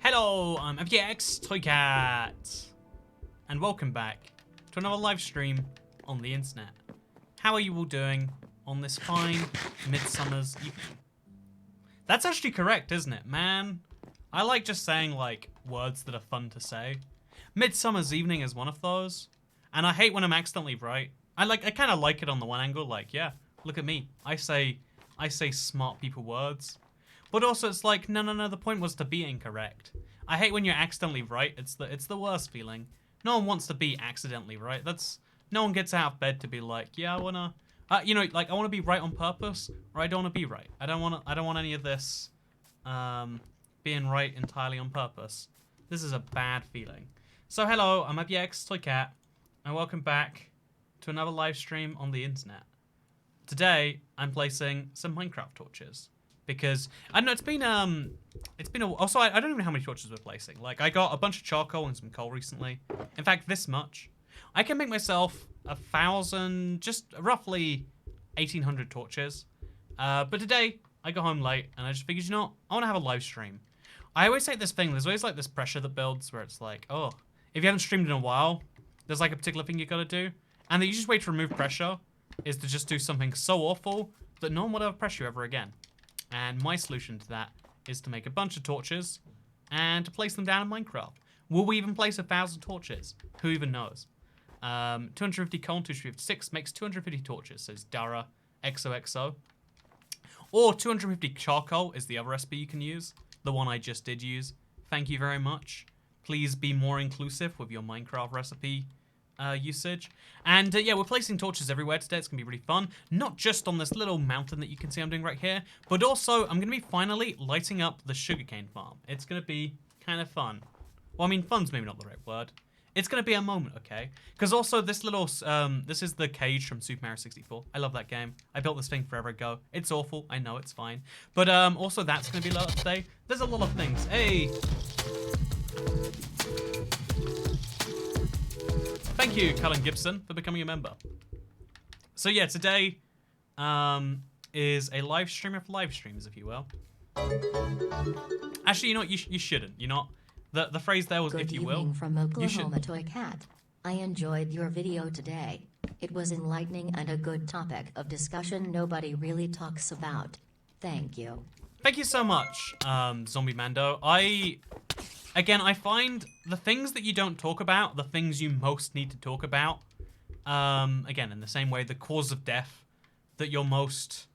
Hello, I'm FGX Toycat, and welcome back to another live stream on the internet. How are you all doing on this fine midsummer's evening? That's actually correct, isn't it, man? I like just saying like words that are fun to say. Midsummer's evening is one of those, and I hate when I'm accidentally right. I kind of like it on the one angle, like, yeah, look at me. I say smart people words. But also it's like, no, the point was to be incorrect. I hate when you're accidentally right. It's the worst feeling. No one wants to be accidentally right. No one gets out of bed to be like, yeah, I wanna, I wanna be right on purpose, or I don't wanna be right. I don't want any of this, being right entirely on purpose. This is a bad feeling. So hello, I'm FGX Toycat, and welcome back to another live stream on the internet. Today, I'm placing some Minecraft torches. Because, I don't know, it's been a while. Also, I don't even know how many torches we're placing. Like, I got a bunch of charcoal and some coal recently. In fact, this much. I can make myself 1,000, just roughly 1,800 torches. But today, I got home late, and I just figured, you know what? I want to have a live stream. I always say this thing, there's always like this pressure that builds where it's like, oh, if you haven't streamed in a while, there's like a particular thing you gotta do. And the easiest way to remove pressure is to just do something so awful that no one will ever pressure you ever again. And my solution to that is to make a bunch of torches and to place them down in Minecraft. Will we even place 1,000 torches? Who even knows? 250 coal and 256 makes 250 torches, so it's Dara XOXO. Or 250 charcoal is the other recipe you can use, the one I just did use. Thank you very much. Please be more inclusive with your Minecraft recipe usage. And yeah, we're placing torches everywhere today. It's gonna be really fun, not just on this little mountain that you can see I'm doing right here, but also I'm gonna be finally lighting up the sugarcane farm. It's gonna be kind of fun. Well, I mean, fun's maybe not the right word. It's gonna be a moment, okay? Because also this little this is the cage from Super Mario 64. I love that game. I built this thing forever ago. It's awful, I know, it's fine, but also that's gonna be lit up today. There's a lot of things. Hey, thank you, Cullen Gibson, for becoming a member. So yeah, today is a live stream of live streams, if you will. Actually, you know what? You shouldn't. You know, the phrase there was, Good if you will. evening from Oklahoma, you should. Toy Cat. I enjoyed your video today. It was enlightening and a good topic of discussion nobody really talks about. Thank you. Thank you so much, Zombie Mando. Again, I find the things that you don't talk about, the things you most need to talk about. Again, in the same way, the cause of death that you're most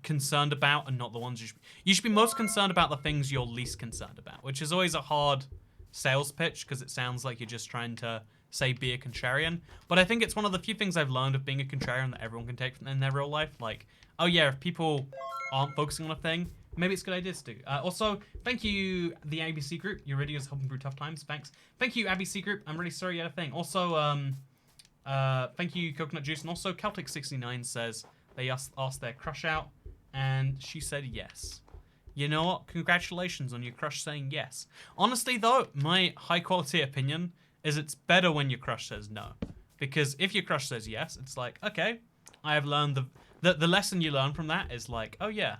concerned about, and not the ones you should be most concerned about the things you're least concerned about, which is always a hard sales pitch because it sounds like you're just trying to say be a contrarian. But I think it's one of the few things I've learned of being a contrarian that everyone can take in their real life. Like, oh yeah, if people aren't focusing on a thing, maybe it's good ideas to do. Also, thank you, the ABC group. Your videos helping through tough times. Thanks. Thank you, ABC group. I'm really sorry you had a thing. Also, thank you, Coconut Juice. And also, Celtic69 says they asked their crush out, and she said yes. You know what? Congratulations on your crush saying yes. Honestly, though, my high-quality opinion is it's better when your crush says no. Because if your crush says yes, it's like, okay, I have learned the lesson you learn from that is like, oh yeah,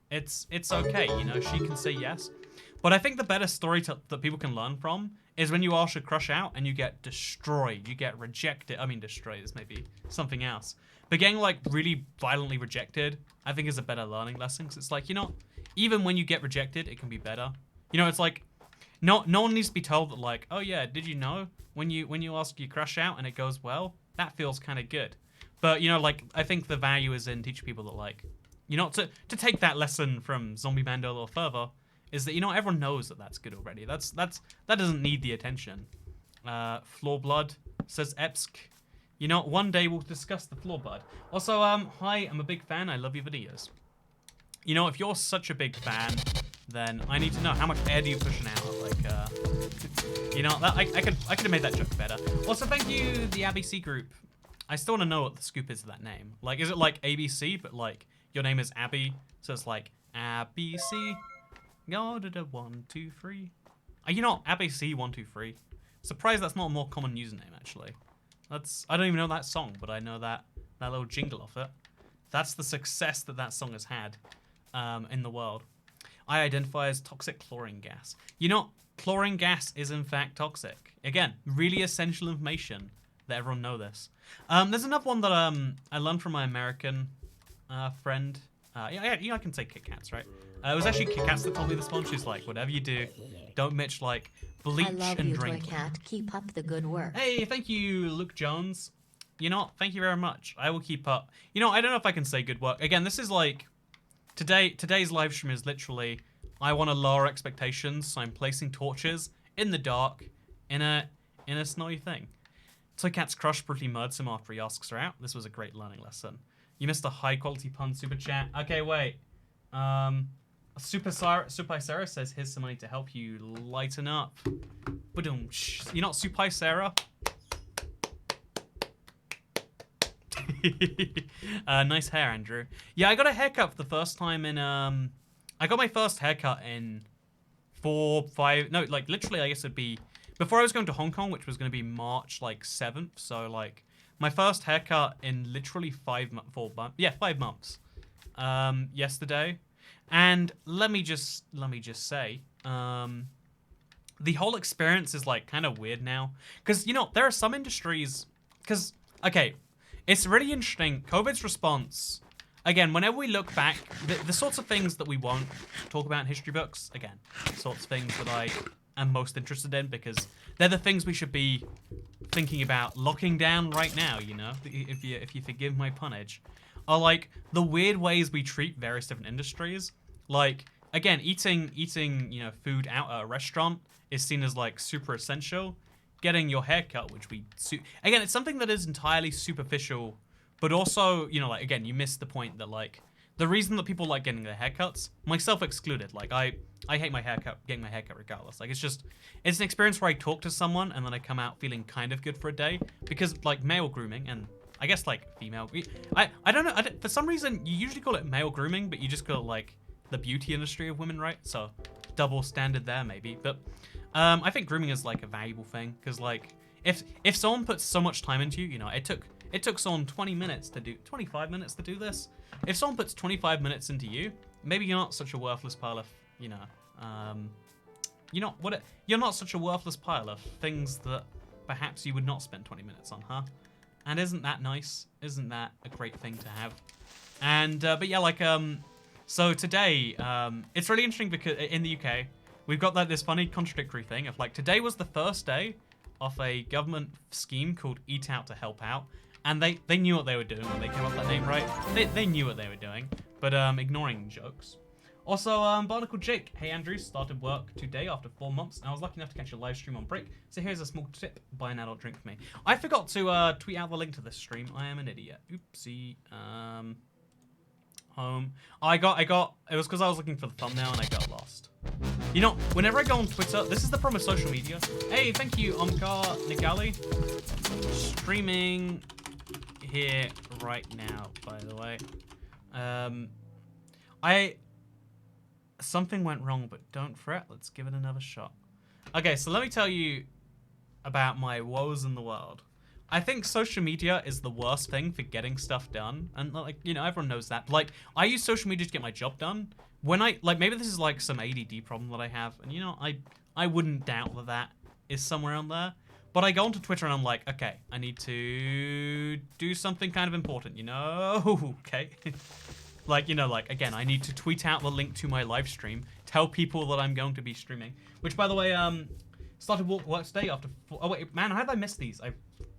it's okay, you know, she can say yes. But I think the better story that people can learn from is when you ask your crush out and you get destroyed, you get rejected. I mean, destroyed is maybe something else. But getting like really violently rejected, I think is a better learning lesson. Because it's like, you know, even when you get rejected, it can be better. You know, it's like, no one needs to be told that like, oh yeah, did you know when you ask your crush out and it goes well, that feels kind of good. But you know, like, I think the value is in teaching people that like, you know, to take that lesson from Zombie Mando a little further, is that, you know, everyone knows that that's good already. That doesn't need the attention. Floor Blood says Epsk. You know, one day we'll discuss the Floor Blood. Also, hi, I'm a big fan. I love your videos. You know, if you're such a big fan, then I need to know how much air do you pushing out? Like, you know, that I could have made that joke better. Also, thank you, the ABC group. I still want to know what the scoop is of that name. Like, is it like ABC, but like your name is Abby, so it's like ABC. Go to the 1, 2, 3. You know, ABC 1, 2, 3. Surprised that's not a more common username actually. I don't even know that song, but I know that little jingle off it. That's the success that song has had in the world. I identify as toxic chlorine gas. You know, chlorine gas is in fact toxic. Again, really essential information that everyone know this. There's another one that I learned from my American friend. Yeah, I can say Kit Kats, right? It was actually Kit Kats that told me this one. She's like, whatever you do, don't mix like bleach I love and you, drink. Toy Cat. Keep up the good work. Hey, thank you, Luke Jones. You know, thank you very much. I will keep up. You know, I don't know if I can say good work. Again, this is like today's live stream is literally I want to lower expectations, so I'm placing torches in the dark in a snowy thing. Toy Cat's crush brutally murders him after he asks her out. This was a great learning lesson. You missed a high quality pun super chat. Okay, wait. Super Sarah says here's some money to help you lighten up. Ba-dum. You're not Super Sarah. Nice hair, Andrew. Yeah, I got a haircut for the first time in I got my first haircut in literally I guess it'd be before I was going to Hong Kong, which was going to be March like 7th. So like my first haircut in literally 5 months. Yesterday. And let me just say, the whole experience is like kind of weird now, because you know there are some industries, because okay, it's really interesting. COVID's response, again, whenever we look back, the sorts of things that we won't talk about in history books, again, sorts of things that I am most interested in because they're the things we should be thinking about locking down right now. You know, if you forgive my punnage. Are like the weird ways we treat various different industries. Like again, eating you know food out at a restaurant is seen as like super essential. Getting your hair cut, which again, it's something that is entirely superficial, but also you know like again, you miss the point that like the reason that people like getting their haircuts, myself excluded. Like I hate my haircut, getting my haircut regardless. Like it's an experience where I talk to someone and then I come out feeling kind of good for a day because like male grooming and I guess like female. I don't know. For some reason, you usually call it male grooming, but you just call it like the beauty industry of women, right? So double standard there maybe. But I think grooming is like a valuable thing because like if someone puts so much time into you, you know, it took someone 25 minutes to do this. If someone puts 25 minutes into you, maybe you're not such a worthless pile of you're not such a worthless pile of things that perhaps you would not spend 20 minutes on, huh? And isn't that nice? Isn't that a great thing to have? And, but yeah, like, so today, it's really interesting because in the UK, we've got like this funny contradictory thing of like, today was the first day of a government scheme called Eat Out to Help Out. And they knew what they were doing when they came up with that name, right? They knew what they were doing, but ignoring jokes. Also, Barnacle Jake, hey Andrew, started work today after 4 months, and I was lucky enough to catch a live stream on break, so here's a small tip, buy an adult drink for me. I forgot to tweet out the link to this stream, I am an idiot. Oopsie, home. It was because I was looking for the thumbnail and I got lost. You know, whenever I go on Twitter, this is the problem with social media. Hey, thank you, Omkar Nigali. Streaming here right now, by the way. Something went wrong, but don't fret. Let's give it another shot. Okay, so let me tell you about my woes in the world. I think social media is the worst thing for getting stuff done. And, like, you know, everyone knows that. But, like, I use social media to get my job done. When maybe this is, like, some ADD problem that I have. And, you know, I wouldn't doubt that is somewhere on there. But I go onto Twitter and I'm like, okay, I need to do something kind of important, you know? Okay. Like, you know, like, again, I need to tweet out the link to my live stream, tell people that I'm going to be streaming. Which, by the way, started work today after... Oh, wait, man, how did I miss these?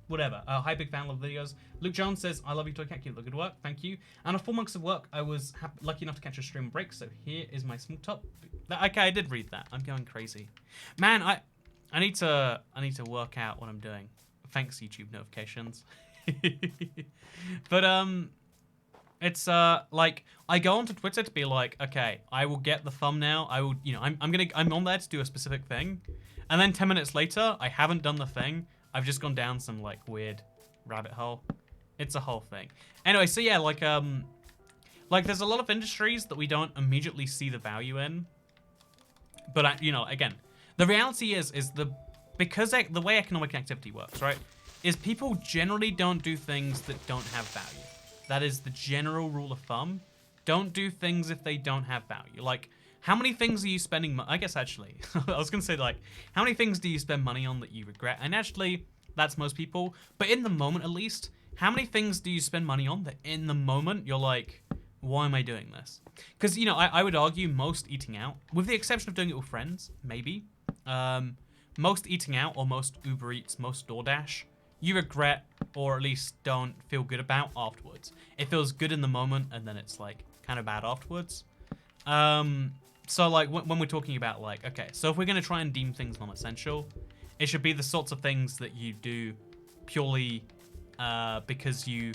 Whatever. Hi, big fan of videos. Luke Jones says, I love you, Toy Cat. Keep up the good work. Thank you. And after 4 months of work, I was lucky enough to catch a stream break, so here is my small top. Okay, I did read that. I'm going crazy. Man, I need to work out what I'm doing. Thanks, YouTube notifications. But, it's like I go onto Twitter to be like, okay, I will get the thumbnail. I will, you know, I'm on there to do a specific thing, and then 10 minutes later, I haven't done the thing. I've just gone down some like weird rabbit hole. It's a whole thing. Anyway, so yeah, like there's a lot of industries that we don't immediately see the value in, but you know, again, the reality is because the way economic activity works, right, is people generally don't do things that don't have value. That is the general rule of thumb. don't do things if they don't have value. Like, how many things are you spending I guess actually, I was gonna say like, how many things do you spend money on that you regret? And actually, that's most people. But in the moment at least, how many things do you spend money on that in the moment you're like, why am I doing this? Because, you know, I would argue most eating out, with the exception of doing it with friends, maybe, most eating out or most Uber Eats, most DoorDash, you regret or at least don't feel good about afterwards. It feels good in the moment and then it's like kind of bad afterwards. So like when we're talking about like, okay, so if we're going to try and deem things non-essential, it should be the sorts of things that you do purely because you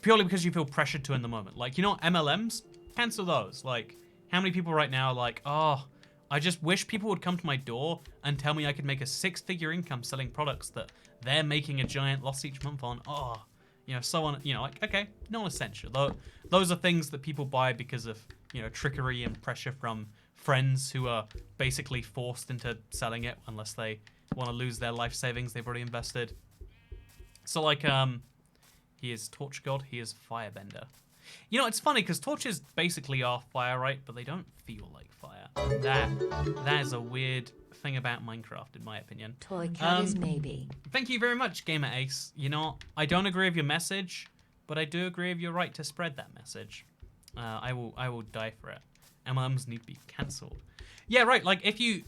feel pressured to in the moment. Like, you know, MLMs, cancel those. Like, how many people right now are like, oh, I just wish people would come to my door and tell me I could make a 6-figure income selling products that they're making a giant loss each month on. Oh, you know, so on. You know, like, okay, non-essential. Those are things that people buy because of, you know, trickery and pressure from friends who are basically forced into selling it unless they want to lose their life savings they've already invested. So like, he is Torch God, he is Firebender. You know, it's funny because torches basically are fire, right? But they don't feel like fire. That is a weird thing about Minecraft, in my opinion. Toy cat is maybe. Thank you very much, Gamer Ace. You know, I don't agree with your message, but I do agree with your right to spread that message. I will die for it. MLMs need to be cancelled. Yeah, right. Like if you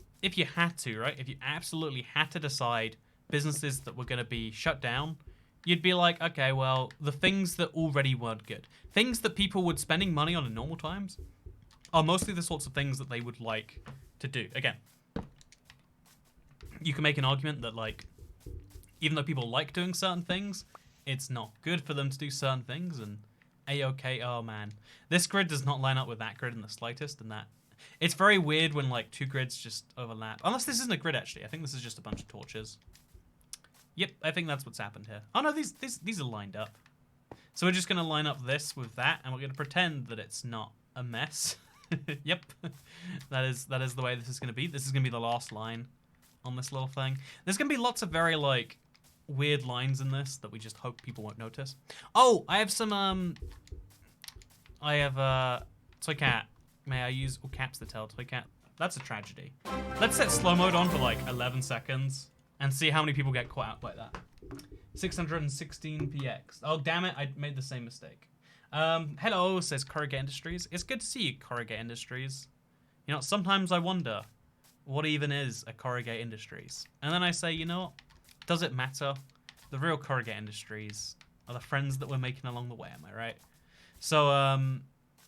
had to, right? If you absolutely had to decide businesses that were going to be shut down, you'd be like, okay, well, the things that already weren't good, things that people were spending money on in normal times, are mostly the sorts of things that they would like to do. Again, you can make an argument that, like, even though people like doing certain things, it's not good for them to do certain things, and A-okay, oh man. This grid does not line up with that grid in the slightest, and that... It's very weird when, like, two grids just overlap. Unless this isn't a grid, actually. I think this is just a bunch of torches. Yep, I think that's what's happened here. Oh no, these are lined up. So we're just going to line up this with that, and we're going to pretend that it's not a mess. Yep, that is the way this is going to be. This is going to be the last line on this little thing. There's going to be lots of very, like, weird lines in this that we just hope people won't notice. Oh, I have some, Toy Cat. May I use all caps to tell Toy Cat? That's a tragedy. Let's set slow mode on for, like, 11 seconds. And see how many people get caught out like that. 616 px. Oh, damn it. I made the same mistake. Hello, says Corrugate Industries. It's good to see you, Corrugate Industries. You know, sometimes I wonder, what even is a Corrugate Industries? And then I say, you know, does it matter? The real Corrugate Industries are the friends that we're making along the way, am I right? So,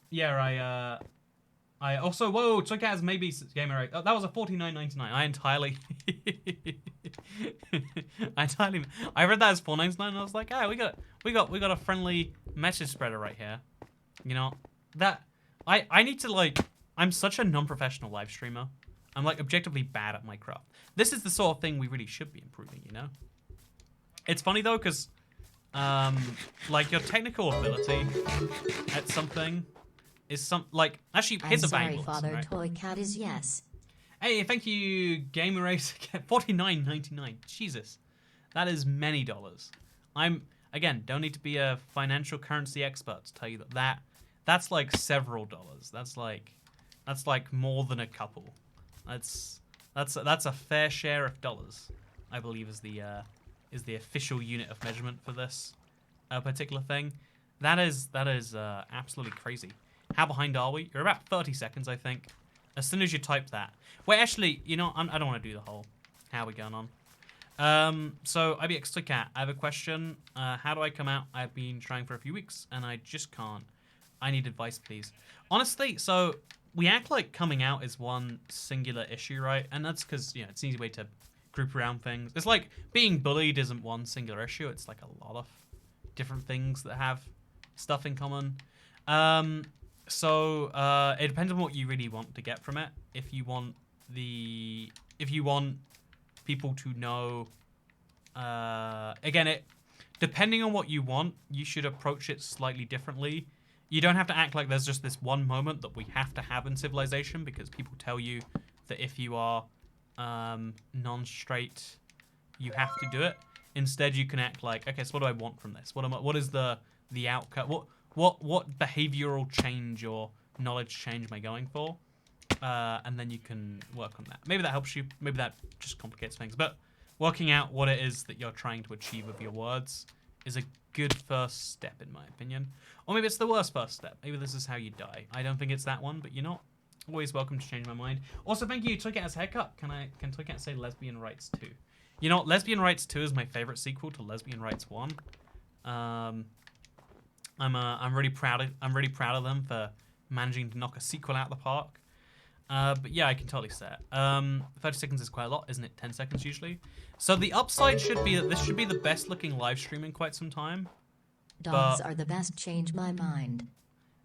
yeah, I also, whoa, Toy Cat has maybe gamer right. Oh, that was a $49.99. I read that as $4.99 and I was like, ah, we got a friendly message spreader right here. You know, that I need to, like, I'm such a non-professional live streamer. I'm like objectively bad at Minecraft. This is the sort of thing we really should be improving, you know? It's funny though, because like your technical ability at something is like actually here's a bang. Sorry, Father, right? Toy Cat is yes. Hey, thank you, Gamer Race. $49.99. Jesus, that is many dollars. I'm again don't need to be a financial currency expert to tell you that's like several dollars. That's like more than a couple. That's a fair share of dollars, I believe, is the official unit of measurement for this particular thing. That is absolutely crazy. How behind are we? You're about 30 seconds, I think. As soon as you type that. Wait, actually, you know, I don't want to do the whole how we going on. So, IBX to Cat, I have a question. How do I come out? I've been trying for a few weeks, and I just can't. I need advice, please. Honestly, so we act like coming out is one singular issue, right? And that's because, you know, it's an easy way to group around things. It's like being bullied isn't one singular issue. It's like a lot of different things that have stuff in common. So it depends on what you really want to get from it. If you want people to know, again, depending on what you want, you should approach it slightly differently. You don't have to act like there's just this one moment that we have to have in civilization because people tell you that if you are non-straight, you have to do it. Instead, you can act like, okay, so what do I want from this? What is the outcome? what behavioral change or knowledge change am I going for? And then you can work on that. Maybe that helps you. Maybe that just complicates things. But working out what it is that you're trying to achieve with your words is a good first step, in my opinion. Or maybe it's the worst first step. Maybe this is how you die. I don't think it's that one, but you're not always welcome to change my mind. Also, thank you, Toycat's haircut. Can Toycat say Lesbian Rights 2? You know what? Lesbian Rights 2 is my favorite sequel to Lesbian Rights 1. I'm really proud of them for managing to knock a sequel out of the park. But yeah, I can totally say it. 30 seconds is quite a lot, isn't it? 10 seconds usually. So the upside should be that this should be the best looking live stream in quite some time. Dogs are the best, change my mind.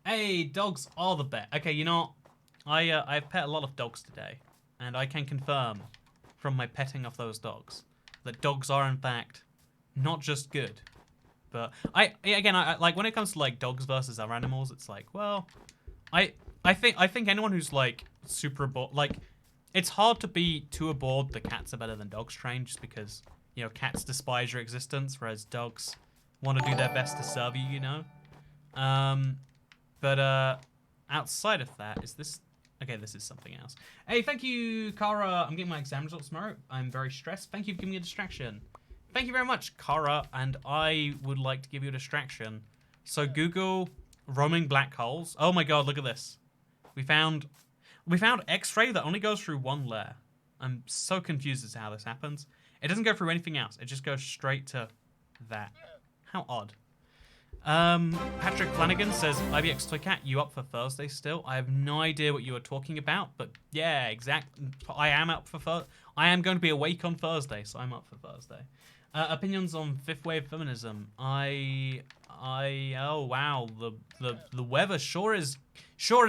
Hey, dogs are the best. Okay, you know, I've pet a lot of dogs today, and I can confirm from my petting of those dogs that dogs are in fact not just good, but I like when it comes to like dogs versus other animals, it's like, well, I think anyone who's like super aboard, like, it's hard to be too aboard that cats are better than dogs trained, just because, you know, cats despise your existence, whereas dogs want to do their best to serve you, you know. But outside of that, is this... Okay, this is something else. Hey, thank you, Kara. I'm getting my exam results tomorrow. I'm very stressed. Thank you for giving me a distraction. Thank you very much, Kara. And I would like to give you a distraction. So Google roaming black holes. Oh my god, look at this. We found X-ray that only goes through one layer. I'm so confused as to how this happens. It doesn't go through anything else. It just goes straight to that. How odd. Patrick Flanagan says, IBX Toycat, you up for Thursday still? I have no idea what you are talking about, but yeah, I am up for I am going to be awake on Thursday, so I'm up for Thursday. Opinions on fifth wave feminism. Oh wow, the weather sure has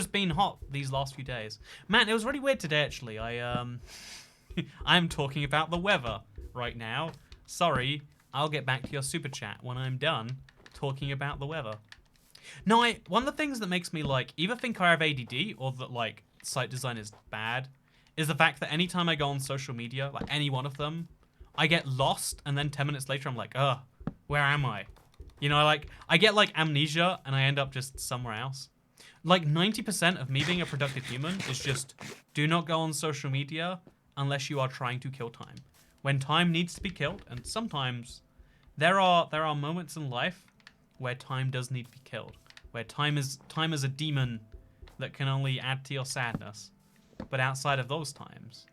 been hot these last few days. Man, it was really weird today actually. I'm talking about the weather right now. Sorry, I'll get back to your super chat when I'm done talking about the weather. No, one of the things that makes me like either think I have ADD or that like site design is bad is the fact that anytime I go on social media, like any one of them, I get lost and then 10 minutes later I'm like, where am I? You know, I get like amnesia and I end up just somewhere else. Like 90% of me being a productive human is just do not go on social media unless you are trying to kill time. When time needs to be killed, and sometimes there are moments in life where time does need to be killed, where time is a demon that can only add to your sadness. But outside of those times,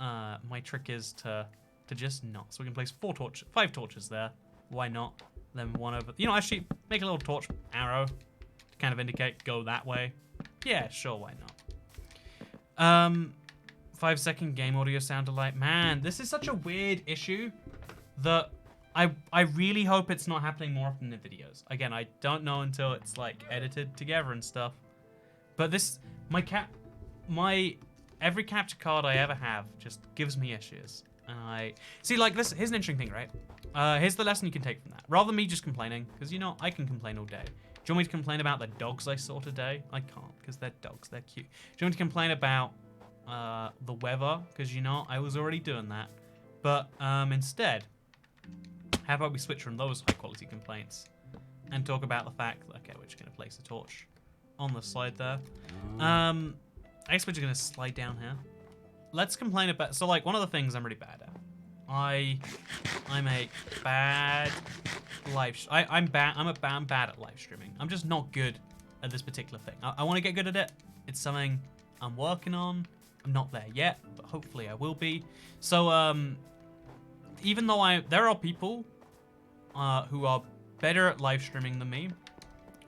my trick is to just not. So we can place 5 torches there. Why not? Then one over. You know, actually make a little torch arrow to kind of indicate go that way. Yeah, sure, why not? 5-second game audio sound alike. Man, this is such a weird issue that I really hope it's not happening more often in videos. Again, I don't know until it's like edited together and stuff. But this, every capture card I ever have just gives me issues. And I see, like, this. Here's an interesting thing, right? Here's the lesson you can take from that. Rather than me just complaining, because you know I can complain all day. Do you want me to complain about the dogs I saw today? I can't, because they're dogs. They're cute. Do you want me to complain about the weather? Because you know I was already doing that. But instead, how about we switch from those high quality complaints and talk about the fact that, okay, we're just going to place a torch on the side there. I guess we're just going to slide down here. Let's complain about, so like one of the things I'm really bad at. I make bad I'm bad at live streaming. I'm just not good at this particular thing. I want to get good at it. It's something I'm working on. I'm not there yet, but hopefully I will be. So even though there are people who are better at live streaming than me,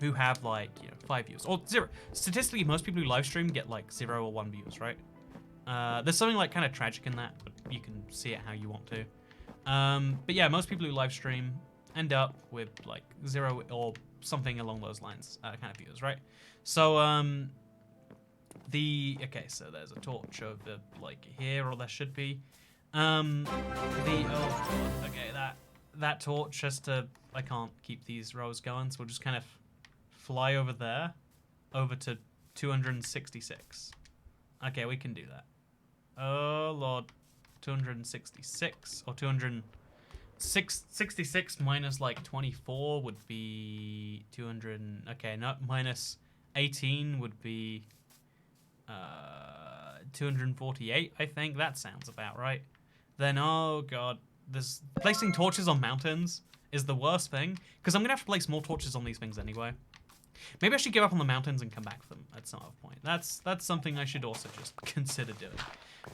who have like 5 views or 0. Statistically, most people who live stream get like 0 or 1 views, right? There's something like kind of tragic in that, but you can see it how you want to. But yeah, most people who live stream end up with like 0 or something along those lines, kind of views, right? So okay, so there's a torch over like here, or there should be. Okay, that torch has to. I can't keep these rows going, so we'll just kind of fly over there, over to 266. Okay, we can do that. Oh lord, 266 or 200. 66 minus like 24 would be 200. Okay, no, minus 18 would be 248. I think that sounds about right. Then oh god, there's placing torches on mountains is the worst thing because I'm gonna have to place more torches on these things anyway. Maybe I should give up on the mountains and come back to them at some other point. That's something I should also just consider doing.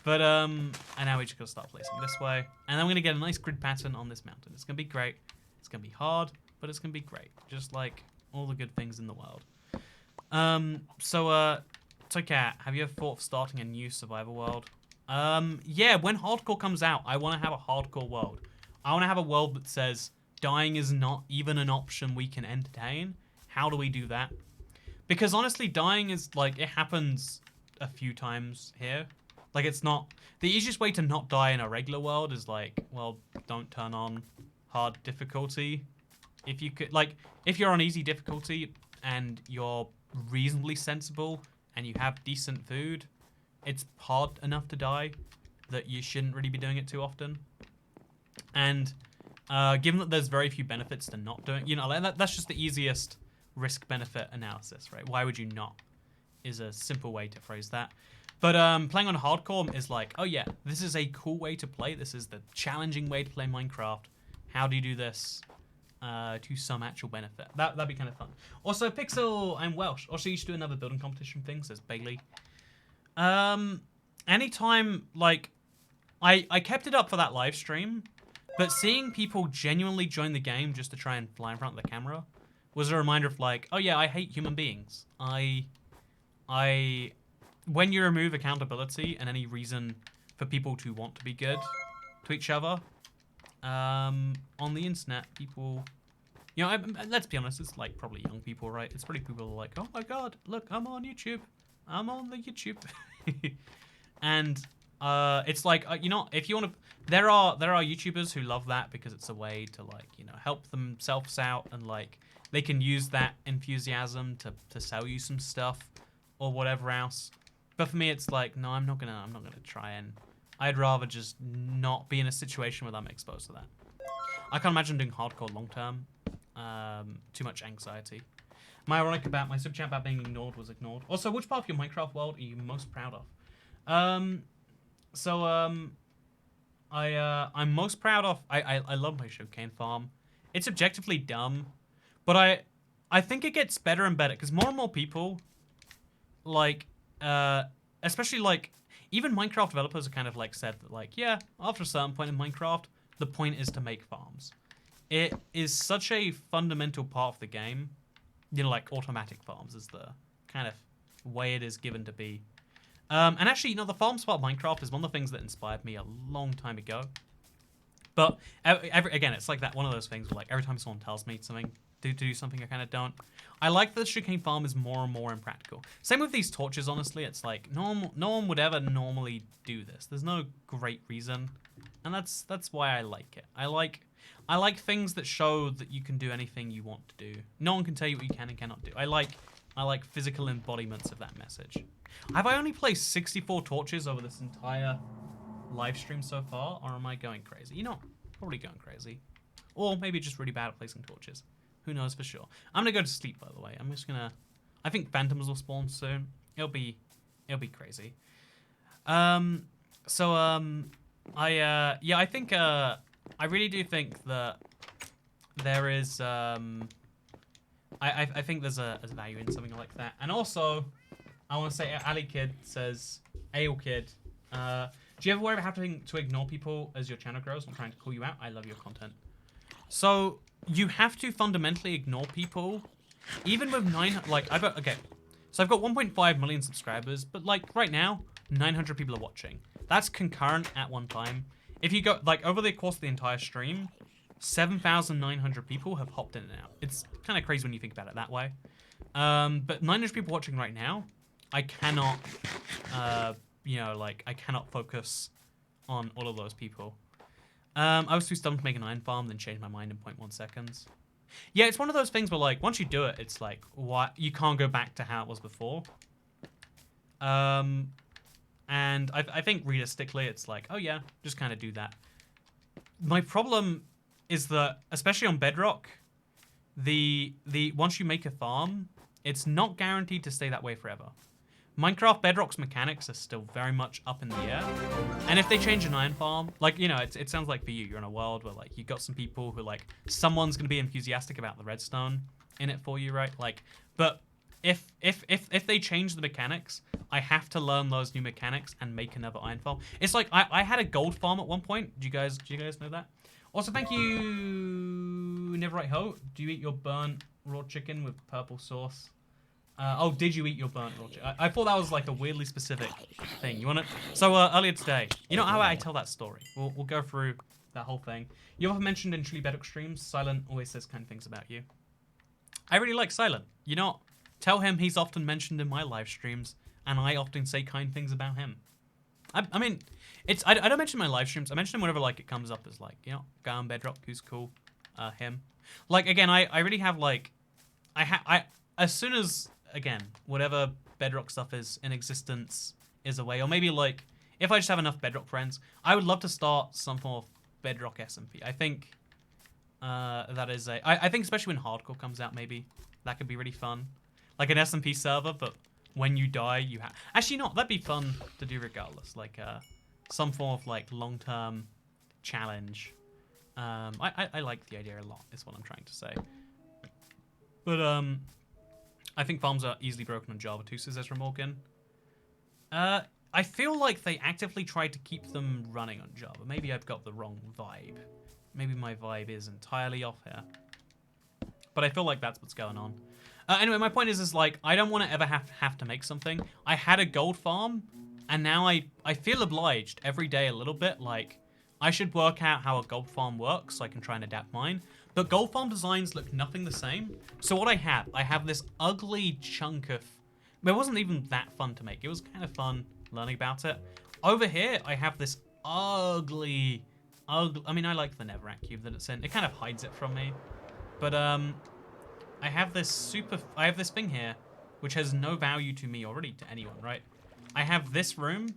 But and now we just gotta start placing this way, and I'm gonna get a nice grid pattern on this mountain. It's gonna be great. It's gonna be hard, but it's gonna be great, just like all the good things in the world. Toycat, have you ever thought of starting a new survival world? Yeah, when hardcore comes out, I want to have a hardcore world. I want to have a world that says dying is not even an option we can entertain. How do we do that? Because honestly, dying is like, it happens a few times here. Like, it's not... The easiest way to not die in a regular world is like, well, don't turn on hard difficulty. If you could, like, if you're on easy difficulty and you're reasonably sensible and you have decent food, it's hard enough to die that you shouldn't really be doing it too often. And given that there's very few benefits to not doing, you know, like that's just the easiest risk-benefit analysis, right? Why would you not? Is a simple way to phrase that. But playing on hardcore is like, oh yeah, this is a cool way to play. This is the challenging way to play Minecraft. How do you do this to some actual benefit? That'd be kind of fun. Also, Pixel, I'm Welsh. Also, you should do another building competition thing, says Bailey. Anytime, like, I kept it up for that live stream, but seeing people genuinely join the game just to try and fly in front of the camera was a reminder of like, oh yeah, I hate human beings. When you remove accountability and any reason for people to want to be good to each other, on the internet, people, you know, let's be honest, it's like probably young people, right? It's probably people who are like, oh my god, look, I'm on YouTube. I'm on the YouTube. And it's like, you know, if you want to, there are YouTubers who love that because it's a way to, like, you know, help themselves out, and like they can use that enthusiasm to sell you some stuff or whatever else. But for me, it's like, no, I'm not gonna try, and I'd rather just not be in a situation where I'm exposed to that. I can't imagine doing hardcore long term. Too much anxiety. My ironic about my sub chat about being ignored was ignored. Also, which part of your Minecraft world are you most proud of? I'm most proud of. I love my sugarcane farm. It's objectively dumb, but I think it gets better and better because more and more people, like, especially like even Minecraft developers are kind of like said that like, yeah, after a certain point in Minecraft, the point is to make farms. It is such a fundamental part of the game. You know, like automatic farms is the kind of way it is given to be. And actually, you know, the farms part of Minecraft is one of the things that inspired me a long time ago. But again, it's like that one of those things where like every time someone tells me something to do something, I kind of don't. I like that the sugarcane farm is more and more impractical. Same with these torches, honestly. It's like no one would ever normally do this. There's no great reason, and that's why I like it. I like things that show that you can do anything you want to do. No one can tell you what you can and cannot do. I like physical embodiments of that message. Have I only placed 64 torches over this entire live stream so far, or am I going crazy? You know, probably going crazy. Or maybe just really bad at placing torches. Who knows for sure. I'm gonna go to sleep, by the way. I'm just gonna... I think phantoms will spawn soon. It'll be crazy. Yeah, I think, I really do think that there is, I think there's a value in something like that. And also, I want to say, Ali Kid says, Ale Kid, do you ever worry about having to ignore people as your channel grows? I'm trying to call you out. I love your content. So, you have to fundamentally ignore people, even with so I've got 1.5 million subscribers, but like right now, 900 people are watching. That's concurrent at one time. If you go, like, over the course of the entire stream, 7,900 people have hopped in and out. It's kind of crazy when you think about it that way. But 900 people watching right now, I cannot, you know, like, I cannot focus on all of those people. I was too stubborn to make an iron farm, then changed my mind in 0.1 seconds. Yeah, it's one of those things where, like, once you do it, it's like, what? You can't go back to how it was before. And I think realistically, it's like, oh yeah, just kind of do that. My problem is that, especially on Bedrock, the once you make a farm, it's not guaranteed to stay that way forever. Minecraft Bedrock's mechanics are still very much up in the air. And if they change an iron farm, like, you know, it sounds like for you, you're in a world where, like, you got some people who, like, someone's going to be enthusiastic about the redstone in it for you, right? Like, but if they change the mechanics, I have to learn those new mechanics and make another iron farm. It's like, I had a gold farm at one point. Do you guys know that? Also, thank you, Neverite Ho. Do you eat your burnt raw chicken with purple sauce? Oh, did you eat your burnt raw chicken? I thought that was like a weirdly specific thing. You want to? So earlier today, you know how I tell that story? We'll go through that whole thing. You ever mentioned in Truly Bedrock streams, Silent always says kind things about you. I really like Silent. You know, tell him he's often mentioned in my live streams, and I often say kind things about him. I mean, I don't mention my live streams. I mention him whenever like it comes up as like, you know, guy on Bedrock who's cool, him. Like again, I really have like, I as soon as again whatever Bedrock stuff is in existence is away, or maybe like if I just have enough Bedrock friends, I would love to start some form of Bedrock SMP. I think that is I think especially when hardcore comes out, maybe that could be really fun, like an SMP server, but when you die, you have... Actually, not. That'd be fun to do regardless. Like, some form of, like, long-term challenge. I like the idea a lot, is what I'm trying to say. But, I think farms are easily broken on Java too, says Ezra Morgan. I feel like they actively tried to keep them running on Java. Maybe I've got the wrong vibe. Maybe my vibe is entirely off here. But I feel like that's what's going on. Anyway, my point is like, I don't want to ever have to make something. I had a gold farm, and now I feel obliged every day a little bit. Like, I should work out how a gold farm works so I can try and adapt mine. But gold farm designs look nothing the same. So what I have this ugly chunk of... It wasn't even that fun to make. It was kind of fun learning about it. Over here, I have this ugly... I mean, I like the Netherrack cube that it's in. It kind of hides it from me. But, I have this thing here, which has no value to me already, to anyone, right? I have this room,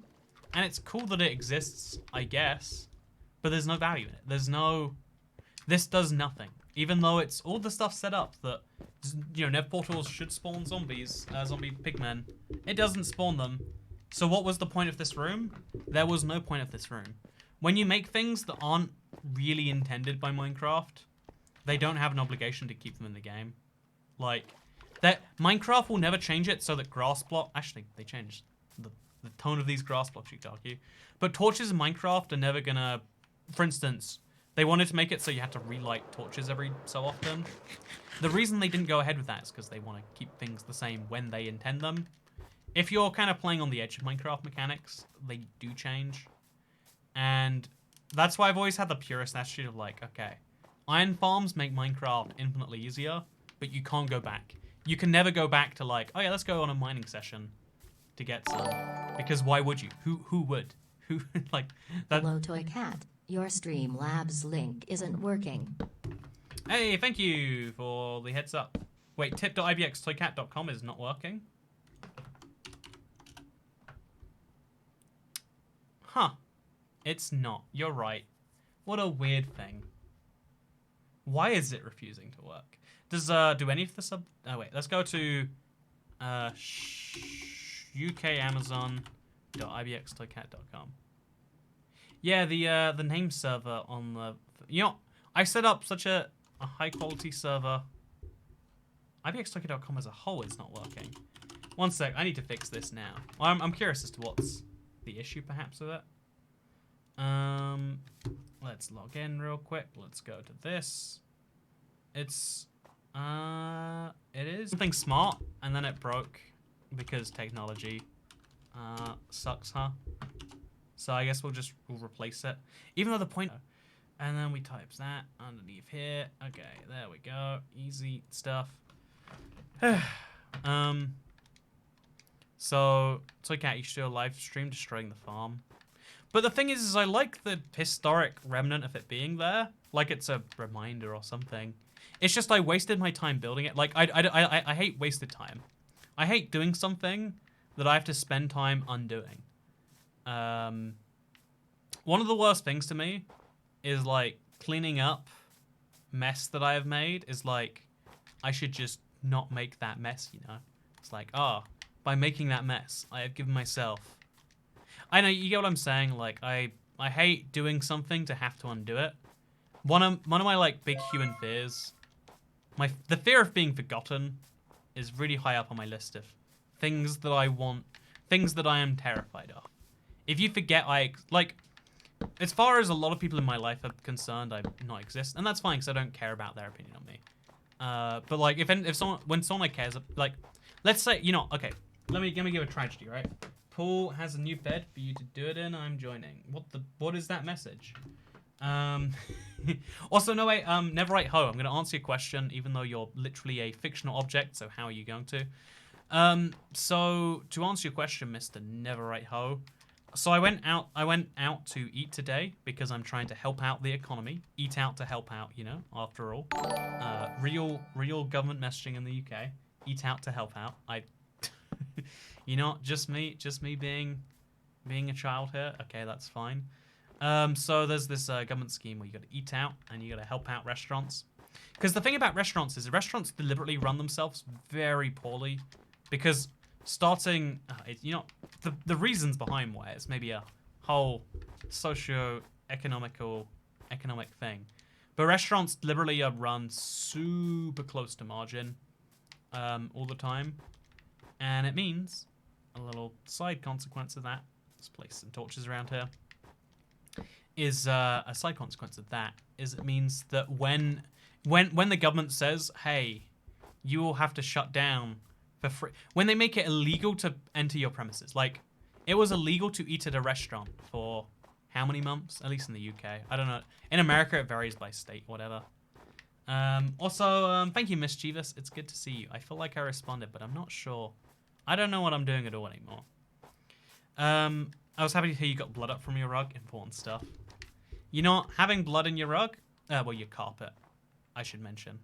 and it's cool that it exists, I guess, but there's no value in it. This does nothing. Even though it's all the stuff set up that, you know, Nev portals should spawn zombies, zombie pigmen. It doesn't spawn them. So what was the point of this room? There was no point of this room. When you make things that aren't really intended by Minecraft, they don't have an obligation to keep them in the game. Like, that Minecraft will never change it so that grass block... Actually, they changed the tone of these grass blocks, you could argue. But torches in Minecraft are never gonna... For instance, they wanted to make it so you had to relight torches every so often. The reason they didn't go ahead with that is because they want to keep things the same when they intend them. If you're kind of playing on the edge of Minecraft mechanics, they do change. And that's why I've always had the purist attitude of like, okay, iron farms make Minecraft infinitely easier, but you can't go back. You can never go back to like, oh yeah, let's go on a mining session to get some. Because why would you? Who would? Who, like, that... Hello, Toy Cat. Your Streamlabs link isn't working. Hey, thank you for the heads up. Wait, tip.ibxtoycat.com is not working? Huh. It's not. You're right. What a weird thing. Why is it refusing to work? Does do any of the sub... Oh wait, let's go to ukamazon.ibxtoycat.com. Yeah, the name server on the... You know, I set up such a high quality server. ibxtoycat.com as a whole is not working. One sec, I need to fix this now. I'm curious as to what's the issue perhaps with it. Let's log in real quick. Let's go to this. It's it is something smart, and then it broke because technology sucks, huh? So I guess we'll replace it. Even though the point, and then we types that underneath here. Okay, there we go. Easy stuff. So Toycat, you should do a live stream destroying the farm. But the thing is I like the historic remnant of it being there, like it's a reminder or something. It's just I wasted my time building it. Like I hate wasted time. I hate doing something that I have to spend time undoing. One of the worst things to me is like cleaning up mess that I have made is like, I should just not make that mess, you know? It's like, oh, by making that mess, I have given myself... I know, you get what I'm saying? Like, I hate doing something to have to undo it. One of my, like, big human fears... The fear of being forgotten is really high up on my list of things that I want... Things that I am terrified of. If you forget like... As far as a lot of people in my life are concerned, I not exist. And that's fine, because I don't care about their opinion on me. But like, when someone cares, like, let's say, you know, okay, let me give a tragedy, right? Paul has a new bed for you to do it in. I'm joining. What is that message? Also, no, wait, Neverite Ho, I'm going to answer your question, even though you're literally a fictional object, so how are you going to? So, to answer your question, Mr. Neverite Ho, so I went out to eat today because I'm trying to help out the economy. Eat out to help out, you know, after all. Real government messaging in the UK. Eat out to help out. You know, just me being a child here. Okay, that's fine. So there's this government scheme where you got to eat out and you got to help out restaurants. Because the thing about restaurants is restaurants deliberately run themselves very poorly because starting, you know, the reasons behind why it's maybe a whole economic thing. But restaurants deliberately are run super close to margin all the time. And it means a little side consequence of that. Let's place some torches around here. Is a side consequence of that is it means that when the government says, hey, you will have to shut down for free, when they make it illegal to enter your premises, like it was illegal to eat at a restaurant for how many months? At least in the UK, I don't know. In America, it varies by state, whatever. Also, thank you, Mischievous. It's good to see you. I feel like I responded, but I'm not sure. I don't know what I'm doing at all anymore. I was happy to hear you got blood up from your rug. Important stuff. You know, having blood in your rug, well, your carpet, I should mention.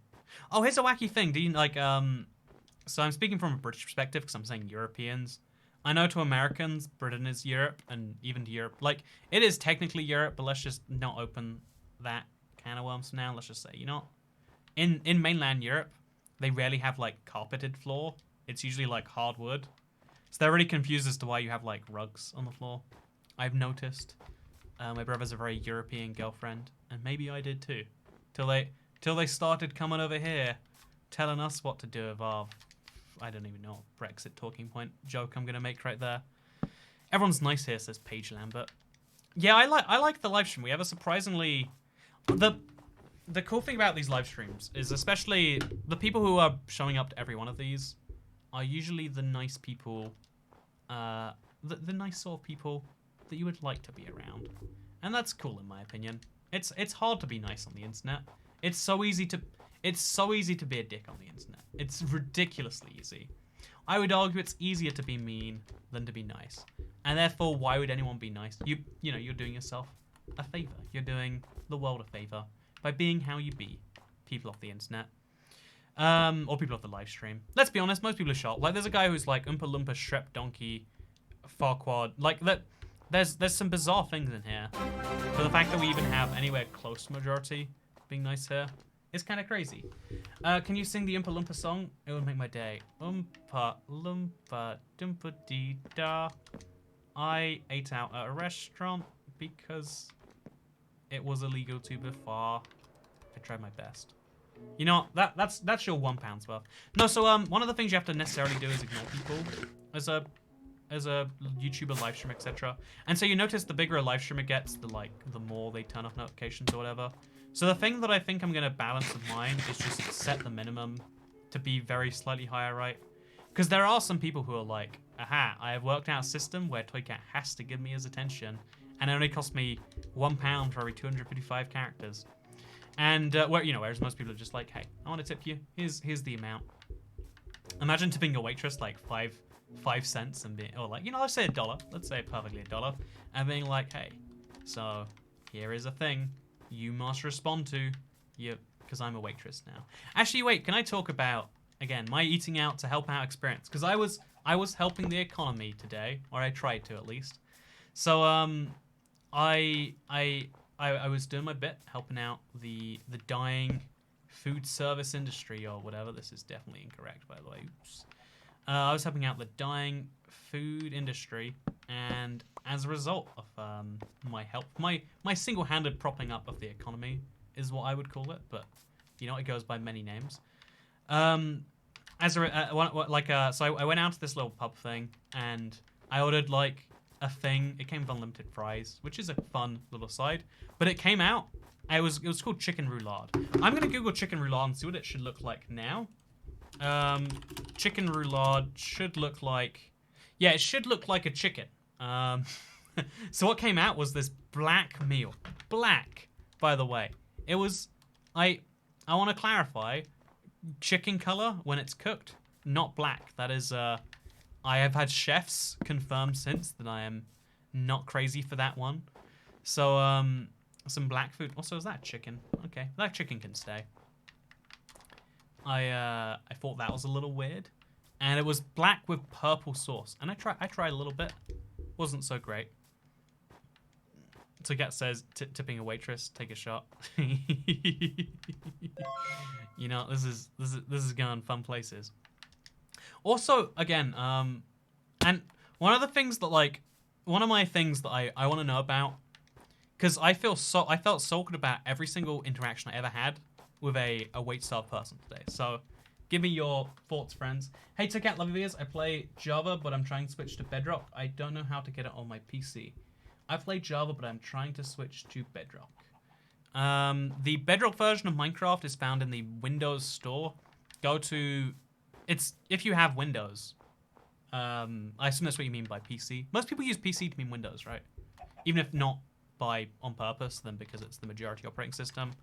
Oh, here's a wacky thing. Do you like, so I'm speaking from a British perspective because I'm saying Europeans. I know to Americans, Britain is Europe, and even to Europe, like, it is technically Europe, but let's just not open that can of worms for now. Let's just say, you know, in mainland Europe, they rarely have, like, carpeted floor. It's usually, like, hardwood. So they're really confused as to why you have, like, rugs on the floor. I've noticed. My brother's a very European girlfriend, and maybe I did too. Till they started coming over here, telling us what to do with our, I don't even know, Brexit talking point joke I'm gonna make right there. Everyone's nice here, says Paige Lambert. Yeah, I like the live stream. We have a surprisingly, the cool thing about these live streams is especially the people who are showing up to every one of these are usually the nice people, the nice sort of people that you would like to be around, and that's cool in my opinion. It's hard to be nice on the internet. It's so easy to be a dick on the internet. It's ridiculously easy. I would argue it's easier to be mean than to be nice, and therefore why would anyone be nice? You know, you're doing yourself a favor. You're doing the world a favor by being how you be, people off the internet. Or people off the live stream. Let's be honest, most people are shot. Like, there's a guy who's like Oompa Loompa, Shrep, Donkey, Farquaad. Like, that. There's some bizarre things in here. But the fact that we even have anywhere close to majority being nice here is kind of crazy. Can you sing the Oompa Loompa song? It would make my day. Oompa Loompa Doompa Dee Da. I ate out at a restaurant because it was illegal to before. I tried my best. You know, that's your £1 worth. No, so one of the things you have to necessarily do is ignore people as a YouTuber live stream, etc. And so you notice the bigger a live streamer gets, the more they turn off notifications or whatever. So the thing that I think I'm gonna balance with mine is just set the minimum to be very slightly higher, right? Because there are some people who are like, aha, I have worked out a system where Toycat has to give me his attention, and it only costs me £1 for every 255 characters. And whereas most people are just like, hey, I want to tip you. Here's the amount. Imagine tipping a waitress like 5 cents and being, or like, you know, let's say $1. Let's say perfectly $1, and being like, hey, so here is a thing you must respond to, because I'm a waitress now. Actually, wait, can I talk about again my eating out to help out experience? Because I was helping the economy today, or I tried to at least. So I was doing my bit, helping out the dying food service industry or whatever. This is definitely incorrect, by the way. Oops. I was helping out the dying food industry, and as a result of my help, my single-handed propping up of the economy is what I would call it, but you know, it goes by many names. So I went out to this little pub thing, and I ordered like a thing. It came with unlimited fries, which is a fun little side. But it came out. It was called chicken roulade. I'm gonna Google chicken roulade and see what it should look like now. Chicken roulade should look like, yeah, it should look like a chicken. So what came out was this black meal. Black, by the way. It was, I want to clarify, chicken color when it's cooked, not black. That is, I have had chefs confirm since that I am not crazy for that one. So, some black food. Also, is that chicken? Okay, that chicken can stay. I thought that was a little weird, and it was black with purple sauce. And I tried a little bit, wasn't so great. Togat says, tipping a waitress, take a shot. You know, this is going fun places. Also, again, and one of my things that I want to know about, because I felt so good about every single interaction I ever had with a wait-starved person today. So, give me your thoughts, friends. Hey, Togat, love your videos. I play Java, but I'm trying to switch to Bedrock. I don't know how to get it on my PC. I play Java, but I'm trying to switch to Bedrock. The Bedrock version of Minecraft is found in the Windows store. Go to... if you have Windows. I assume that's what you mean by PC. Most people use PC to mean Windows, right? Even if not on purpose, then because it's the majority operating system.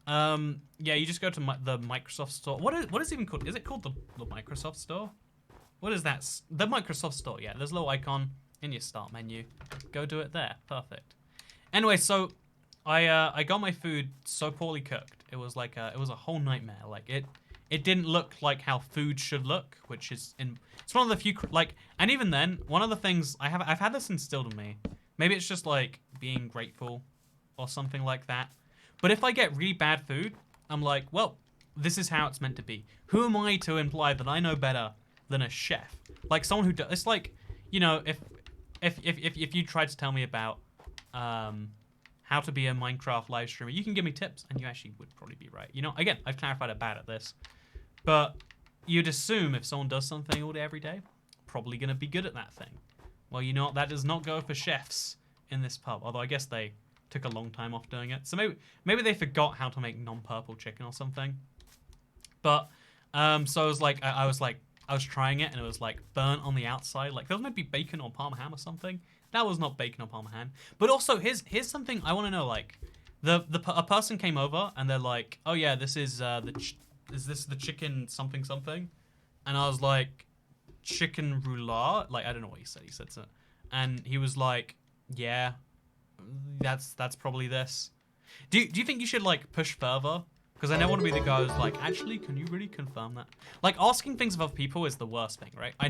Yeah, you just go to the Microsoft store. What is it even called? Is it called the Microsoft store? What is that? The Microsoft store, yeah. There's a little icon in your start menu. Go do it there. Perfect. Anyway, so I got my food so poorly cooked. It was like it was a whole nightmare. Like it didn't look like how food should look, which is it's one of the few and even then, one of the things I've had this instilled in me. Maybe it's just like being grateful or something like that. But if I get really bad food, I'm like, well, this is how it's meant to be. Who am I to imply that I know better than a chef? Like someone who does. It's like, you know, if you tried to tell me about how to be a Minecraft live streamer, you can give me tips, and you actually would probably be right. You know, again, I've clarified it bad at this, but you'd assume if someone does something all day every day, probably gonna be good at that thing. Well, you know what? That does not go for chefs in this pub. Although I guess they took a long time off doing it, so maybe they forgot how to make non-purple chicken or something. But so I was like, I was trying it, and it was like burnt on the outside. Like there was maybe bacon or Parma ham or something. That was not bacon or Parma ham. But also, here's something I want to know. Like, a person came over and they're like, "Oh yeah, this is is this the chicken something something?" And I was like, "Chicken roulade." Like I don't know what he said. He said so, and he was like, "Yeah, that's probably this." Do you think you should like push further? Because I never want to be the guy who's like, actually, can you really confirm that? Like, asking things of other people is the worst thing, right? I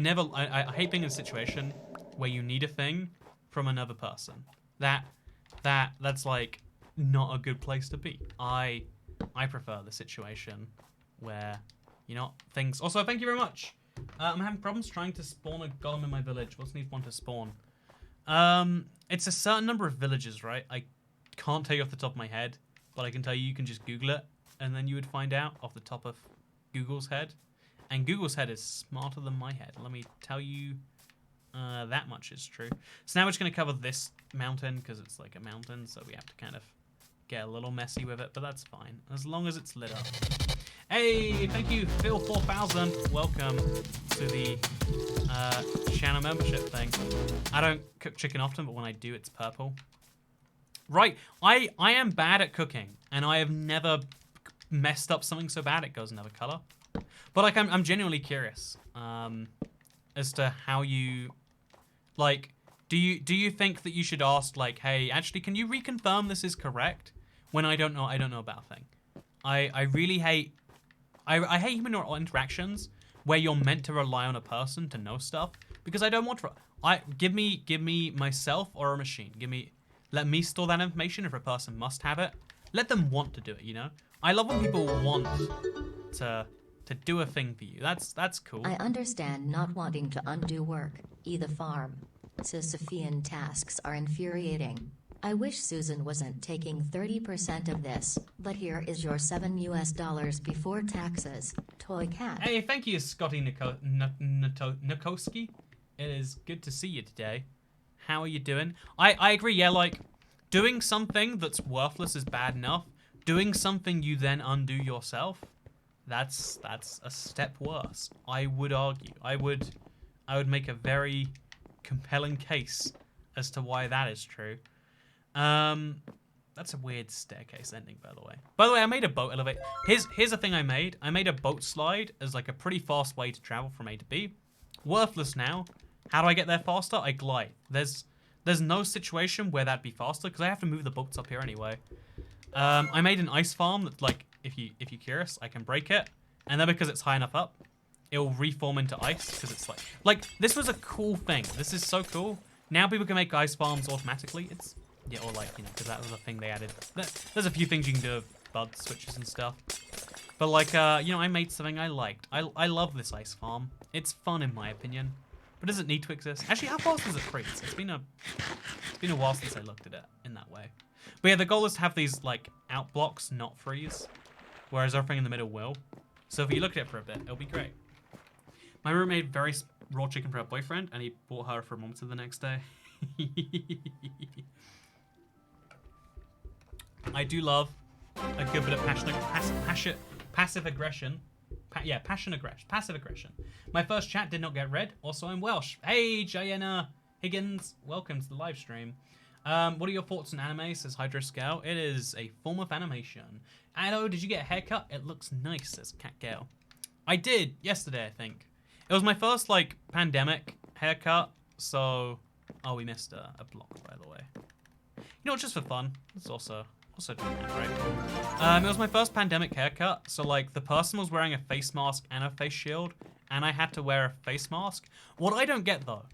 hate being in a situation where you need a thing from another person. That's like not a good place to be. I prefer the situation where, you know, things... Also, thank you very much. I'm having problems trying to spawn a golem in my village. What's needs one to spawn? It's a certain number of villages, right? I can't tell you off the top of my head, but I can tell you can just Google it, and then you would find out off the top of Google's head. And Google's head is smarter than my head. Let me tell you that much is true. So now we're just going to cover this mountain because it's like a mountain, so we have to kind of get a little messy with it, but that's fine as long as it's lit up. Hey, thank you, Phil4000. Welcome to the channel membership thing. I don't cook chicken often, but when I do, it's purple. Right, I am bad at cooking, and I have never messed up something so bad it goes another color. But like, I'm genuinely curious as to how you, like, do you think that you should ask, like, hey, actually, can you reconfirm this is correct? When I don't know about a thing. I really hate, I hate human interactions where you're meant to rely on a person to know stuff, because I don't want to. Give me myself or a machine. Let me store that information if a person must have it. Let them want to do it, you know? I love when people want to do a thing for you. That's cool. I understand not wanting to undo work, the farm. Sisyphean tasks are infuriating. I wish Susan wasn't taking 30% of this, but here is your $7 before taxes, Toy Cat. Hey, thank you, Scotty Nikoski. It is good to see you today. How are you doing? I agree, yeah, like, doing something that's worthless is bad enough. Doing something you then undo yourself, that's a step worse. I would argue. I would make a very compelling case as to why that is true. That's a weird staircase ending, by the way. By the way, I made a boat elevator. Here's a thing I made. I made a boat slide as like a pretty fast way to travel from A to B. Worthless now. How do I get there faster? I glide. There's no situation where that'd be faster because I have to move the boats up here anyway. I made an ice farm that, like, if you're curious, I can break it, and then because it's high enough up, it will reform into ice because it's like this was a cool thing. This is so cool. Now people can make ice farms automatically. It's yeah, or like, you know, because that was a thing they added. There's a few things you can do with bud switches and stuff. But like, you know, I made something I liked. I love this ice farm. It's fun in my opinion. But does it need to exist? Actually, how fast does it freeze? It's been a while since I looked at it in that way. But yeah, the goal is to have these like out blocks not freeze, whereas everything in the middle will. So if you look at it for a bit, it'll be great. My roommate made very raw chicken for her boyfriend, and he bought her for a monitor the next day. I do love a good bit of passive aggression. Passive aggression. My first chat did not get read. Also, I'm Welsh. Hey, Jayena Higgins. Welcome to the live stream. What are your thoughts on anime? Says Hydro Scale. It is a form of animation. Hello, did you get a haircut? It looks nice, says Cat Gale. I did, yesterday, I think. It was my first, like, pandemic haircut, so... Oh, we missed a block, by the way. You know, just for fun. It's also doing that, right? It was my first pandemic haircut, so, like, the person was wearing a face mask and a face shield, and I had to wear a face mask. What I don't get, though,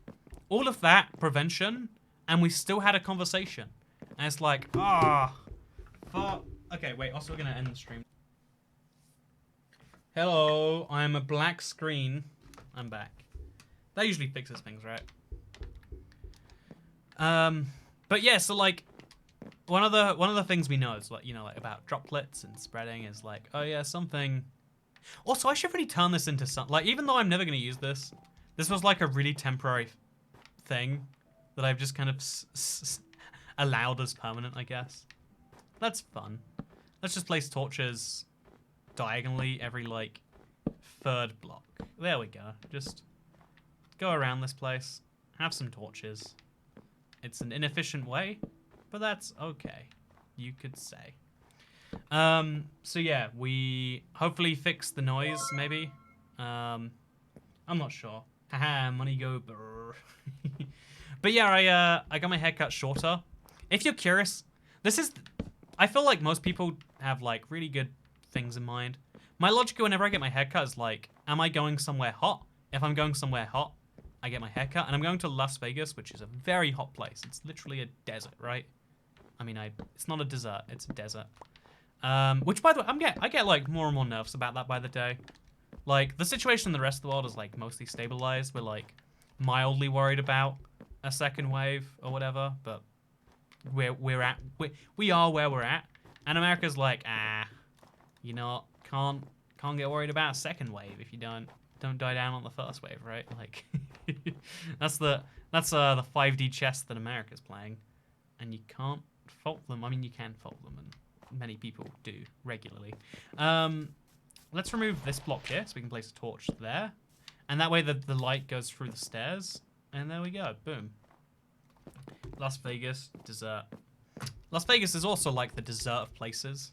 all of that prevention, and we still had a conversation. And it's like, fuck. Okay, wait, also we're gonna end the stream. Hello, I'm a black screen. I'm back. That usually fixes things, right? But yeah, so like, one of the things we know is like, you know, like about droplets and spreading is like, oh yeah, something. Also, I should really turn this into something. Like, even though I'm never gonna use this, this was like a really temporary thing that I've just kind of allowed as permanent, I guess. That's fun. Let's just place torches diagonally every, like, third block. There we go. Just go around this place. Have some torches. It's an inefficient way, but that's okay. You could say. So yeah, we hopefully fix the noise, maybe. I'm not sure. Haha, money go brrr. But yeah, I got my hair cut shorter. If you're curious, I feel like most people have like really good things in mind. My logic whenever I get my hair cut is like, am I going somewhere hot? If I'm going somewhere hot, I get my hair cut. And I'm going to Las Vegas, which is a very hot place. It's literally a desert, right? I mean, it's not a desert, it's a desert. Which, by the way, I get like more and more nervous about that by the day. Like, the situation in the rest of the world is like mostly stabilized. We're like mildly worried about a second wave or whatever, but we are where we're at, and America's like, you know, can't get worried about a second wave if you don't die down on the first wave, right? Like, that's the 5D chess that America's playing, and you can't fault them. I mean, you can fault them, and many people do regularly. Let's remove this block here so we can place a torch there, and that way the light goes through the stairs. And there we go, boom. Las Vegas, dessert. Las Vegas is also like the dessert of places.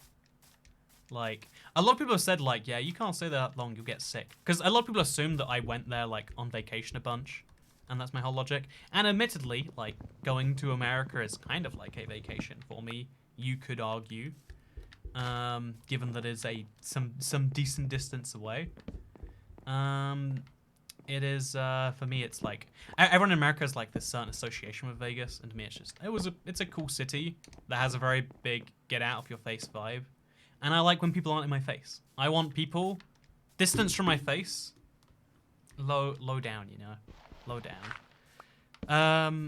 Like, a lot of people have said like, yeah, you can't stay there that long, you'll get sick. Because a lot of people assume that I went there like on vacation a bunch. And that's my whole logic. And admittedly, like, going to America is kind of like a vacation for me, you could argue. Given that it's some decent distance away. It is, for me, it's like, everyone in America has like this certain association with Vegas, and to me it's a cool city that has a very big get out of your face vibe. And I like when people aren't in my face. I want people distance from my face. Low down, you know. Low down. I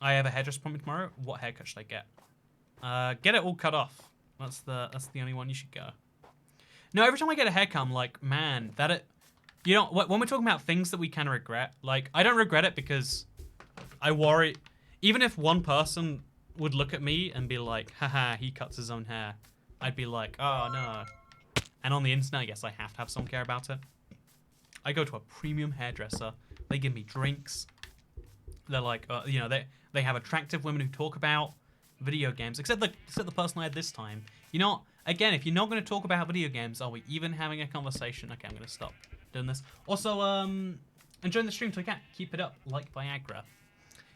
have a hairdresser appointment tomorrow. What haircut should I get? Get it all cut off. That's the only one you should go. No, every time I get a haircut, I'm like, man, you know, when we're talking about things that we kind of regret, like, I don't regret it because I worry, even if one person would look at me and be like, haha, he cuts his own hair, I'd be like, oh, no. And on the internet, I guess I have to have someone care about it. I go to a premium hairdresser. They give me drinks. They're like, you know, they have attractive women who talk about video games, except the person I had this time. You know, again, if you're not going to talk about video games, are we even having a conversation? Okay, I'm going to stop doing this. Also, enjoying the stream, so I can't keep it up like Viagra.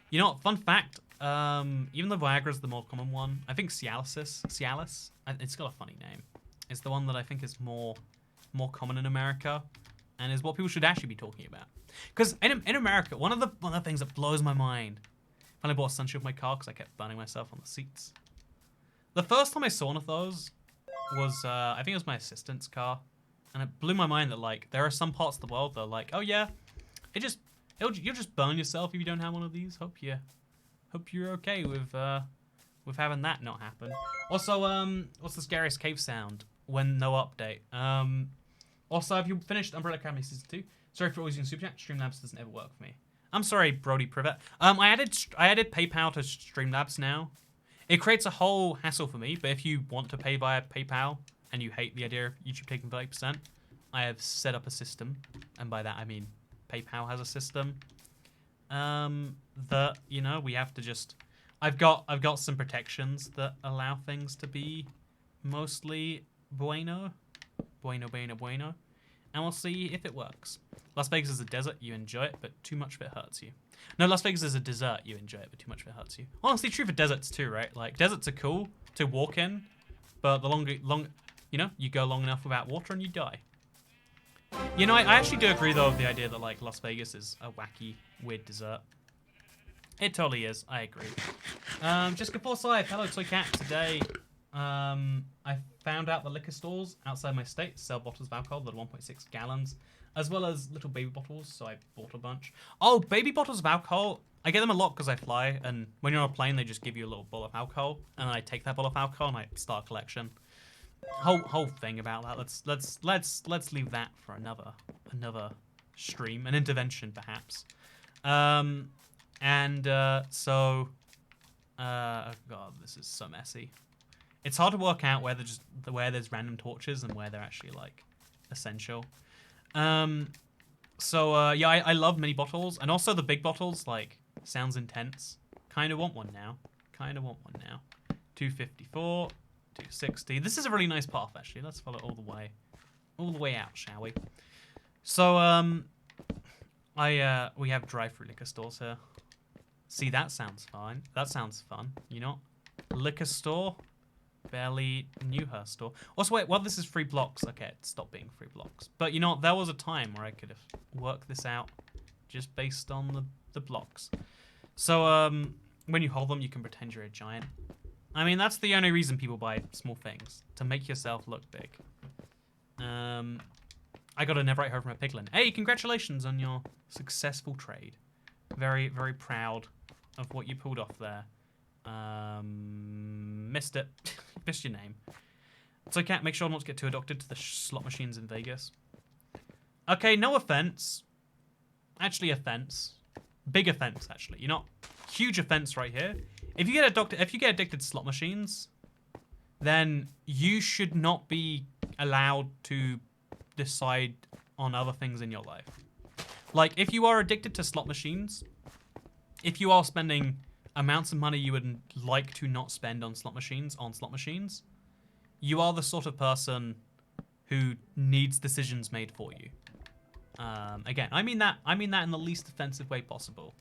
You know what, fun fact, even though Viagra's the more common one, I think Cialis, it's got a funny name. It's the one that I think is more common in America, and is what people should actually be talking about. Because in America, one of the things that blows my mind, when I bought a Sunshine for my car because I kept burning myself on the seats. The first time I saw one of those was, I think it was my assistant's car, and it blew my mind that, like, there are some parts of the world that are like, oh yeah, you'll just burn yourself if you don't have one of these. Hope you're okay with having that not happen. Also, what's the scariest cave sound when no update? Also, have you finished Umbrella Academy Season 2? Sorry for always using Super Chat. Streamlabs doesn't ever work for me. I'm sorry, Brody Privet. I added PayPal to Streamlabs now. It creates a whole hassle for me, but if you want to pay via PayPal and you hate the idea of YouTube taking 30%, I have set up a system, and by that I mean PayPal has a system that, you know, we have to just... I've got some protections that allow things to be mostly bueno, and we'll see if it works. Las Vegas is a desert, you enjoy it, but too much of it hurts you. No, Las Vegas is a dessert, you enjoy it, but too much of it hurts you. Honestly, true for deserts too, right? Like, deserts are cool to walk in, but the you know, you go long enough without water and you die. You know, I actually do agree, though, with the idea that, like, Las Vegas is a wacky, weird dessert. It totally is, I agree. Jessica Forsyth, hello, Toy Cat. Today, I found out the liquor stores outside my state sell bottles of alcohol that are 1.6 gallons, as well as little baby bottles, so I bought a bunch. Oh, baby bottles of alcohol, I get them a lot because I fly, and when you're on a plane, they just give you a little bottle of alcohol, and I take that bottle of alcohol and I start a collection. Whole thing about that. Let's leave that for another stream, an intervention perhaps. Oh god, this is so messy. It's hard to work out where there's random torches and where they're actually like essential. Yeah, I love mini bottles, and also the big bottles, like, sounds intense. Kind of want one now. 254, 260. This is a really nice path, actually. Let's follow it all the way out, shall we? So, we have drive-through liquor stores here. See, that sounds fine. That sounds fun. You know, liquor store. Barely knew her store. Also, wait, well, this is 3 blocks. Okay, it stopped being 3 blocks. But, you know, there was a time where I could have worked this out just based on the blocks. So, when you hold them, you can pretend you're a giant. I mean, that's the only reason people buy small things. To make yourself look big. I got a Neverite Home from a Piglin. Hey, congratulations on your successful trade. Very, very proud of what you pulled off there. Missed it. Missed your name. So, Cat, make sure not to get too addicted to the slot machines in Vegas. Okay, no offense. Actually, offense. Big offense, actually. You know, huge offense right here. If you get addicted to slot machines, then you should not be allowed to decide on other things in your life. Like, if you are addicted to slot machines, if you are spending amounts of money you would like to not spend on slot machines, you are the sort of person who needs decisions made for you. Again, I mean that in the least offensive way possible.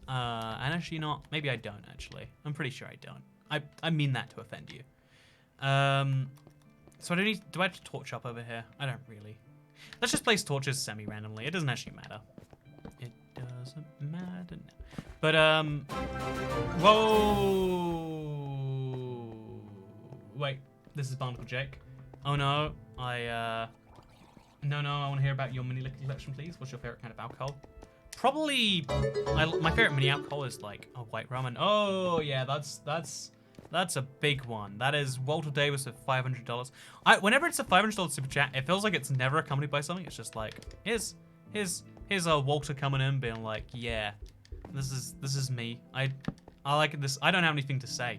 And actually not, maybe I don't actually. I'm pretty sure I don't. I mean that to offend you. So do I have to torch up over here? I don't really. Let's just place torches semi-randomly. It doesn't actually matter. It doesn't matter now. But, whoa! This is Barnacle Jake. Oh no, no, I want to hear about your mini liquor collection, please. What's your favorite kind of alcohol? Probably, my favorite mini alcohol is like a white rum. And oh yeah, that's a big one. That is Walter Davis with $500. Whenever it's a $500 super chat, it feels like it's never accompanied by something. It's just like, here's a Walter coming in being like, yeah, this is me. I like this. I don't have anything to say.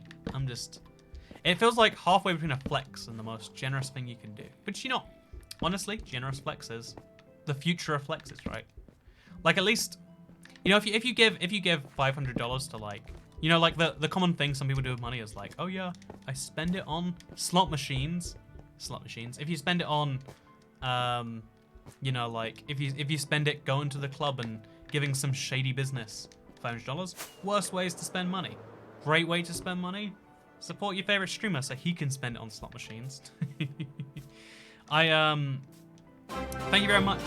It feels like halfway between a flex and the most generous thing you can do. But you know, honestly, generous flexes, the future of flexes, right? Like at least, you know, if you give $500 to like, you know, like the common thing some people do with money is like, oh yeah, I spend it on slot machines. If you spend it on, you know, like if you spend it going to the club and giving some shady business $500, worst ways to spend money. Great way to spend money. Support your favorite streamer so he can spend it on slot machines. Thank you very much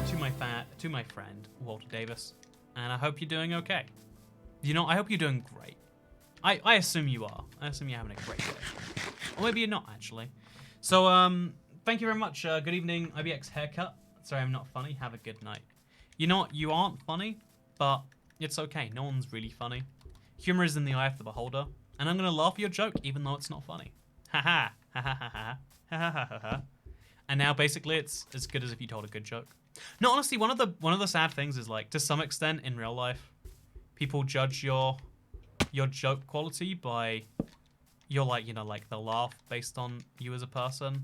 to my friend Walter Davis, and I hope you're doing okay. You know, I hope you're doing great. I assume you are. I assume you're having a great day, or maybe you're not actually. So thank you very much. Good evening, IBX haircut. Sorry, I'm not funny. Have a good night. You know what? You aren't funny, but it's okay. No one's really funny. Humor is in the eye of the beholder, and I'm gonna laugh at your joke even though it's not funny. Ha ha ha ha ha ha ha ha ha ha. And now basically it's as good as if you told a good joke. No, honestly, one of the sad things is like to some extent in real life, people judge your joke quality by your like, you know, like they'll laugh based on you as a person,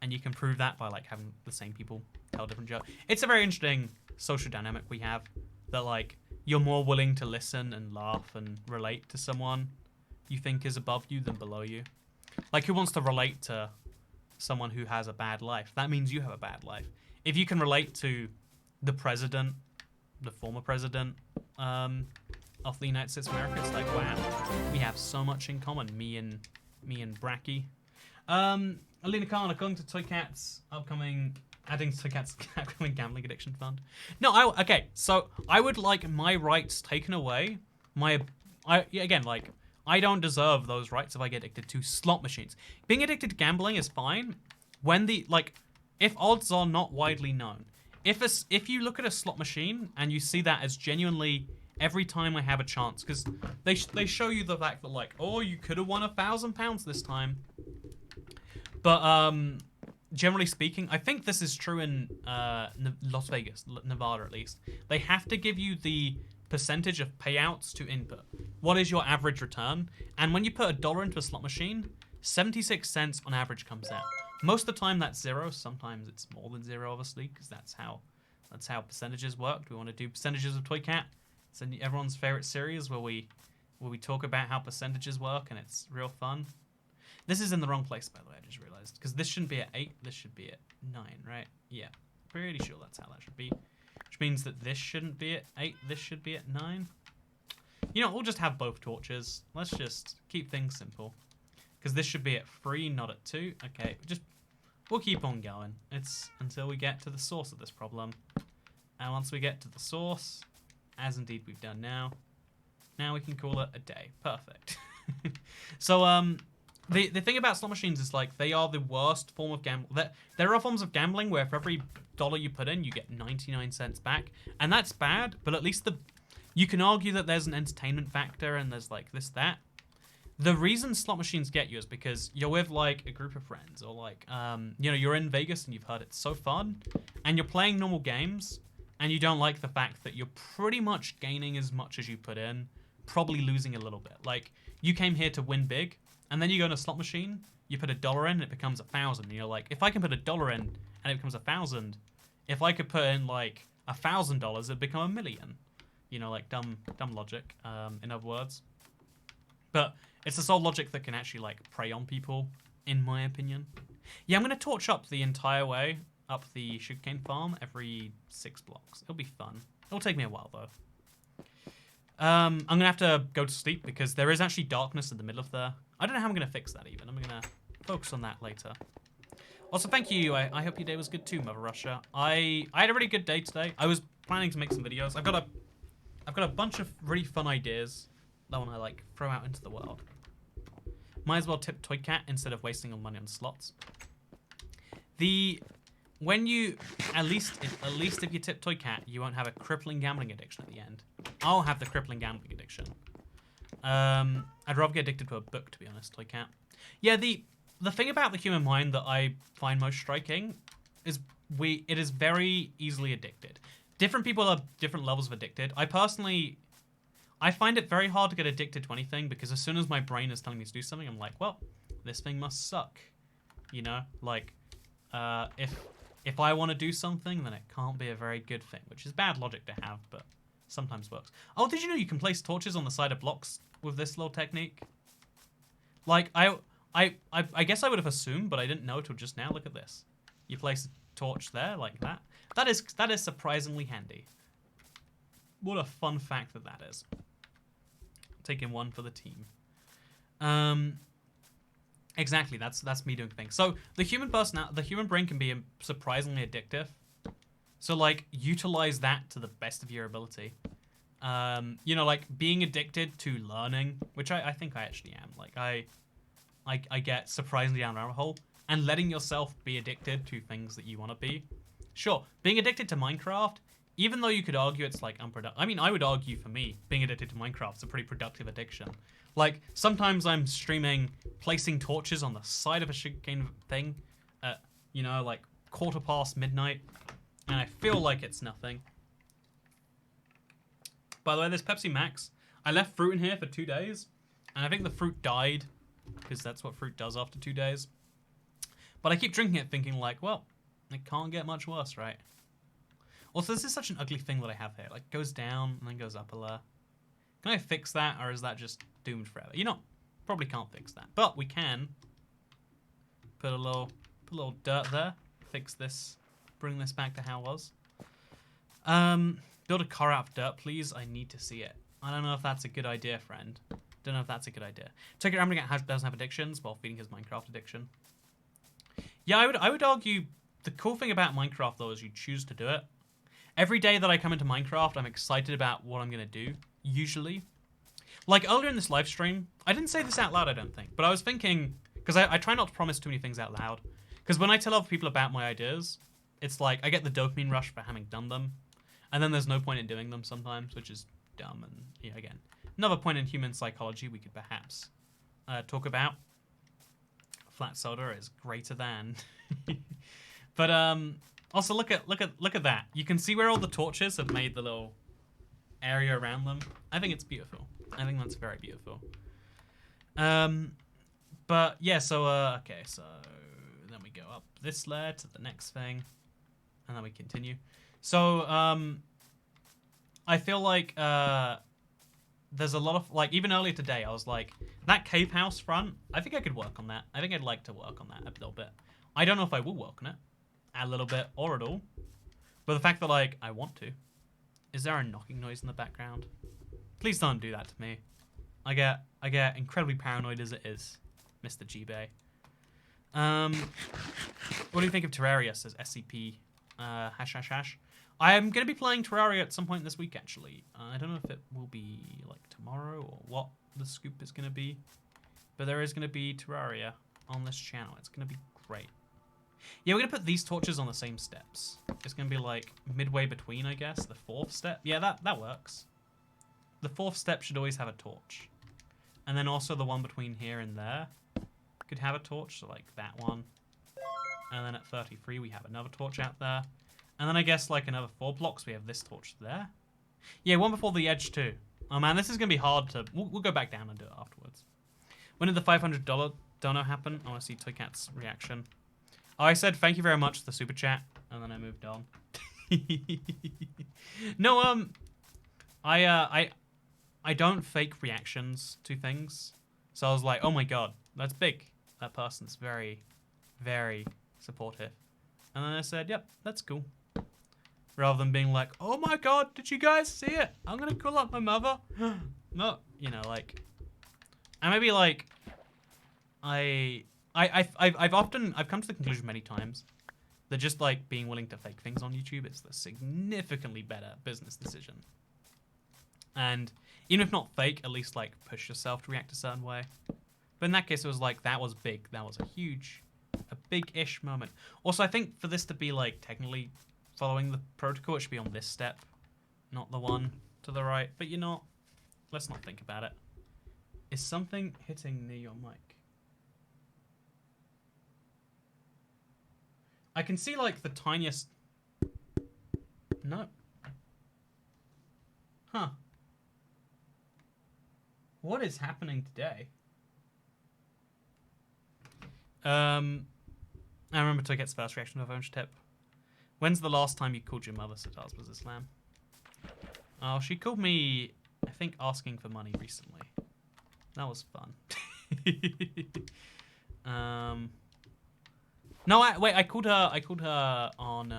and you can prove that by like having the same people tell different jokes. It's a very interesting social dynamic we have that like you're more willing to listen and laugh and relate to someone you think is above you than below you. Like who wants to relate to someone who has a bad life? That means you have a bad life. If you can relate to the president, the former president of the United States of America, it's like, wow, we have so much in common, me and Bracky. Alina Khan, according to Toy Cat's adding to Toy Cat's upcoming gambling addiction fund. No, okay, so I would like my rights taken away. I don't deserve those rights if I get addicted to slot machines. Being addicted to gambling is fine when if odds are not widely known. If you look at a slot machine and you see that as genuinely every time I have a chance, because they show you the fact that like, oh, you could have won £1,000 this time. But generally speaking, I think this is true in Las Vegas, Nevada at least. They have to give you the percentage of payouts to input. What is your average return? And when you put $1 into a slot machine, 76 cents on average comes out. Most of the time that's zero. Sometimes it's more than zero, obviously, because that's how percentages work. We want to do percentages of Toy Cat. It's everyone's favorite series where we talk about how percentages work, and it's real fun. This is in the wrong place, by the way. I just realized, because this shouldn't be at 8. This should be at 9, right? Yeah, pretty sure that's how that should be. Which means that this shouldn't be at 8, this should be at 9. You know, we'll just have both torches. Let's just keep things simple. Because this should be at 3, not at 2. Okay, we'll keep on going. It's until we get to the source of this problem. And once we get to the source, as indeed we've done now we can call it a day. Perfect. So, the thing about slot machines is like they are the worst form of gambling. There are forms of gambling where for every dollar you put in, you get 99 cents back, and that's bad. But at least you can argue that there's an entertainment factor and there's like this that. The reason slot machines get you is because you're with like a group of friends, or like you know, you're in Vegas and you've heard it's so fun, and you're playing normal games, and you don't like the fact that you're pretty much gaining as much as you put in, probably losing a little bit. Like you came here to win big. And then you go in a slot machine, you put $1 in, and it becomes 1,000. And you're like, if I can put $1 in and it becomes 1,000, if I could put in like $1,000, it'd become 1,000,000. You know, like dumb logic. In other words, but it's the sole logic that can actually like prey on people, in my opinion. Yeah, I'm gonna torch up the entire way up the sugarcane farm every 6 blocks. It'll be fun. It'll take me a while though. I'm gonna have to go to sleep because there is actually darkness in the middle of there. I don't know how I'm gonna fix that even. I'm gonna focus on that later. Also, thank you. I hope your day was good too, Mother Russia. I had a really good day today. I was planning to make some videos. I've got a bunch of really fun ideas that I want to like throw out into the world. Might as well tip Toy Cat instead of wasting all money on slots. When you at least if you tip Toy Cat, you won't have a crippling gambling addiction at the end. I'll have the crippling gambling addiction. I'd rather get addicted to a book, to be honest, Toy Cat. Yeah, the thing about the human mind that I find most striking is it is very easily addicted. Different people have different levels of addicted. I find it very hard to get addicted to anything because as soon as my brain is telling me to do something, I'm like, well, this thing must suck. You know, like, if I want to do something, then it can't be a very good thing, which is bad logic to have, but sometimes works. Oh, did you know you can place torches on the side of blocks with this little technique? Like, I guess I would have assumed, but I didn't know till just now. Look at this. You place a torch there, like that. That is surprisingly handy. What a fun fact that is. Taking one for the team. Exactly, that's me doing things. So the human brain can be surprisingly addictive. So like, utilize that to the best of your ability. You know, like being addicted to learning, which I think I actually am. Like I get surprisingly down a rabbit hole, and letting yourself be addicted to things that you want to be. Sure, being addicted to Minecraft, even though you could argue it's like unproductive. I mean, I would argue for me, being addicted to Minecraft is a pretty productive addiction. Like, sometimes I'm streaming, placing torches on the side of a sugarcane thing at, you know, like midnight, and I feel like it's nothing. By the way, this Pepsi Max, I left fruit in here for 2 days, and I think the fruit died, because that's what fruit does after 2 days. But I keep drinking it thinking like, well, it can't get much worse, right? Also, this is such an ugly thing that I have here. Like, goes down and then goes up a layer. Can I fix that, or is that just doomed forever? You know, probably can't fix that. But we can put a little dirt there. Fix this. Bring this back to how it was. Build a car out of dirt, please. I need to see it. I don't know if that's a good idea, friend. Don't know if that's a good idea. Take it, Ramagatt doesn't have addictions while feeding his Minecraft addiction. Yeah, I would argue the cool thing about Minecraft, though, is you choose to do it. Every day that I come into Minecraft, I'm excited about what I'm going to do, usually. Like, earlier in this live stream, I didn't say this out loud, I don't think, but I was thinking, because I try not to promise too many things out loud, because when I tell other people about my ideas, it's like, I get the dopamine rush for having done them, and then there's no point in doing them sometimes, which is dumb, and, yeah, again, another point in human psychology we could perhaps talk about. Flat soda is greater than. But, also, look at that. You can see where all the torches have made the little area around them. I think it's beautiful. I think that's very beautiful. But yeah, so okay, so then we go up this layer to the next thing, and then we continue. So I feel like there's a lot of, like, even earlier today, I was like, that cave house front, I think I could work on that. I think I'd like to work on that a little bit. I don't know if I will work on it a little bit or at all, but the fact that, like, I want to. Is there a knocking noise in the background? Please don't do that to me. I get incredibly paranoid as it is, Mr. G-Bay. What do you think of Terraria, says SCP ###. I am going to be playing Terraria at some point this week, actually. I don't know if it will be, like, tomorrow or what the scoop is going to be, but there is going to be Terraria on this channel. It's going to be great. Yeah, we're going to put these torches on the same steps. It's going to be, like, midway between, I guess, the fourth step. Yeah, that works. The fourth step should always have a torch. And then also the one between here and there could have a torch, so, like, that one. And then at 33, we have another torch out there. And then I guess, like, another 4 blocks, we have this torch there. Yeah, one before the edge, too. Oh, man, this is going to be hard to... We'll go back down and do it afterwards. When did the $500 dono happen? I want to see Toy Cat's reaction. Oh, I said thank you very much to the super chat, and then I moved on. No, I don't fake reactions to things. So I was like, oh my god, that's big. That person's very, very supportive. And then I said, yep, that's cool. Rather than being like, oh my god, did you guys see it? I'm gonna call up my mother. No, you know, like, and maybe like, I've come to the conclusion many times that just like being willing to fake things on YouTube is the significantly better business decision. And even if not fake, at least like push yourself to react a certain way. But in that case, it was like, that was big. That was a big-ish moment. Also, I think for this to be, like, technically following the protocol, it should be on this step, not the one to the right. But you know, let's not think about it. Is something hitting near your mic? I can see, like, the tiniest... No. Huh. What is happening today? I remember Toget's first reaction to a phone tip. When's the last time you called your mother? Said ours was Islam. Oh, she called me, I think, asking for money recently. That was fun. No, wait, I called her on,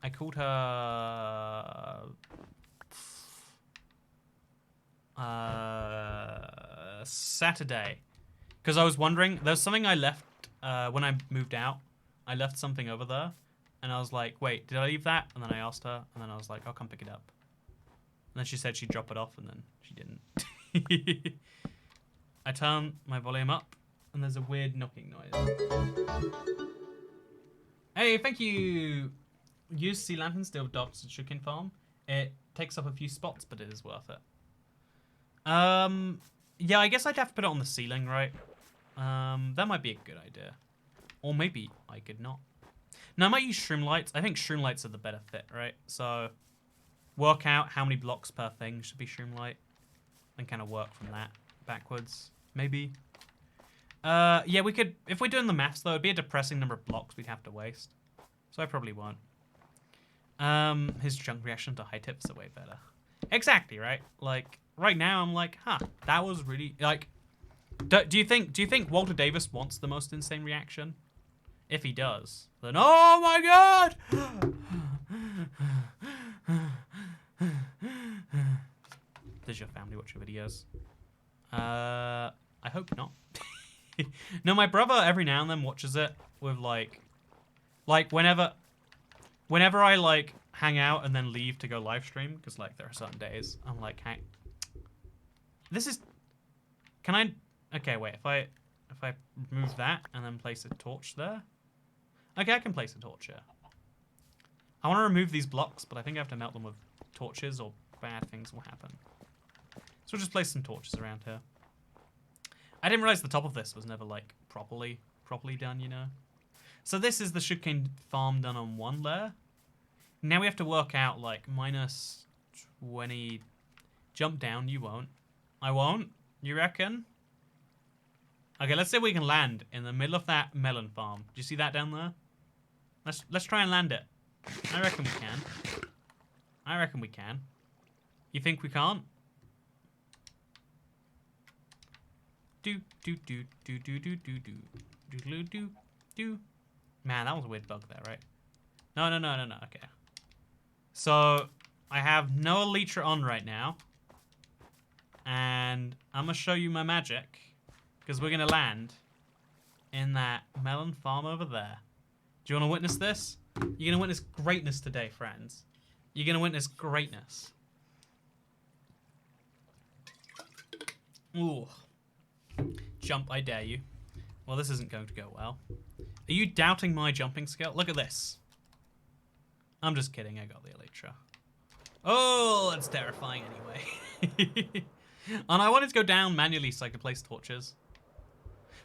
I called her, Saturday. Because I was wondering, there's something I left, when I moved out. I left something over there. And I was like, wait, did I leave that? And then I asked her, and then I was like, I'll come pick it up. And then she said she'd drop it off, and then she didn't. I turn my volume up, and there's a weird knocking noise. Hey, thank you! Use sea lantern still docks at Sugarcane Farm. It takes up a few spots, but it is worth it. Yeah, I guess I'd have to put it on the ceiling, right? That might be a good idea. Or maybe I could not. No, I might use shroom lights. I think shroom lights are the better fit, right? So, work out how many blocks per thing should be shroom light. And kind of work from that backwards. Maybe. Yeah, we could... If we're doing the maths, though, it'd be a depressing number of blocks we'd have to waste. So I probably won't. His junk reaction to high tips are way better. Exactly, right? Like, right now I'm like, huh, that was really... Like, do you think Walter Davis wants the most insane reaction? If he does, then oh my god! Does your family watch your videos? I hope not. No, my brother every now and then watches it with like whenever I like hang out and then leave to go live stream, because like there are certain days I'm like, hey, this is, can I? Okay, wait. If I move that and then place a torch there. Okay, I can place a torch here. I want to remove these blocks, but I think I have to melt them with torches or bad things will happen. So we'll just place some torches around here. I didn't realize the top of this was never like properly done, you know. So this is the sugarcane farm done on one layer. Now we have to work out like minus 20. Jump down, you won't. I won't. You reckon? Okay, let's see if we can land in the middle of that melon farm. Do you see that down there? Let's try and land it. I reckon we can. I reckon we can. You think we can't? Do do do do do do do do do do do do. Man, that was a weird bug there, right? No. Okay. So I have no elytra on right now, and I'm gonna show you my magic. Because we're going to land in that melon farm over there. Do you want to witness this? You're going to witness greatness today, friends. You're going to witness greatness. Ooh. Jump, I dare you. Well, this isn't going to go well. Are you doubting my jumping skill? Look at this. I'm just kidding. I got the elytra. Oh, that's terrifying anyway. And I wanted to go down manually so I could place torches.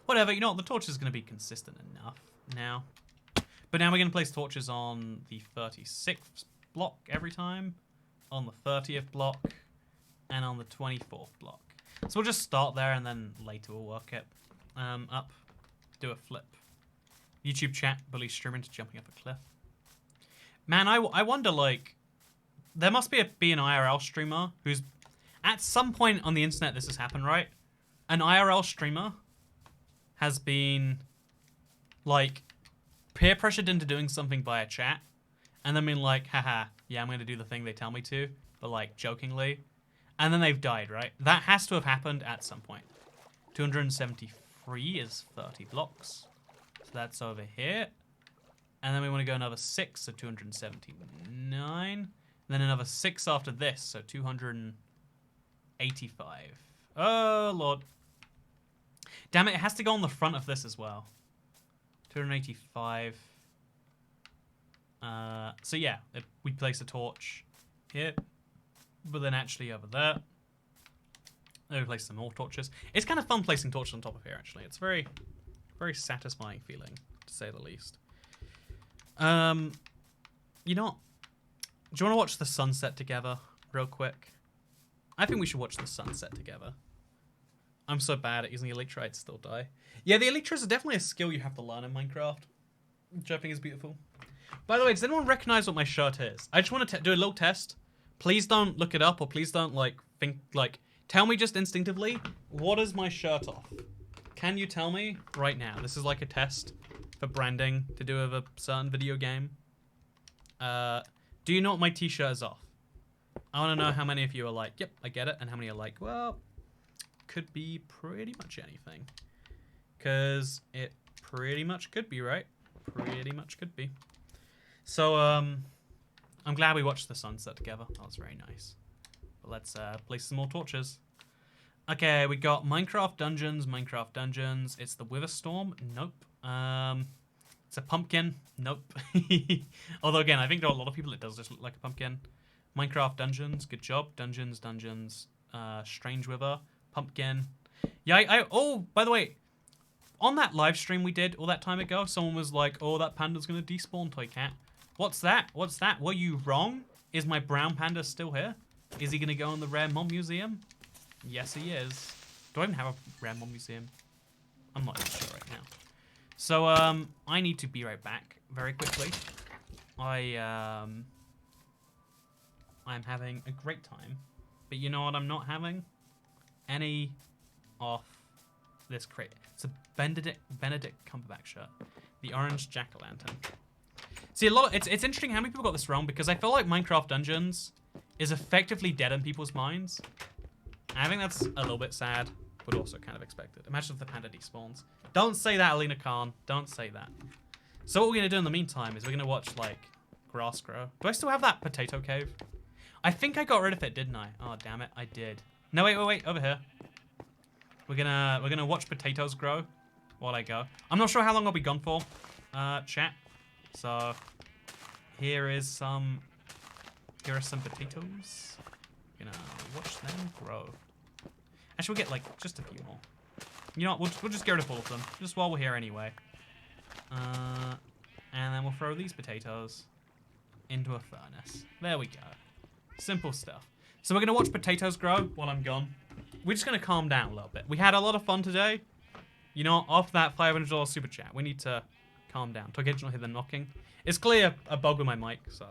Whatever, you know what, the torch is going to be consistent enough now. But now we're going to place torches on the 36th block every time, on the 30th block, and on the 24th block. So we'll just start there and then later we'll work it up, do a flip. YouTube chat, bully streamer into jumping up a cliff. Man, I wonder, like, there must be an IRL streamer who's, at some point on the internet this has happened, right? An IRL streamer has been, like, peer pressured into doing something by a chat, and then been like, haha, yeah, I'm going to do the thing they tell me to, but, like, jokingly. And then they've died, right? That has to have happened at some point. 273 is 30 blocks. So that's over here. And then we want to go another 6, so 279. And then another 6 after this, so 285. Oh, Lord. Damn it, it has to go on the front of this as well. 285. So yeah, we place a torch here, but then actually over there. Then we place some more torches. It's kind of fun placing torches on top of here, actually. It's very, very satisfying feeling, to say the least. You know what? Do you want to watch the sunset together real quick? I think we should watch the sunset together. I'm so bad at using the Elytra, I'd still die. Yeah, the Elytra is definitely a skill you have to learn in Minecraft, which I think is beautiful. By the way, does anyone recognize what my shirt is? I just want to do a little test. Please don't look it up, or please don't, tell me just instinctively, what is my shirt off? Can you tell me right now? This is like a test for branding to do with a certain video game. Do you know what my t-shirt is off? I want to know how many of you are like, yep, I get it, and how many are like, well, could be pretty much anything. Because it pretty much could be, right? Pretty much could be. So, I'm glad we watched the sunset together. That was very nice. But let's place some more torches. Okay, we got Minecraft Dungeons, Minecraft Dungeons. It's the Wither Storm. Nope. It's a pumpkin. Nope. Although, again, I think there are a lot of people it does just look like a pumpkin. Minecraft Dungeons. Good job. Dungeons, Dungeons. Strange Wither. Pumpkin. Yeah, oh, by the way, on that live stream we did all that time ago, someone was like, oh, that panda's going to despawn, Toy Cat. What's that? What's that? Were you wrong? Is my brown panda still here? Is he going to go in the Rare Mod Museum? Yes, he is. Do I even have a Rare Mod Museum? I'm not even sure right now. So, I need to be right back very quickly. I'm having a great time. But you know what I'm not having? Any off this crate. It's a Benedict Cumberbatch shirt. The orange jack-o'-lantern. See, it's interesting how many people got this wrong, because I feel like Minecraft Dungeons is effectively dead in people's minds. I think that's a little bit sad, but also kind of expected. Imagine if the panda despawns. Don't say that, Alina Khan. Don't say that. So what we're going to do in the meantime is we're going to watch, like, grass grow. Do I still have that potato cave? I think I got rid of it, didn't I? Oh, damn it. I did. No, wait. Over here. We're gonna watch potatoes grow while I go. I'm not sure how long I'll be gone for, chat. So here are some potatoes. Gonna watch them grow. Actually, we'll get like just a few more. You know what? We'll just get rid of all of them, just while we're here anyway. And then we'll throw these potatoes into a furnace. There we go. Simple stuff. So we're gonna watch potatoes grow while I'm gone. We're just gonna calm down a little bit. We had a lot of fun today. You know, off that $500 super chat, we need to calm down. To occasionally hear them knocking. It's clearly a bug with my mic, so.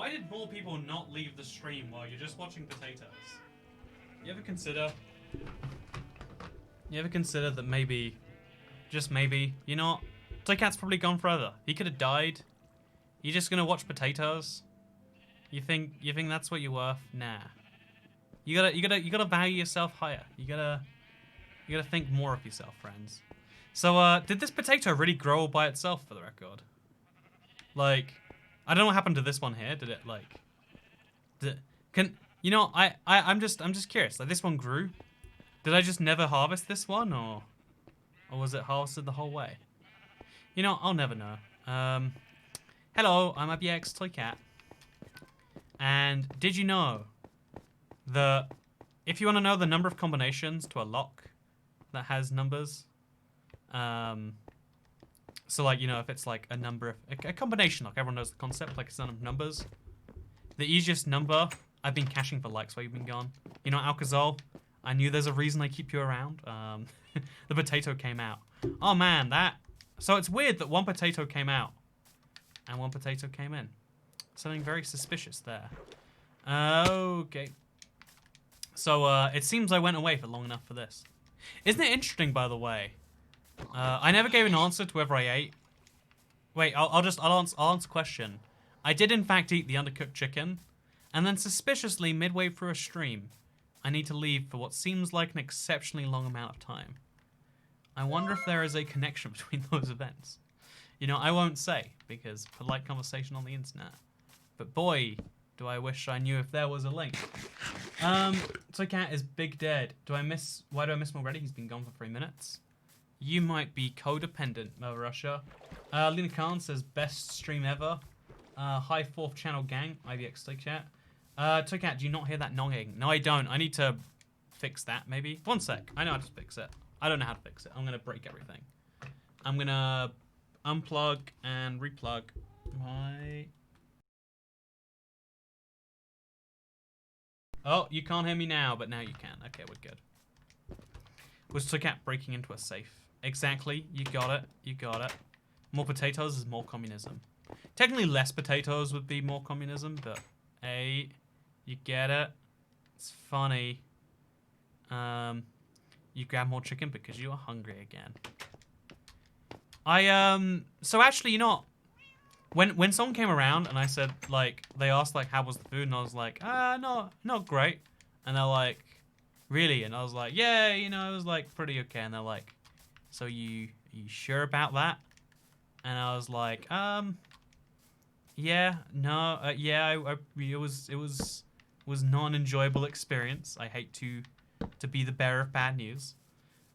Why did more people not leave the stream while you're just watching potatoes? You ever consider that maybe, just maybe, you know what? Toycat's probably gone forever. He could have died. You're just gonna watch potatoes? You think that's what you're worth? Nah. You gotta value yourself higher. You gotta think more of yourself, friends. So, did this potato really grow by itself, for the record? Like, I don't know what happened to this one here. Did it, like... You know, I'm just curious. Like, this one grew. Did I just never harvest this one, or was it harvested the whole way? You know, I'll never know. Hello, I'm ABX Toycat. And did you know that if you want to know the number of combinations to a lock that has numbers, so like, you know, if it's like a number of a combination lock, everyone knows the concept, like a set of numbers. The easiest number, I've been caching for likes while you've been gone. You know, Alcazol, I knew there's a reason I keep you around. The potato came out. Oh man, so it's weird that one potato came out and one potato came in. Something very suspicious there. Okay. So, it seems I went away for long enough for this. Isn't it interesting, by the way? I never gave an answer to whether I ate. Wait, I'll answer question. I did in fact eat the undercooked chicken, and then suspiciously midway through a stream, I need to leave for what seems like an exceptionally long amount of time. I wonder if there is a connection between those events. You know, I won't say, because polite conversation on the internet. But boy, do I wish I knew if there was a link. Toycat is big dead. Why do I miss him already? He's been gone for 3 minutes. You might be codependent, Mother Russia. Lena Khan says, best stream ever. Hi 4th channel gang, IVX Toycat. Toycat, do you not hear that nonging? No, I don't. I need to fix that, maybe. 1 sec. I know how to fix it. I don't know how to fix it. I'm going to break everything. I'm going to unplug and replug my... Oh, you can't hear me now, but now you can. Okay, we're good. Was Toycat breaking into a safe? Exactly. You got it. You got it. More potatoes is more communism. Technically, less potatoes would be more communism, but hey, you get it. It's funny. You grab more chicken because you are hungry again. So actually, you know, when someone came around and I said, like, they asked, like, how was the food? And I was like, not great. And they're like, really? And I was like, yeah, you know, it was, like, pretty okay. And they're like, so are you sure about that? And I was like, yeah, no, yeah, it was not an enjoyable experience. I hate to be the bearer of bad news.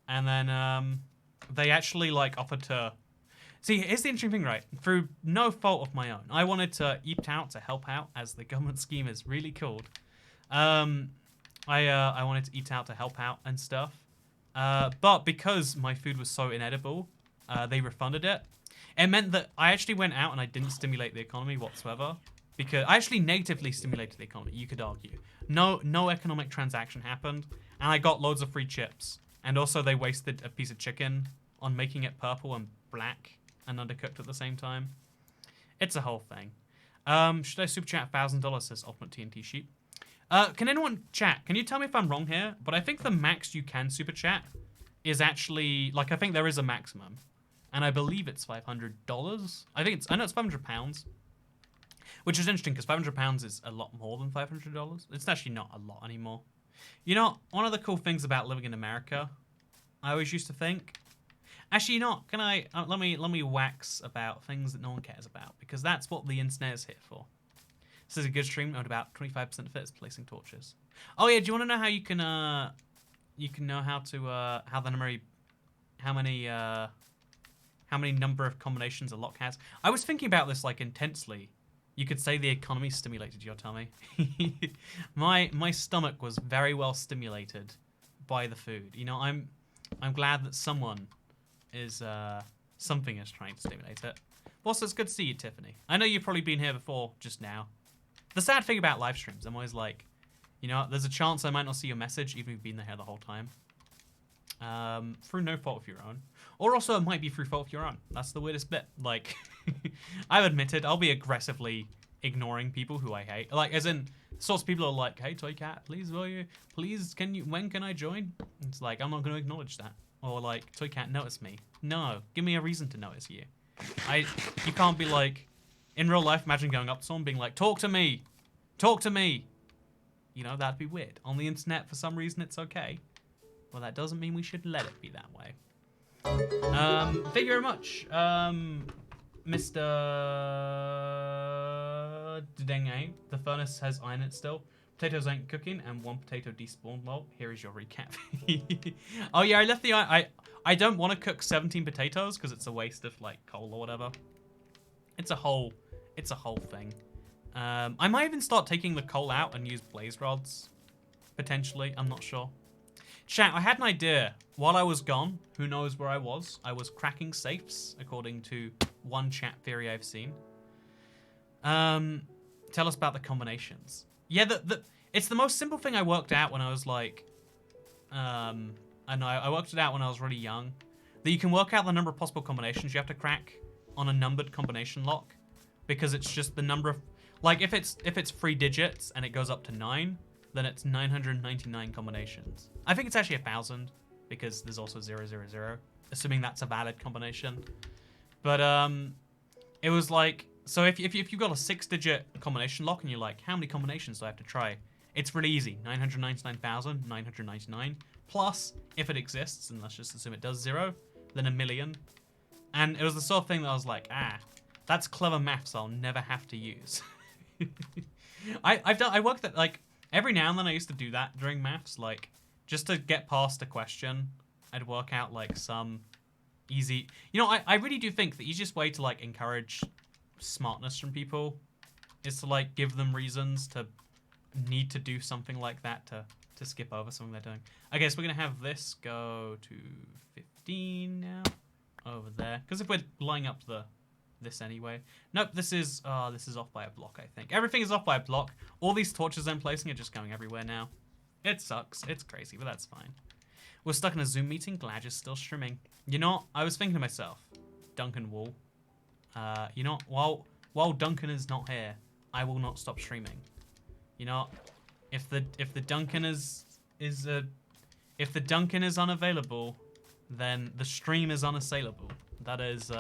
And then, they actually, like, offered to... See, here's the interesting thing, right? Through no fault of my own, I wanted to eat out to help out, as the government scheme is really called. I wanted to eat out to help out and stuff. But because my food was so inedible, they refunded it. It meant that I actually went out and I didn't stimulate the economy whatsoever. Because I actually negatively stimulated the economy, you could argue. No economic transaction happened, and I got loads of free chips. And also they wasted a piece of chicken on making it purple and black and undercooked at the same time. It's a whole thing. Should I super chat $1,000, says Ultimate TNT Sheep. Can anyone chat? Can you tell me if I'm wrong here? But I think the max you can super chat is actually, like, I think there is a maximum. And I believe it's $500. I know it's £500. Which is interesting because £500 is a lot more than $500. It's actually not a lot anymore. You know, one of the cool things about living in America, I always used to think, actually, you know what, can I, let me wax about things that no one cares about, because that's what the internet is here for. This is a good stream, at about 25% of it is placing torches. Oh yeah, do you want to know how you can know how to, how many number of combinations a lock has? I was thinking about this, like, intensely. You could say the economy stimulated your tummy. My stomach was very well stimulated by the food. You know, I'm glad that something is trying to stimulate it. Also, it's good to see you, Tiffany. I know you've probably been here before just now. The sad thing about live streams, I'm always like, you know, there's a chance I might not see your message even if you've been here the whole time. Through no fault of your own. Or also it might be through fault of your own. That's the weirdest bit. Like, I've admitted I'll be aggressively ignoring people who I hate. Like, as in, sorts of people are like, hey, Toy Cat, please, will you? Please, when can I join? It's like, I'm not going to acknowledge that. Or like, Toy Cat, notice me. No, give me a reason to notice you. You can't be like, in real life, imagine going up to someone being like, talk to me. Talk to me. You know, that'd be weird. On the internet, for some reason, it's okay. Well, that doesn't mean we should let it be that way. Thank you very much, Mr. Denge. The furnace has iron in it still. Potatoes ain't cooking, and one potato despawned. Well, here is your recap. Oh yeah, I left the iron. I don't want to cook 17 potatoes because it's a waste of like coal or whatever. It's a whole thing. I might even start taking the coal out and use blaze rods. Potentially, I'm not sure. Chat, I had an idea. While I was gone, who knows where I was cracking safes, according to one chat theory I've seen. Tell us about the combinations. Yeah, it's the most simple thing I worked out when I was like, and I worked it out when I was really young, that you can work out the number of possible combinations you have to crack on a numbered combination lock, because it's just the number of, like, if it's 3 digits and it goes up to 9, then it's 999 combinations. I think it's actually 1,000 because there's also 000, assuming that's a valid combination. But it was like, so if you've got a 6-digit combination lock and you're like, how many combinations do I have to try? It's really easy, 999,999. Plus, if it exists, and let's just assume it does 0, then 1,000,000. And it was the sort of thing that I was like, that's clever maths I'll never have to use. I worked at, like, every now and then I used to do that during maths, like, just to get past a question, I'd work out, like, some easy... You know, I really do think the easiest way to, like, encourage smartness from people is to, like, give them reasons to need to do something like that to skip over something they're doing. I guess we're going to have this go to 15 now, over there. Because if we're lining up this anyway. Nope, this is off by a block, I think. Everything is off by a block. All these torches I'm placing are just going everywhere now. It sucks. It's crazy, but that's fine. We're stuck in a Zoom meeting. Glad you're still streaming. You know, I was thinking to myself, Duncan Wall, you know, while Duncan is not here, I will not stop streaming. You know, if the Duncan is unavailable, then the stream is unassailable. That is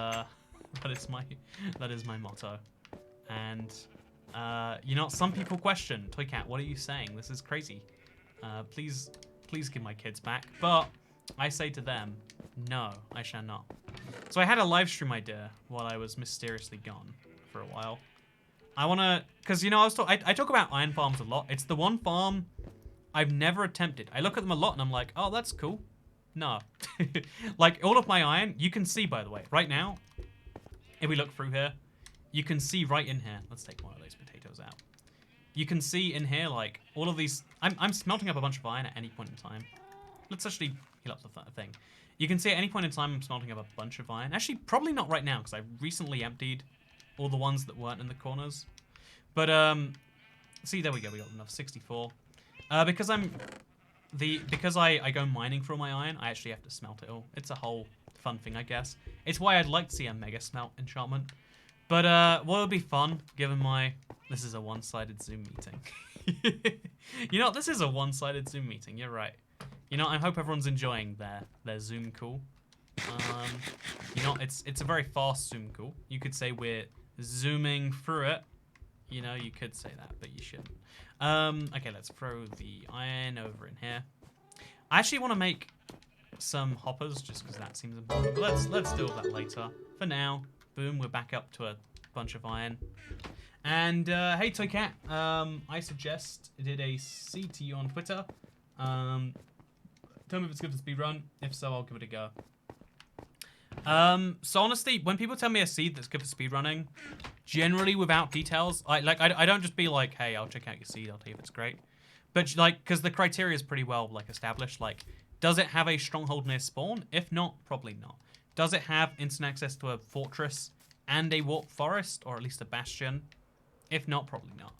my motto. And you know, some people question, Toy Cat, what are you saying? This is crazy. Please give my kids back. But I say to them, no, I shall not. So I had a live stream idea while I was mysteriously gone for a while. I wanna, cause you know, I talk about iron farms a lot. It's the one farm I've never attempted. I look at them a lot and I'm like, oh, that's cool. No. Like, all of my iron, you can see, by the way, right now, if we look through here, you can see right in here. Let's take one of those potatoes out. You can see in here, like, all of these... I'm smelting up a bunch of iron at any point in time. Let's actually heal up the thing. You can see at any point in time I'm smelting up a bunch of iron. Actually, probably not right now, because I recently emptied all the ones that weren't in the corners. But, see, there we go. We got enough 64. Because I go mining for all my iron, I actually have to smelt it all. It's a whole fun thing, I guess. It's why I'd like to see a mega smelt enchantment. But what would be fun, given my... This is a one-sided Zoom meeting. You know, this is a one-sided Zoom meeting. You're right. You know, I hope everyone's enjoying their Zoom call. You know, it's a very fast Zoom call. You could say we're zooming through it. You know, you could say that, but you shouldn't. Okay, let's throw the iron over in here. I actually want to make some hoppers just because that seems important. But let's deal with that later. For now, boom, we're back up to a bunch of iron. And hey, Toy Cat, I suggest I did a C to you on Twitter. Tell me if it's good for speedrun. If so, I'll give it a go. So honestly, when people tell me a seed that's good for speedrunning, generally without details, I don't just be like, hey, I'll check out your seed, I'll tell you if it's great. But like, because the criteria is pretty well like established. Like, does it have a stronghold near spawn? If not, probably not. Does it have instant access to a fortress and a warped forest, or at least a bastion? If not, probably not.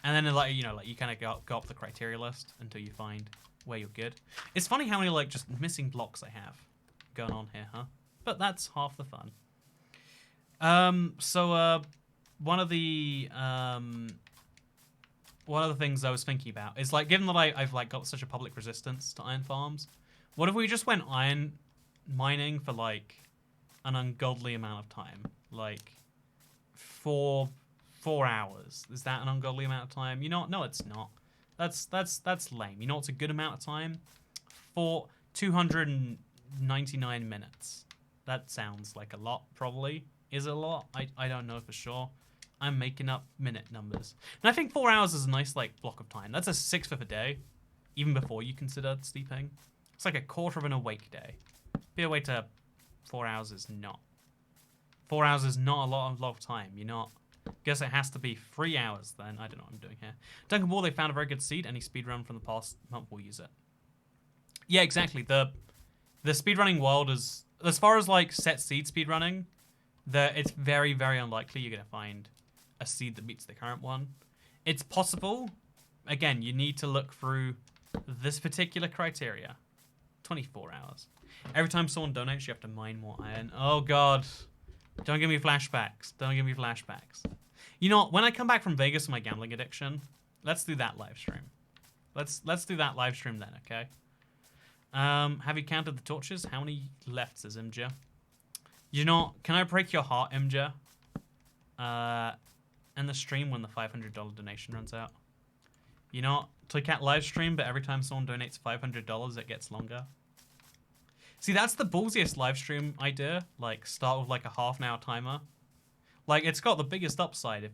And then like, you know, like you kind of go up the criteria list until you find where you're good. It's funny how many like just missing blocks I have going on here, huh? But that's half the fun. So one of the things I was thinking about is like, given that I've like got such a public resistance to iron farms, what if we just went iron mining for like an ungodly amount of time, like 4 hours? Is that an ungodly amount of time? You know, no, it's not. That's lame. You know what's a good amount of time? For 299 minutes. That sounds like a lot, probably. Is it a lot? I don't know for sure. I'm making up minute numbers. And I think 4 hours is a nice, like, block of time. That's a sixth of a day, even before you consider sleeping. It's like a quarter of an awake day. Be awake to 4 hours is not. 4 hours is not a lot of time. You're not. Guess it has to be 3 hours then. I don't know what I'm doing here. Duncan Wall, they found a very good seed. Any speedrun from the past month will use it. Yeah, exactly. The speedrunning world is, as far as like set seed speedrunning, it's very, very unlikely you're going to find a seed that meets the current one. It's possible. Again, you need to look through this particular criteria. 24 hours. Every time someone donates, you have to mine more iron. Oh, God. Don't give me flashbacks. Don't give me flashbacks. You know, when I come back from Vegas with my gambling addiction, let's do that live stream. Let's do that live stream then, okay? Have you counted the torches? How many left, says Imja? You know, can I break your heart, Imja? And the stream when the $500 donation runs out. You know, Toycat live stream, but every time someone donates $500, it gets longer. See, that's the ballsiest live stream idea. Like, start with like a half-an-hour timer. Like, it's got the biggest upside if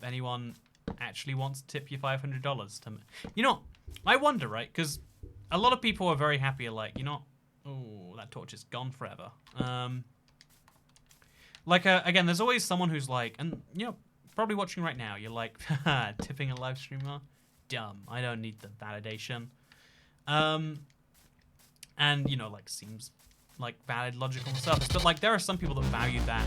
anyone actually wants to tip you $500 to. You know, I wonder, right? Because a lot of people are very happy, like, you know, oh, that torch is gone forever. Again, there's always someone who's like, and you know, probably watching right now, you're like, haha, tipping a live streamer? Dumb. I don't need the validation. And, you know, like, seems like valid, logical on the surface. But, like, there are some people that value that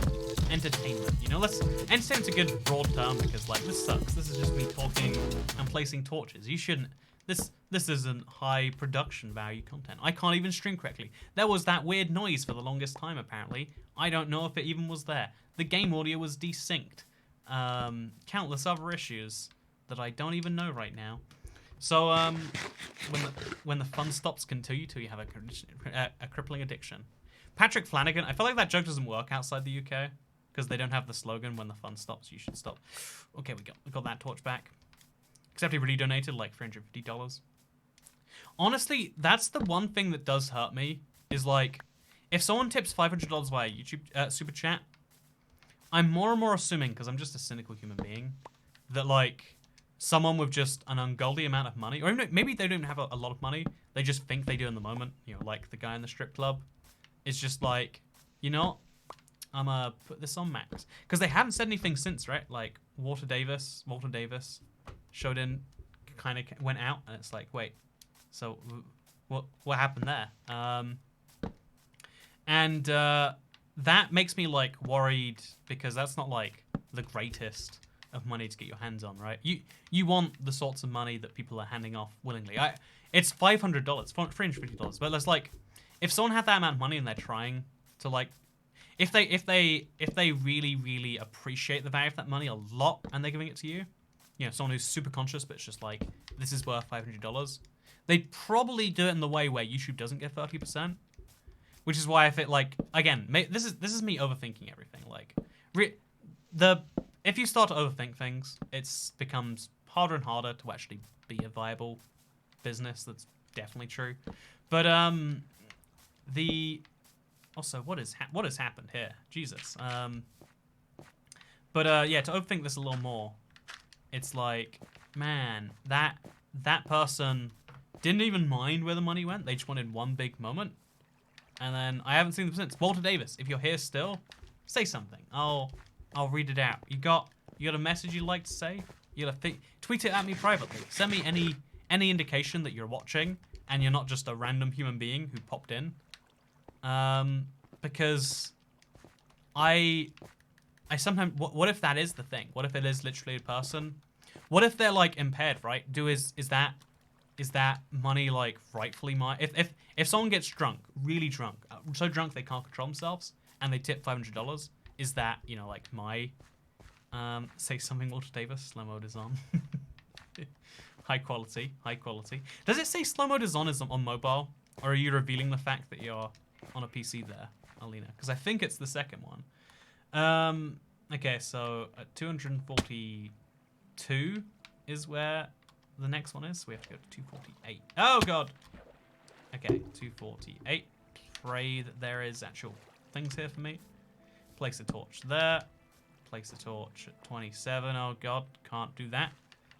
entertainment. You know, entertainment's a good broad term because, like, this sucks. This is just me talking and placing torches. You shouldn't. This isn't high production value content. I can't even stream correctly. There was that weird noise for the longest time, apparently. I don't know if it even was there. The game audio was desynced. Countless other issues that I don't even know right now. So, when the fun stops continue till you have a crippling addiction. Patrick Flanagan, I feel like that joke doesn't work outside the UK because they don't have the slogan, when the fun stops, you should stop. Okay, we got that torch back. Except he really donated like $350. Honestly, that's the one thing that does hurt me, is like, if someone tips $500 via YouTube super chat, I'm more and more assuming, because I'm just a cynical human being, that like someone with just an ungodly amount of money, or maybe they don't have a lot of money, they just think they do in the moment, you know, like the guy in the strip club, is just like, you know, I'm gonna put this on max. Because they haven't said anything since, right? Like, Walter Davis showed in, kind of went out, and it's like, wait, so what happened there? And that makes me like worried, because that's not like the greatest of money to get your hands on, right? You want the sorts of money that people are handing off willingly. It's $500, $350, but it's like, if someone had that amount of money and they're trying to like, if they really, really appreciate the value of that money a lot and they're giving it to you, you know, someone who's super conscious but it's just like, this is worth $500, they'd probably do it in the way where YouTube doesn't get 30%, which is why I feel like, again, this is me overthinking everything. Like, if you start to overthink things, it becomes harder and harder to actually be a viable business. That's definitely true. But also, what has happened here? Jesus. Yeah, to overthink this a little more, it's like, man, that person didn't even mind where the money went. They just wanted one big moment, and then I haven't seen them since. Walter Davis, if you're here still, say something. I'll read it out. You got a message you'd like to say? You gotta tweet it at me privately. Send me any indication that you're watching and you're not just a random human being who popped in. Because I sometimes, what if that is the thing? What if it is literally a person? What if they're like impaired, right? Is that money like rightfully mine? If someone gets drunk, really drunk, so drunk they can't control themselves, and they tip $500, is that, you know, like my Say something, Walter Davis. Slow mode is on. High quality, high quality. Does it say slow mode is on mobile? Or are you revealing the fact that you're on a PC there, Alina? Because I think it's the second one. Okay, so at 242 is where the next one is. So we have to go to 248. Oh, God. Okay, 248. Pray that there is actual things here for me. Place a torch there. Place a torch at 27. Oh, God. Can't do that.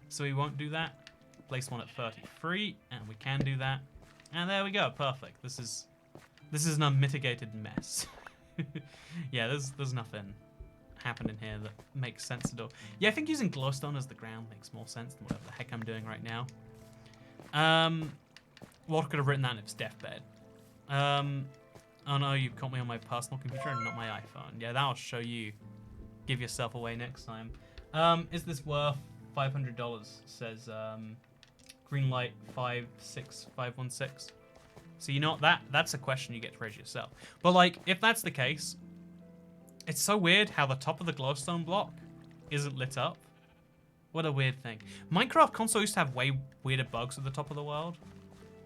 So we won't do that. Place one at 33, and we can do that. And there we go. Perfect. This is an unmitigated mess. Yeah, there's nothing happening here that makes sense at all. Yeah, I think using glowstone as the ground makes more sense than whatever the heck I'm doing right now. Walter could have written that in his deathbed. Oh no, you caught me on my personal computer and not my iPhone. Yeah, that'll show you. Give yourself away next time. Is this worth $500? Says Greenlight 56516. So you know that's a question you get to raise yourself. But like, if that's the case, it's so weird how the top of the glowstone block isn't lit up. What a weird thing. Minecraft console used to have way weirder bugs at the top of the world.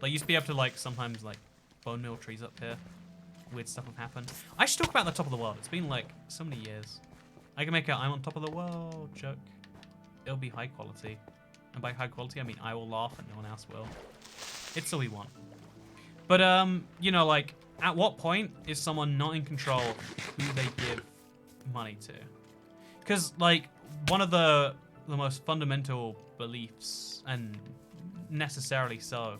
Like, you used to be able to like sometimes like bone meal trees up here. Weird stuff have happened. I should talk about the top of the world. It's been like so many years. I can make a I'm on top of the world joke. It'll be high quality. And by high quality, I mean I will laugh and no one else will. It's all we want. But, you know, like, at what point is someone not in control of who they give money to? Because, like, one of the most fundamental beliefs, and necessarily so,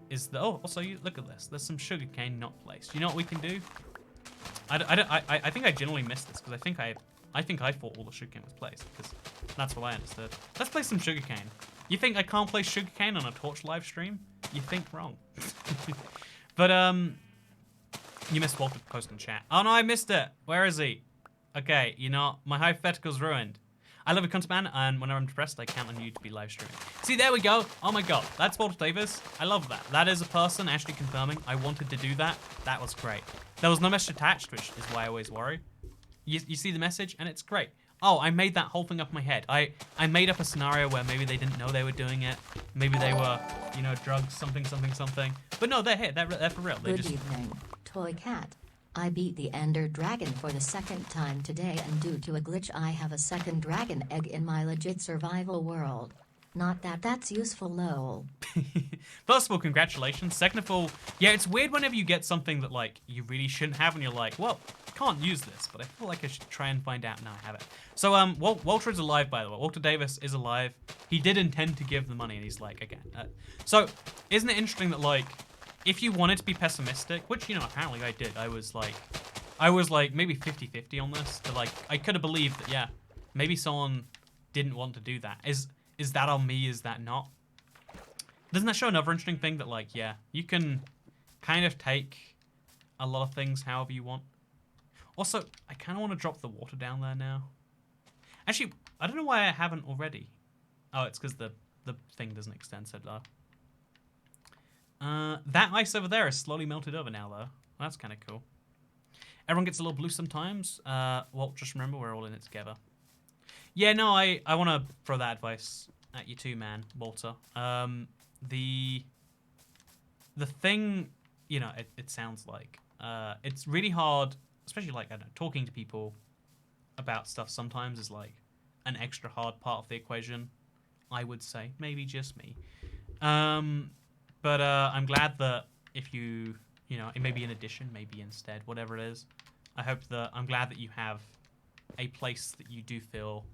is that, oh, also, you look at this. There's some sugarcane not placed. You know what we can do? I think I generally missed this, because I think I thought all the sugarcane was placed, because that's what I understood. Let's play some sugarcane. You think I can't play sugarcane on a Torch live stream? You think wrong. But, you missed Walter post in chat. Oh no, I missed it. Where is he? Okay, you know, my hypothetical's ruined. I love a content man, and whenever I'm depressed, I count on you to be live streaming. See, there we go. Oh my God, that's Walter Davis. I love that. That is a person actually confirming I wanted to do that. That was great. There was no message attached, which is why I always worry. You see the message, and it's great. Oh, I made that whole thing up in my head. I made up a scenario where maybe they didn't know they were doing it. Maybe they were, you know, drugs, something. But no, they're here. They're for real. Good evening, Toy Cat. I beat the Ender Dragon for the second time today, and due to a glitch I have a second dragon egg in my legit survival world. Not that that's useful, lol. First of all, congratulations. Second of all, yeah, it's weird whenever you get something that, like, you really shouldn't have, and you're like, well, I can't use this, but I feel like I should try and find out now I have it. So, Walter is alive, by the way. Walter Davis is alive. He did intend to give the money, and he's like, again. So, isn't it interesting that, like, if you wanted to be pessimistic, which, you know, apparently I did, I was like maybe 50-50 on this, but, like, I could have believed that, yeah, maybe someone didn't want to do that. Is that on me? Is that not? Doesn't that show another interesting thing that, like, yeah, you can kind of take a lot of things however you want. Also, I kind of want to drop the water down there now. Actually, I don't know why I haven't already. Oh, it's because the thing doesn't extend so low. That ice over there is slowly melted over now, though. That's kind of cool. Everyone gets a little blue sometimes. Well, just remember we're all in it together. Yeah, no, I want to throw that advice at you too, man, Walter. The thing, you know, it sounds like, it's really hard, especially, like, I don't know, talking to people about stuff sometimes is, like, an extra hard part of the equation, I would say. Maybe just me. But I'm glad that if you know, maybe in addition, maybe instead, whatever it is, I'm glad that you have a place that you do feel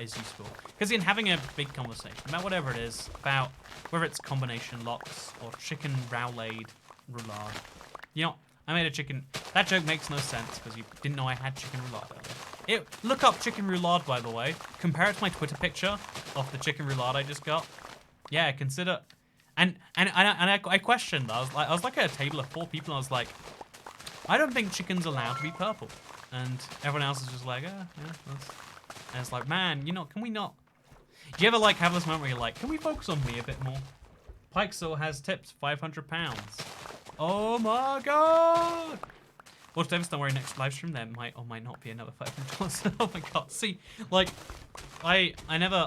is useful. Because in having a big conversation about whatever it is, about whether it's combination locks or chicken roulade roulade. You know, I made a chicken... That joke makes no sense because you didn't know I had chicken roulade earlier. Look up chicken roulade, by the way. Compare it to my Twitter picture of the chicken roulade I just got. Yeah, consider... And I questioned. I was like at a table of 4 people, and I was like, I don't think chicken's allowed to be purple. And everyone else is just like, yeah. And it's like, man, you know, can we not? Do you ever like have this moment where you're like, can we focus on me a bit more? Pikesaw has tips, £500. Oh my God. Watch Davis, don't worry, next live stream there might or might not be another $500. Oh my god. See, like, I never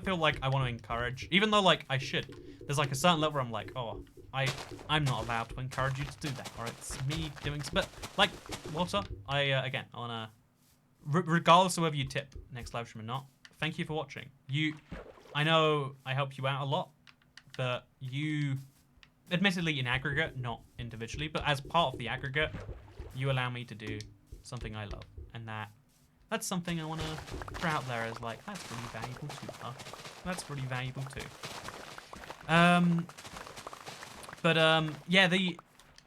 feel like I want to encourage, even though like I should. There's like a certain level where I'm like, oh, I'm not allowed to encourage you to do that, or it's me doing. But like, Walter, again, I wanna, regardless of whether you tip next live stream or not, thank you for watching. I know I help you out a lot, but you, admittedly in aggregate, not individually, but as part of the aggregate, you allow me to do something I love, and that's something I want to put out there as like, that's really valuable too, huh? That's really valuable too. Yeah,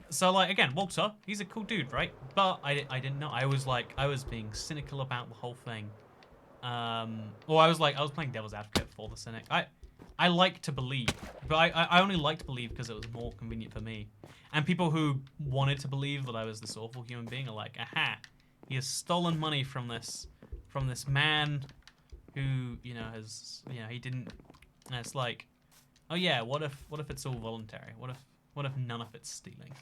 so like, again, Walter, he's a cool dude, right? But I didn't know. I was being cynical about the whole thing. Or I was playing devil's advocate for the cynic. I like to believe, but I only like to believe because it was more convenient for me. And people who wanted to believe that I was this awful human being are like, aha, he has stolen money from this man who, you know, he didn't. And it's like, oh yeah, what if it's all voluntary? What if none of it's stealing?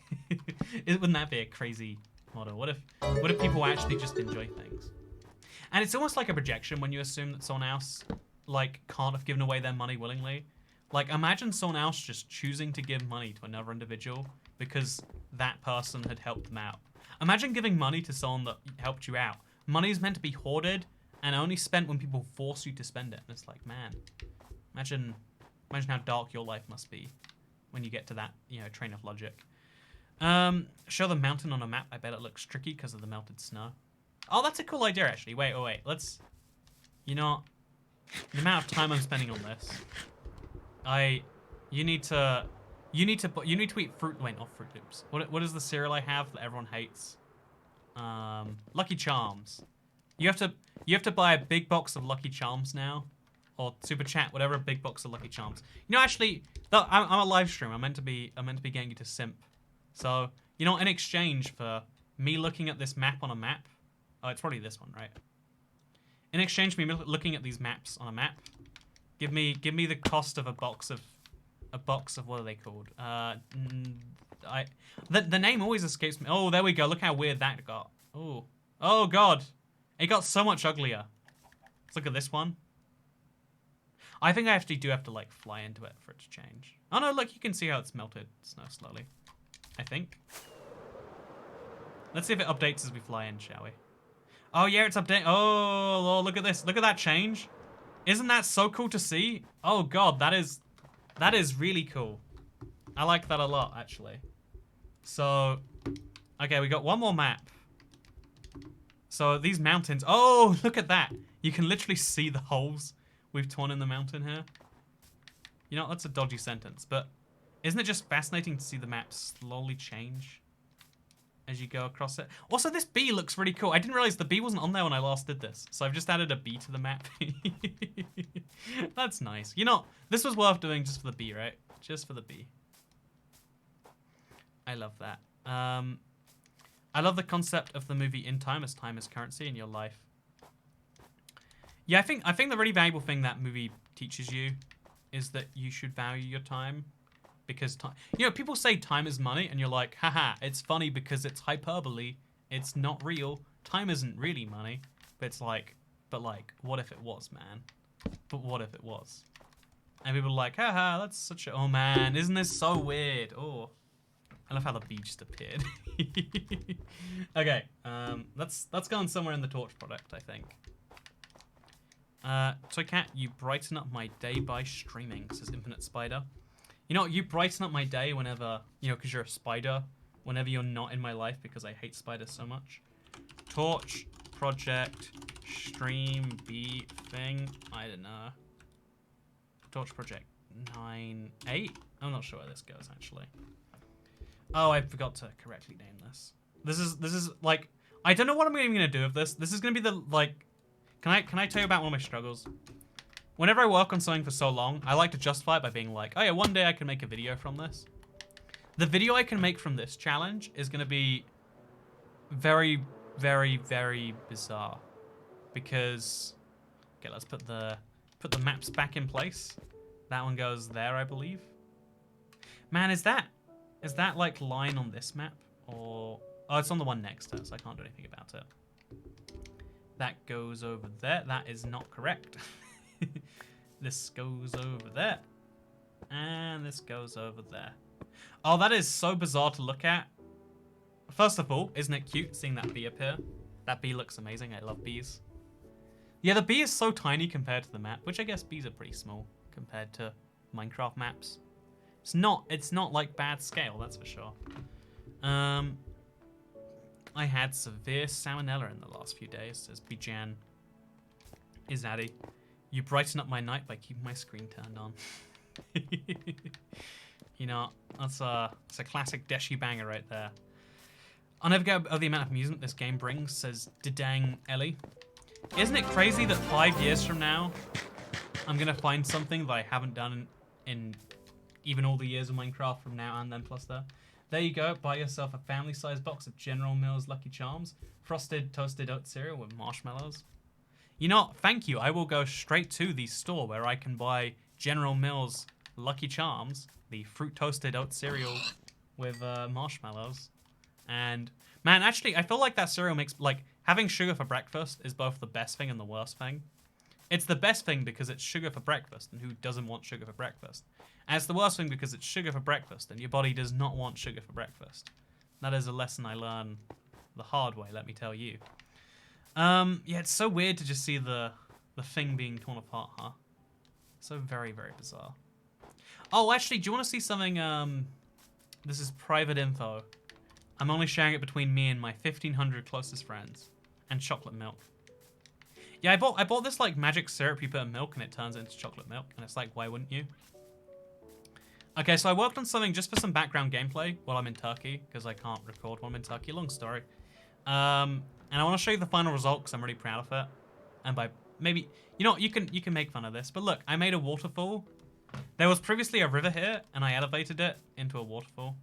Wouldn't that be a crazy model? What if people actually just enjoy things? And it's almost like a projection when you assume that someone else like can't have given away their money willingly. Like, imagine someone else just choosing to give money to another individual because that person had helped them out. Imagine giving money to someone that helped you out. Money is meant to be hoarded and only spent when people force you to spend it. And it's like, man, imagine how dark your life must be when you get to that, you know, train of logic. Show the mountain on a map. I bet it looks tricky because of the melted snow. Oh, that's a cool idea, actually. Wait. Let's, you know, the amount of time I'm spending on this. You need to eat Fruit. Wait, not Fruit Loops. What is the cereal I have that everyone hates? Lucky Charms. You have to buy a big box of Lucky Charms now, or Super Chat, whatever, a big box of Lucky Charms. You know, actually, I'm a live stream. I'm meant to be getting you to simp. So, you know, in exchange for me looking at this map on a map, oh, it's probably this one, right? In exchange for me looking at these maps on a map, give me the cost of a box of what are they called? The name always escapes me. Oh, there we go. Look how weird that got. Oh god, it got so much uglier. Let's look at this one. I think I actually do have to like fly into it for it to change. Oh no, look, you can see how it's melted snow slowly. I think. Let's see if it updates as we fly in, shall we? Oh yeah, it's updating. Oh, look at this. Look at that change. Isn't that so cool to see? Oh god, that is really cool. I like that a lot, actually. So, okay, we got one more map. So these mountains. Oh, look at that. You can literally see the holes we've torn in the mountain here. You know, that's a dodgy sentence, but isn't it just fascinating to see the map slowly change as you go across it? Also, this bee looks really cool. I didn't realize the bee wasn't on there when I last did this, so I've just added a bee to the map. That's nice. You know, this was worth doing just for the bee, right? Just for the bee. I love that. I love the concept of the movie In Time as currency in your life. Yeah, I think the really valuable thing that movie teaches you is that you should value your time. Because time, you know, people say time is money, and you're like, haha, it's funny because it's hyperbole. It's not real. Time isn't really money. But it's like, what if it was, man? But what if it was? And people are like, haha, that's such a, oh man, isn't this so weird? Oh, I love how the bee just appeared. Okay, that's going somewhere in the torch product, I think. Toy Cat, you brighten up my day by streaming, says Infinite Spider. You know, you brighten up my day whenever, you know, because you're a spider, whenever you're not in my life because I hate spiders so much. Torch, project, stream, bee, thing, I don't know. Torch project 9-8? I'm not sure where this goes, actually. Oh, I forgot to correctly name this. This is like, I don't know what I'm even going to do with this. This is going to be the, like, can I tell you about one of my struggles? Whenever I work on something for so long, I like to justify it by being like, oh yeah, one day I can make a video from this. The video I can make from this challenge is going to be very, very, very bizarre. Because, okay, let's put the maps back in place. That one goes there, I believe. Man, is that like line on this map? Or, Oh, it's on the one next to it, so I can't do anything about it. That goes over there. That is not correct. This goes over there. And this goes over there. Oh, that is so bizarre to look at. First of all, isn't it cute seeing that bee appear? That bee looks amazing. I love bees. Yeah, the bee is so tiny compared to the map, which I guess bees are pretty small compared to Minecraft maps. It's not like bad scale, that's for sure. I had severe salmonella in the last few days, says Bijan. Izaddy, you brighten up my night by keeping my screen turned on. You know, that's a classic Deshi banger right there. I'll never get over the amount of amusement this game brings, says Didang Ellie. Isn't it crazy that 5 years from now, I'm gonna find something that I haven't done in even all the years of Minecraft from now and then plus there. There you go, buy yourself a family-sized box of General Mills Lucky Charms, frosted toasted oat cereal with marshmallows. You know, thank you, I will go straight to the store where I can buy General Mills Lucky Charms, the fruit toasted oat cereal with marshmallows. And man, actually, I feel like that cereal makes, like, having sugar for breakfast is both the best thing and the worst thing. It's the best thing because it's sugar for breakfast, and who doesn't want sugar for breakfast? And it's the worst thing because it's sugar for breakfast, and your body does not want sugar for breakfast. That is a lesson I learned the hard way, let me tell you. Yeah, it's so weird to just see the thing being torn apart, huh? So very, very bizarre. Oh, actually, do you want to see something? This is private info. I'm only sharing it between me and my 1,500 closest friends. And chocolate milk. Yeah, I bought this, like, magic syrup you put in milk and it turns into chocolate milk. And it's like, why wouldn't you? Okay, so I worked on something just for some background gameplay while I'm in Turkey. Because I can't record while I'm in Turkey. Long story. And I want to show you the final result because I'm really proud of it. And by maybe... You know what? You can make fun of this. But look, I made a waterfall. There was previously a river here. And I elevated it into a waterfall.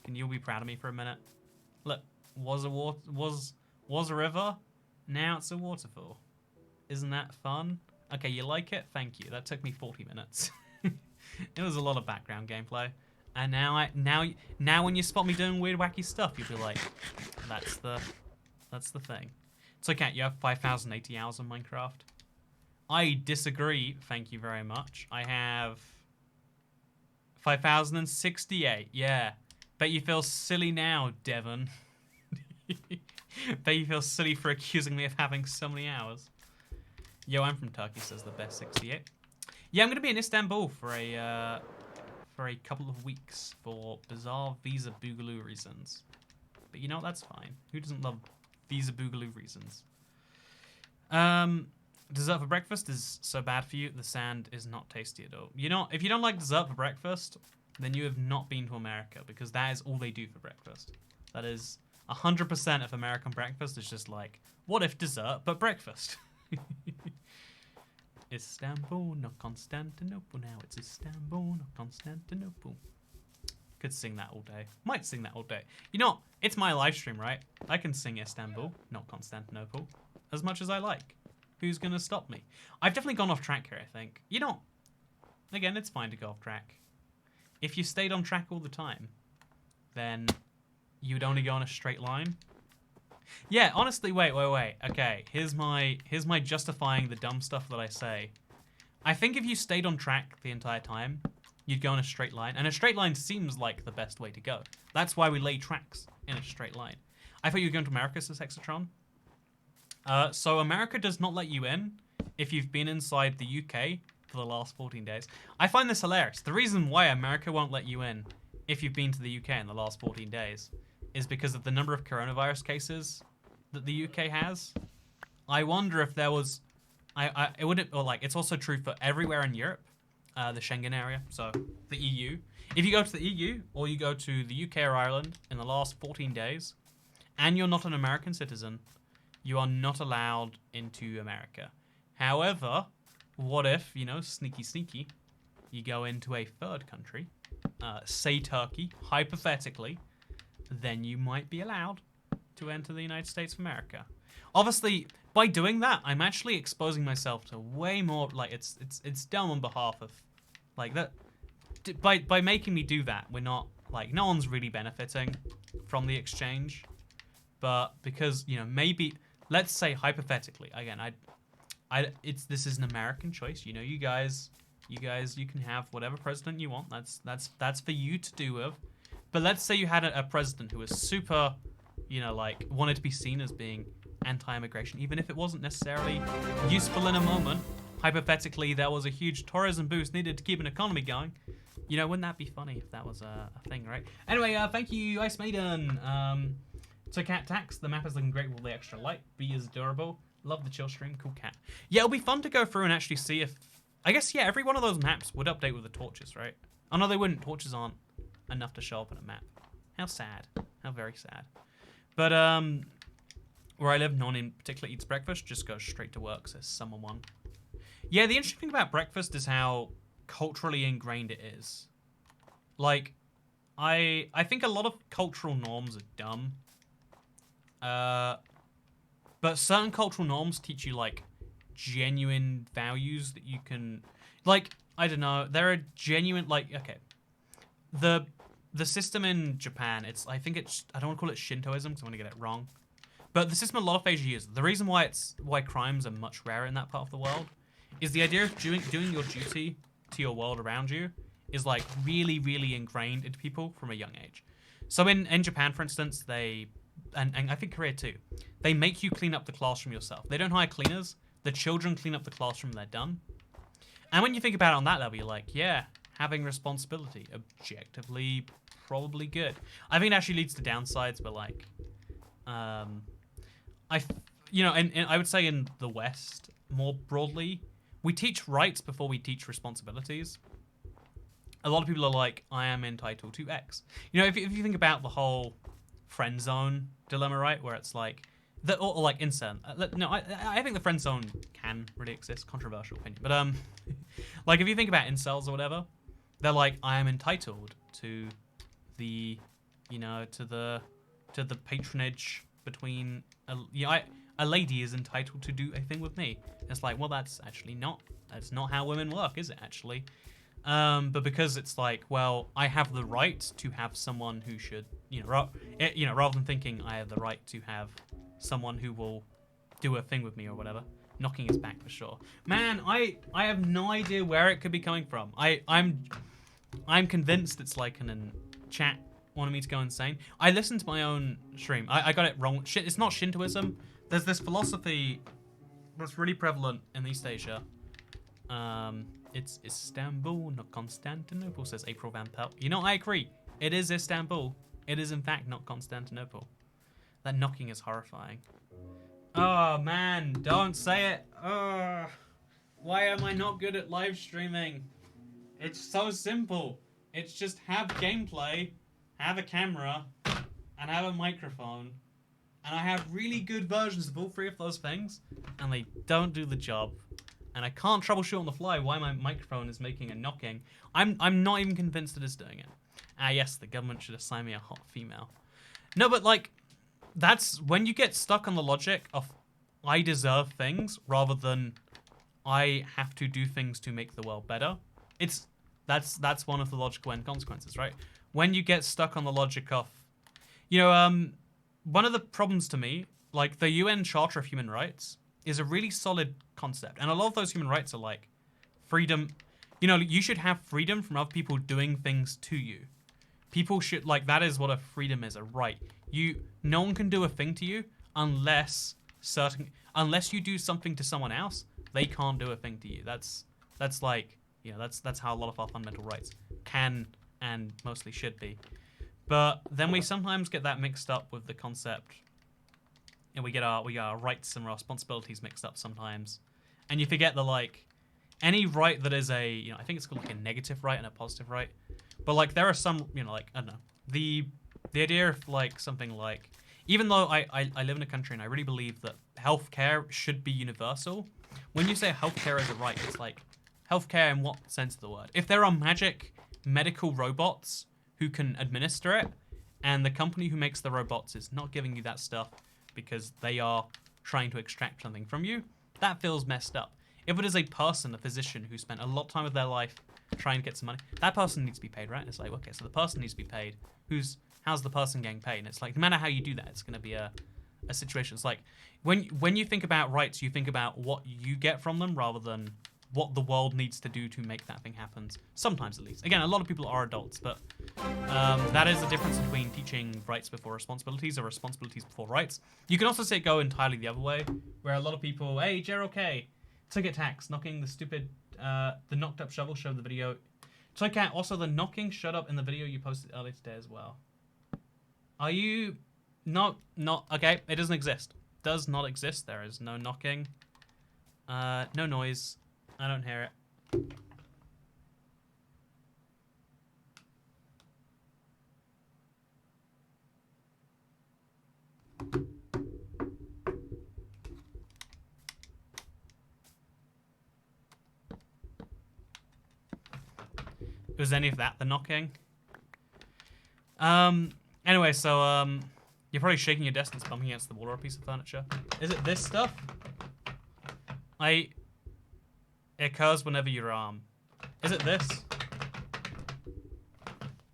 Can you be proud of me for a minute? Look, was a river, now it's a waterfall. Isn't that fun? Okay, you like it? Thank you. That took me 40 minutes. It was a lot of background gameplay. And now when you spot me doing weird wacky stuff, you'll be like, that's the thing. It's okay, you have 5,080 hours on Minecraft. I disagree, thank you very much. I have 5,068, yeah. Bet you feel silly now, Devon. Bet you feel silly for accusing me of having so many hours. Yo, I'm from Turkey, says the best 68. Yeah, I'm going to be in Istanbul for a couple of weeks for bizarre visa boogaloo reasons. But you know what, that's fine. Who doesn't love visa boogaloo reasons? Dessert for breakfast is so bad for you, the sand is not tasty at all. You know, if you don't like dessert for breakfast, then you have not been to America, because that is all they do for breakfast. That is 100% of American breakfast is just like, what if dessert but breakfast? Istanbul, not Constantinople now. It's Istanbul, not Constantinople. Could sing that all day. Might sing that all day. You know, it's my live stream, right? I can sing Istanbul, not Constantinople, as much as I like. Who's going to stop me? I've definitely gone off track here, I think. You know, again, it's fine to go off track. If you stayed on track all the time, then you would only go on a straight line. Yeah, honestly, wait. Okay, here's my justifying the dumb stuff that I say. I think if you stayed on track the entire time, you'd go on a straight line. And a straight line seems like the best way to go. That's why we lay tracks in a straight line. I thought you were going to America, says Hexatron. So America does not let you in if you've been inside the UK for the last 14 days. I find this hilarious. The reason why America won't let you in if you've been to the UK in the last 14 days is because of the number of coronavirus cases that the UK has. I wonder if there was... it wouldn't... Or like, it's also true for everywhere in Europe, the Schengen area, so the EU. If you go to the EU or you go to the UK or Ireland in the last 14 days and you're not an American citizen, you are not allowed into America. However, what if, you know, sneaky, you go into a third country, say Turkey, hypothetically, then you might be allowed to enter the United States of America. Obviously, by doing that, I'm actually exposing myself to way more, like, it's dumb on behalf of, like, that, by making me do that, we're not, like, no one's really benefiting from the exchange. but because, you know, maybe, let's say hypothetically, again, this is an American choice. You know, you guys, you can have whatever president you want. That's for you to do with. But let's say you had a president who was super, you know, like, wanted to be seen as being anti-immigration, even if it wasn't necessarily useful in a moment. Hypothetically, there was a huge tourism boost needed to keep an economy going. You know, wouldn't that be funny if that was a thing, right? Anyway, thank you, Ice Maiden. So cat tax, the map is looking great with all the extra light. B is adorable. Love the chill stream, cool cat. Yeah, it'll be fun to go through and actually see if, I guess, yeah, every one of those maps would update with the torches, right? Oh no, they wouldn't. Torches aren't enough to show up on a map. How sad. How very sad. But, where I live, no one in particular eats breakfast, just goes straight to work, says someone. Yeah, the interesting thing about breakfast is how culturally ingrained it is. Like, I think a lot of cultural norms are dumb. But certain cultural norms teach you, like, genuine values that you can, like, I don't know, there are genuine, like, okay. The system in Japan, I don't want to call it Shintoism because I'm going to get it wrong. But the system a lot of Asia uses, the reason why crimes are much rarer in that part of the world is the idea of doing your duty to your world around you is, like, really, really ingrained into people from a young age. So in Japan, for instance, and I think Korea too, they make you clean up the classroom yourself. They don't hire cleaners. The children clean up the classroom, they're done. And when you think about it on that level, you're like, yeah, having responsibility, objectively, probably good. I think it actually leads to downsides, but, like, you know, and I would say in the West, more broadly, we teach rights before we teach responsibilities. A lot of people are like, I am entitled to X. You know, if you think about the whole friend zone dilemma, right, where it's like, or like incel. No, I think the friend zone can really exist. Controversial opinion, but like if you think about incels or whatever, they're like, I am entitled to the, you know, to the patronage between a lady is entitled to do a thing with me. It's like, well, that's not how women work, is it actually? But because it's like, well, I have the right to have someone who should, rather than thinking I have the right to have someone who will do a thing with me or whatever, knocking his back for sure. Man, I have no idea where it could be coming from. I'm convinced it's like an chat wanted me to go insane. I listened to my own stream. I got it wrong. Shit, it's not Shintoism. There's this philosophy that's really prevalent in East Asia. It's Istanbul, not Constantinople, says April Van Pelt. You know, I agree. It is Istanbul. It is, in fact, not Constantinople. That knocking is horrifying. Oh, man. Don't say it. Why am I not good at live streaming? It's so simple. It's just have gameplay, have a camera, and have a microphone. And I have really good versions of all three of those things, and they don't do the job. And I can't troubleshoot on the fly why my microphone is making a knocking. I'm not even convinced it is doing it. Ah, yes, the government should assign me a hot female. No, but, like, that's when you get stuck on the logic of I deserve things rather than I have to do things to make the world better. That's one of the logical end consequences, right? When you get stuck on the logic of, one of the problems to me, like the UN Charter of Human Rights, is a really solid concept. And a lot of those human rights are like freedom. You should have freedom from other people doing things to you. People should, like, that is what a freedom is, a right. No one can do a thing to you unless you do something to someone else, they can't do a thing to you. That's like, that's how a lot of our fundamental rights can and mostly should be. But then we sometimes get that mixed up with the concept, and we get our rights and our responsibilities mixed up sometimes. And you forget that, like, any right that is I think it's called like a negative right and a positive right. But, like, there are some, like, I don't know. The idea of, like, something like, even though I live in a country and I really believe that healthcare should be universal, when you say healthcare is a right, it's like, healthcare in what sense of the word? If there are magic medical robots who can administer it, and the company who makes the robots is not giving you that stuff because they are trying to extract something from you, that feels messed up. If it is a person, a physician, who spent a lot of time of their life trying to get some money, that person needs to be paid, right? It's like, okay, so the person needs to be paid. How's the person getting paid? And it's like, no matter how you do that, it's going to be a a situation. It's like when you think about rights, you think about what you get from them rather than what the world needs to do to make that thing happen. Sometimes, at least. Again, a lot of people are adults, but that is the difference between teaching rights before responsibilities or responsibilities before rights. You can also say go entirely the other way, where a lot of people, hey, Gerald K, ticket tax, knocking the stupid, the knocked up shovel showed the video. Toycat, also the knocking showed up in the video you posted earlier today as well. Are you... No, not... Okay, it doesn't exist. Does not exist. There is no knocking. No noise. I don't hear it. Was any of that the knocking? Anyway, so, you're probably shaking your desk and it's bumping against the wall or a piece of furniture. Is it this stuff? It occurs whenever you're, Is it this?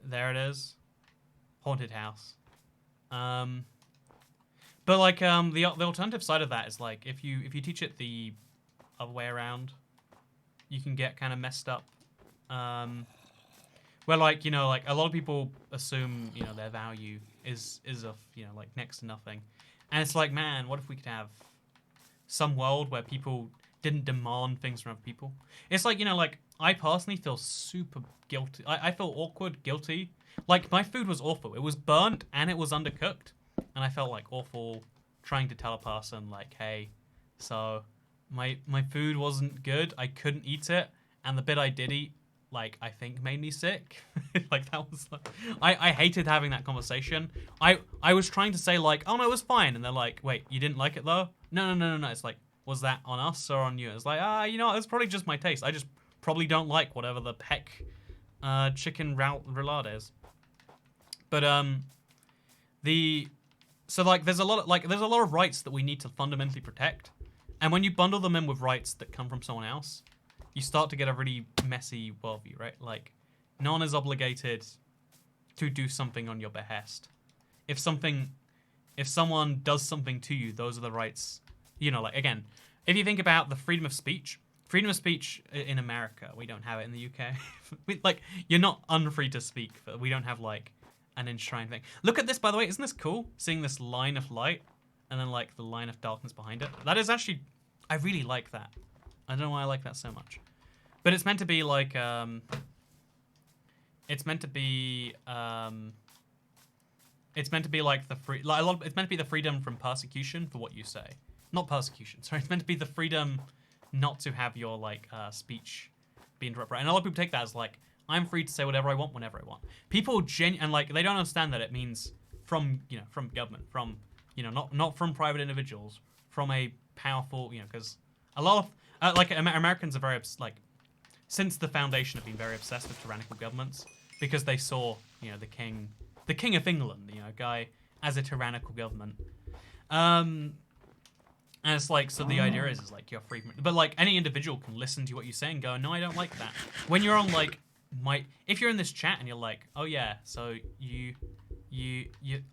There it is. Haunted house. But, like, the alternative side of that is, like, if you teach it the other way around, you can get kind of messed up. Where, like, you know, like, a lot of people assume, you know, their value is of, you know, like, next to nothing. And it's like, man, what if we could have some world where people didn't demand things from other people? It's like, you know, like, I personally feel super guilty. I feel awkward, guilty. Like, my food was awful. It was burnt and it was undercooked. And I felt, like, awful trying to tell a person, like, hey, so my food wasn't good. I couldn't eat it. And the bit I did eat, like, I think made me sick. Like, that was like, I hated having that conversation. I was trying to say, like, oh no, it was fine, and they're like, wait, you didn't like it though? No. It's like, was that on us or on you? It's like, you know, it's probably just my taste. I just probably don't like whatever the heck chicken roulade is. But so like there's a lot of rights that we need to fundamentally protect, and when you bundle them in with rights that come from someone else, you start to get a really messy worldview, right? Like, no one is obligated to do something on your behest. If someone does something to you, those are the rights. You know, like, again, if you think about the freedom of speech in America, we don't have it in the UK. Like, you're not unfree to speak, but we don't have, like, an enshrined thing. Look at this, by the way. Isn't this cool? Seeing this line of light and then, like, the line of darkness behind it. That is actually... I really like that. I don't know why I like that so much. But it's meant to be like, it's meant to be like the free, like it's meant to be the freedom from persecution for what you say. Not persecution, sorry. It's meant to be the freedom not to have your, like, speech be interrupted. And a lot of people take that as, like, I'm free to say whatever I want, whenever I want. People and, like, they don't understand that it means from, you know, from government, from, you know, not from private individuals, from a powerful, you know, because a lot of, like, Americans are very, like, since the foundation have been very obsessed with tyrannical governments because they saw, you know, the king of England, you know, guy as a tyrannical government. And it's like, so the idea is like, you're free from, but, like, any individual can listen to what you say and go, no, I don't like that. When you're on, like, if you're in this chat and you're like, oh yeah, so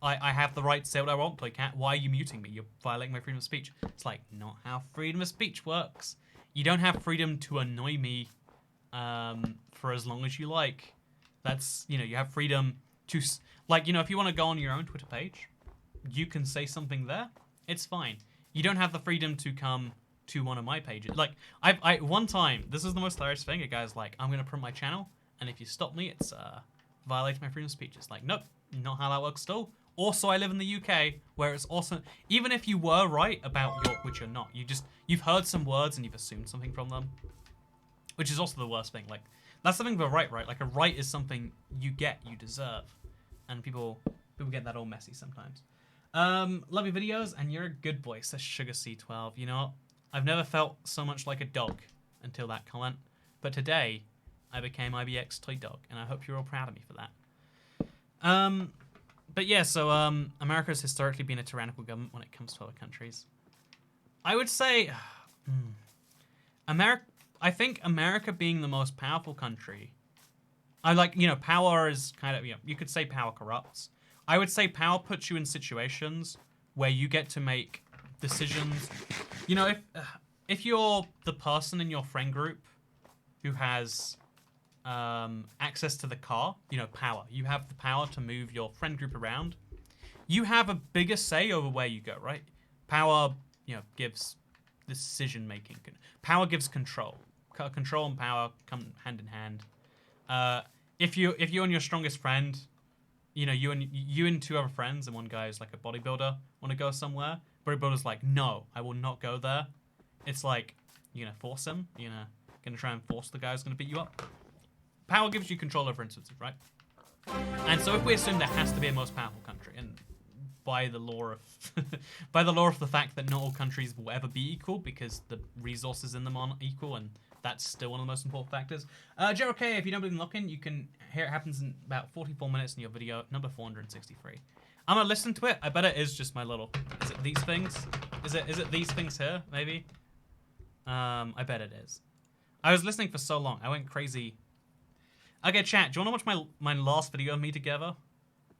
I have the right to say what I want, Playcat. Why are you muting me? You're violating my freedom of speech. It's like, not how freedom of speech works. You don't have freedom to annoy me for as long as you like. That's, you know, you have freedom to, like, you know, if you want to go on your own Twitter page, you can say something there. It's fine. You don't have the freedom to come to one of my pages. Like, I one time, this is the most hilarious thing, a guy's like, I'm going to print my channel, and if you stop me, it's violating my freedom of speech. It's like, nope, not how that works still. Also, I live in the UK, where it's also, even if you were right about which you're not, you've heard some words and you've assumed something from them. Which is also the worst thing. Like, that's something of a right? Like, a right is something you get, you deserve. And people get that all messy sometimes. Love your videos, and you're a good boy, says Sugar C12. You know what? I've never felt so much like a dog until that comment. But today, I became IBX Toy Dog, and I hope you're all proud of me for that. But yeah, so, America's historically been a tyrannical government when it comes to other countries. I would say, I think America being the most powerful country, you know, power is kind of, you know, you could say power corrupts. I would say power puts you in situations where you get to make decisions. You know, if you're the person in your friend group who has access to the car, you know, power. You have the power to move your friend group around. You have a bigger say over where you go, right? Power, you know, gives decision making. Power gives control. Control and power come hand in hand. If you and your strongest friend, you know, you and two other friends, and one guy is like a bodybuilder, want to go somewhere. Bodybuilder's like, no, I will not go there. It's like, you're gonna force him. You're gonna try and force the guy who's gonna beat you up. Power gives you control over instances, right? And so if we assume there has to be a most powerful country, and by the law of by the law of the fact that not all countries will ever be equal because the resources in them aren't equal, and that's still one of the most important factors. JRK, if you don't believe in lock-in, you can hear it happens in about 44 minutes in your video number 463. I'm gonna listen to it. I bet it is just my little. Is it these things? Is it these things here? Maybe. I bet it is. I was listening for so long. I went crazy. Okay, chat. Do you want to watch my last video of me together?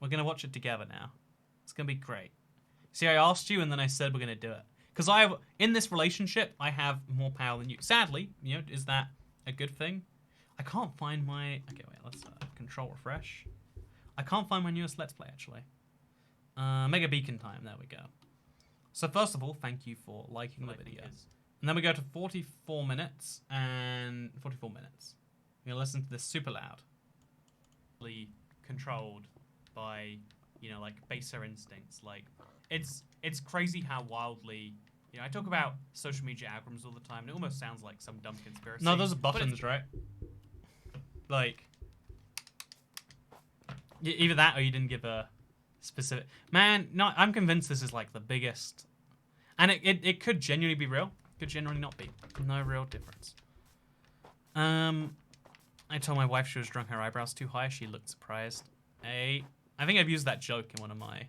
We're gonna watch it together now. It's gonna be great. See, I asked you, and then I said we're gonna do it. Because in this relationship, I have more power than you. Sadly, you know, is that a good thing? I can't find my. Okay, wait. Let's control refresh. I can't find my newest Let's Play actually. Mega Beacon time. There we go. So first of all, thank you for liking the video. And then we go to 44 minutes and 44 minutes. We're gonna listen to this super loud. Controlled by, you know, like baser instincts. Like it's crazy how wildly, you know, I talk about social media algorithms all the time, and it almost sounds like some dumb conspiracy. No, those are buttons, right? Like either that or you didn't give a specific. Man, no, I'm convinced this is like the biggest, and it could genuinely be real. Could generally not be. No real difference. I told my wife she was drunk, her eyebrows too high. She looked surprised. I think I've used that joke in one of my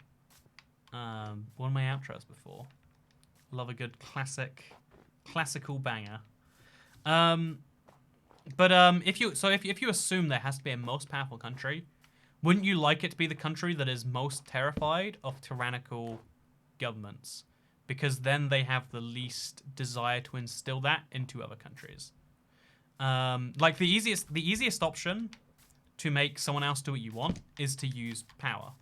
outros before. Love a good classical banger. If you assume there has to be a most powerful country, wouldn't you like it to be the country that is most terrified of tyrannical governments? Because then they have the least desire to instill that into other countries. Like the easiest option to make someone else do what you want is to use power.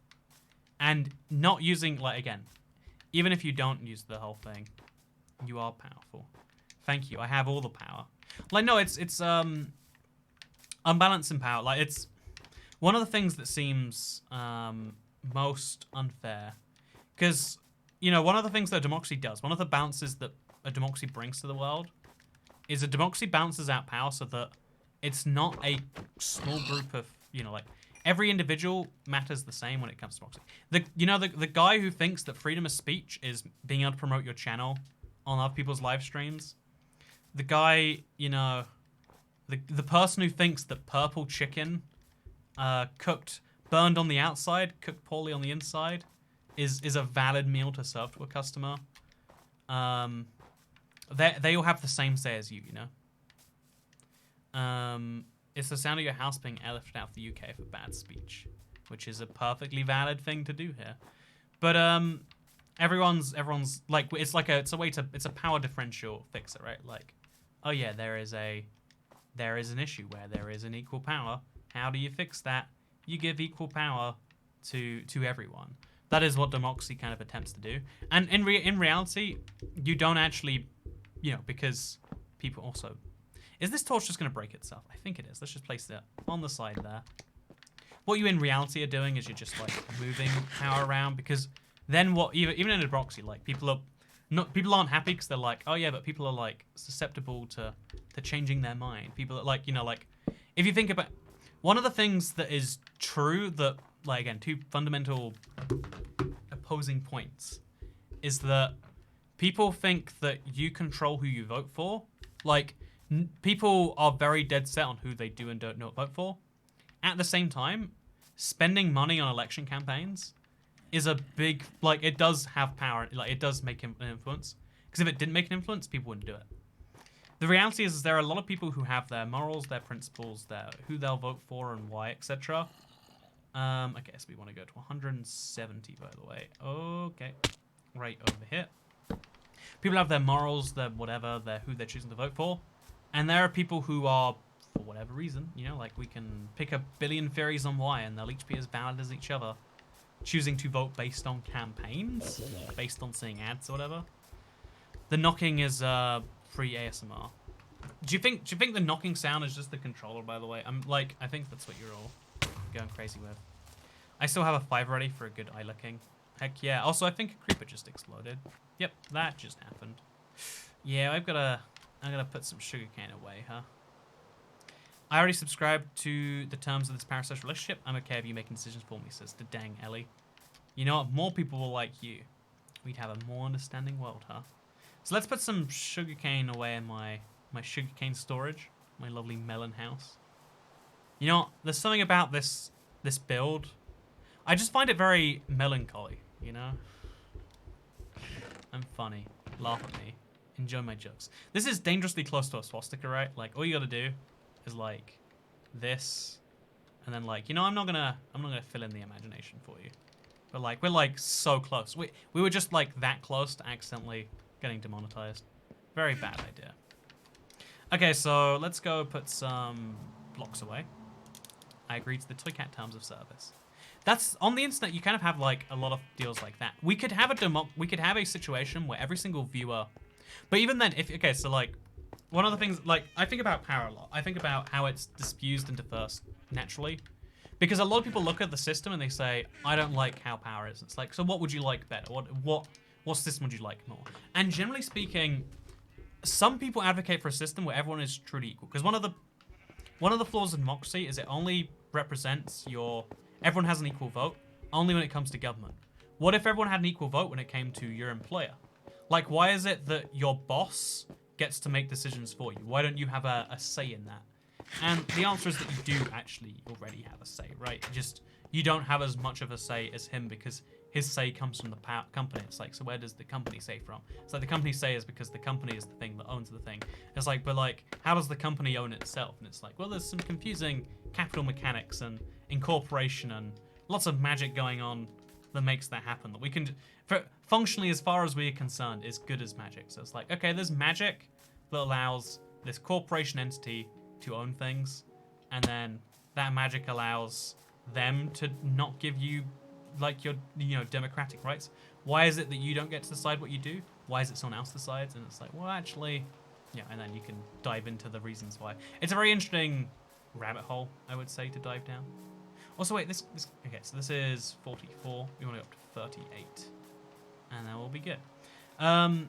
And not using, like, again, even if you don't use the whole thing, you are powerful. Thank you. I have all the power. Like, no, it's unbalanced in power. Like, it's one of the things that seems most unfair. Because, you know, one of the things that a democracy does, one of the balances that a democracy brings to the world, is a democracy balances out power so that it's not a small group of, you know, like, every individual matters the same when it comes to democracy. The guy who thinks that freedom of speech is being able to promote your channel on other people's live streams, the guy, you know, the person who thinks that purple chicken burned on the outside, cooked poorly on the inside, is a valid meal to serve to a customer. They all have the same say as you know. It's the sound of your house being airlifted out of the UK for bad speech, which is a perfectly valid thing to do here. But everyone's like, it's a power differential fix it, right? Like, oh yeah, there is an issue where there is an equal power. How do you fix that? You give equal power to everyone. That is what democracy kind of attempts to do. And in reality, you don't actually, you know, because people also. Is this torch just going to break itself? I think it is. Let's just place it on the side there. What you in reality are doing is you're just like moving power around, because then what? Even in a democracy, like people aren't happy because they're like, oh yeah, but people are like susceptible to changing their mind. People are like, you know, like if you think about one of the things that is true, that, like, again, two fundamental opposing points, is that people think that you control who you vote for. Like, people are very dead set on who they do and don't not vote for. At the same time, spending money on election campaigns is a big, like, it does have power. Like, it does make an influence. Because if it didn't make an influence, people wouldn't do it. The reality is there are a lot of people who have their morals, their principles, who they'll vote for and why, etc. Okay, so we want to go to 170, by the way. Okay. right over here. People have their morals, their whatever, their who they're choosing to vote for. And there are people who are, for whatever reason, you know, like we can pick a billion theories on why, and they'll each be as valid as each other. Choosing to vote based on campaigns, based on seeing ads or whatever. The knocking is free ASMR. Do you think the knocking sound is just the controller, by the way? I think that's what you're all going crazy with. I still have a 5 ready for a good eye licking. Heck yeah. Also, I think a creeper just exploded. Yep, that just happened. Yeah, I'm gonna put some sugarcane away, huh? I already subscribed to the terms of this parasocial relationship. I'm okay if you making decisions for me, says the dang Ellie. You know what? More people will like you. We'd have a more understanding world, huh? So let's put some sugarcane away in my sugarcane storage. My lovely melon house. You know what? There's something about this build. I just find it very melancholy, you know? I'm funny. Laugh at me. Enjoy my jokes. This is dangerously close to a swastika, right? Like, all you gotta do is, like, this. And then, like, you know, I'm not gonna fill in the imagination for you. But, like, we're, like, so close. We were just, like, that close to accidentally getting demonetized. Very bad idea. Okay, so let's go put some blocks away. I agree to the Toy Cat terms of service. That's on the internet. You kind of have like a lot of deals like that. We could have a situation where every single viewer, but even then, so like one of the things, like I think about power a lot. I think about how it's diffused and dispersed naturally, because a lot of people look at the system and they say, I don't like how power is. It's like, so what would you like better? What system would you like more? And generally speaking, some people advocate for a system where everyone is truly equal, because one of the flaws of democracy is it only represents everyone has an equal vote only when it comes to government. What if everyone had an equal vote when it came to your employer? Like, why is it that your boss gets to make decisions for you? Why don't you have a say in that? And the answer is that you do actually already have a say, right? Just, you don't have as much of a say as him because his say comes from the company. It's like, so where does the company say from? It's like the company say is because the company is the thing that owns the thing. It's like, but like, how does the company own itself? And it's like, well, there's some confusing capital mechanics and incorporation and lots of magic going on that makes that happen. That we can, functionally, as far as we're concerned, is good as magic. So it's like, okay, there's magic that allows this corporation entity to own things, and then that magic allows them to not give you like your democratic rights. Why is it that you don't get to decide what you do? Why is it someone else decides? And it's like, well, actually, yeah. And then you can dive into the reasons why. It's a very interesting rabbit hole, I would say, to dive down. Also, wait, this okay. So this is 44. We want to go up to 38, and then we'll be good. And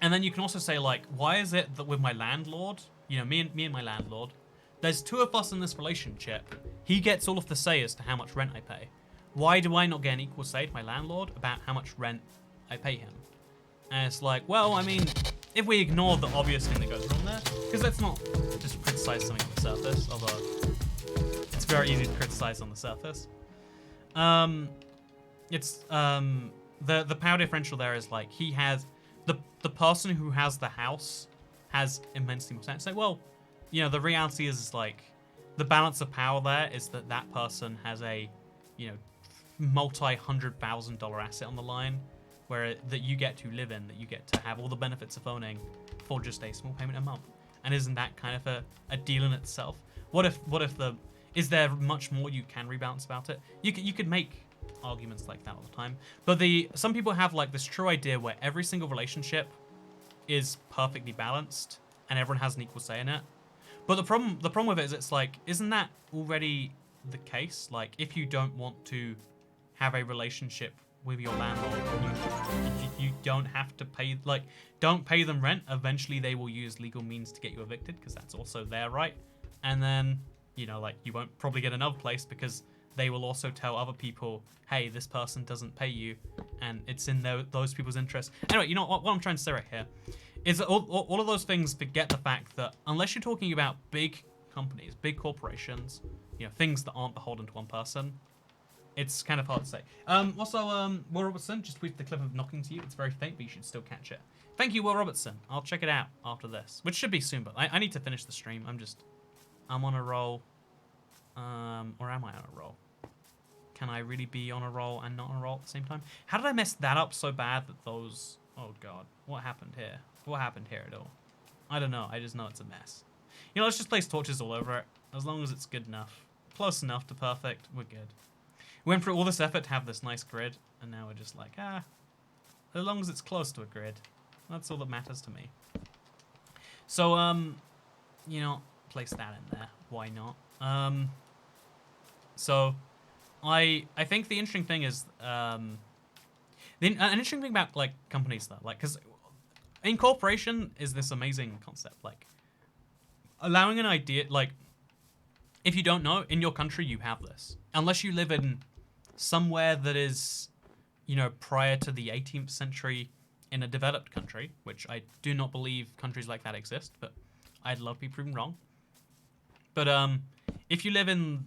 then you can also say, like, why is it that with my landlord, me and my landlord, there's two of us in this relationship. He gets all of the say as to how much rent I pay. Why do I not get an equal say to my landlord about how much rent I pay him? And it's like, well, I mean, if we ignore the obvious thing that goes wrong there, because let's not just criticize something on the surface, although it's very easy to criticize on the surface. It's the power differential there is like he has the person who has the house has immensely more sense. Like, well, the reality is like the balance of power there is that person has a multi-$100,000 asset on the line, that you get to live in, that you get to have all the benefits of owning for just a small payment a month. And isn't that kind of a deal in itself? What if is there much more you can rebalance about it? You could make arguments like that all the time. But some people have like this true idea where every single relationship is perfectly balanced and everyone has an equal say in it. But the problem with it is it's like, isn't that already the case? Like, if you don't want to have a relationship with your landlord, you don't have to pay, like, don't pay them rent. Eventually they will use legal means to get you evicted, because that's also their right. And then, like, you won't probably get another place because they will also tell other people, hey, this person doesn't pay you, and it's in those people's interest. Anyway, what I'm trying to say right here is that all of those things forget the fact that unless you're talking about big companies, big corporations, things that aren't beholden to one person, it's kind of hard to say. Also, Will Robertson just tweeted the clip of knocking to you. It's very faint, but you should still catch it. Thank you, Will Robertson. I'll check it out after this, which should be soon, but I need to finish the stream. I'm on a roll. Or am I on a roll? can I really be on a roll and not on a roll at the same time? How did I mess that up so bad that those... Oh, God. What happened here? What happened here at all? I don't know. I just know it's a mess. You know, let's just place torches all over it. As long as it's good enough. Close enough to perfect, we're good. We went through all this effort to have this nice grid, and now we're just like, as long as it's close to a grid. That's all that matters to me. So, you know, place that in there. Why not? So, I think the interesting thing is, an interesting thing about, like, companies, though, like, because incorporation is this amazing concept, like, allowing an idea, like, if you don't know, in your country, you have this. Unless you live in somewhere that is, you know, prior to the 18th century in a developed country, which I do not believe countries like that exist, but I'd love to be proven wrong. But if you live in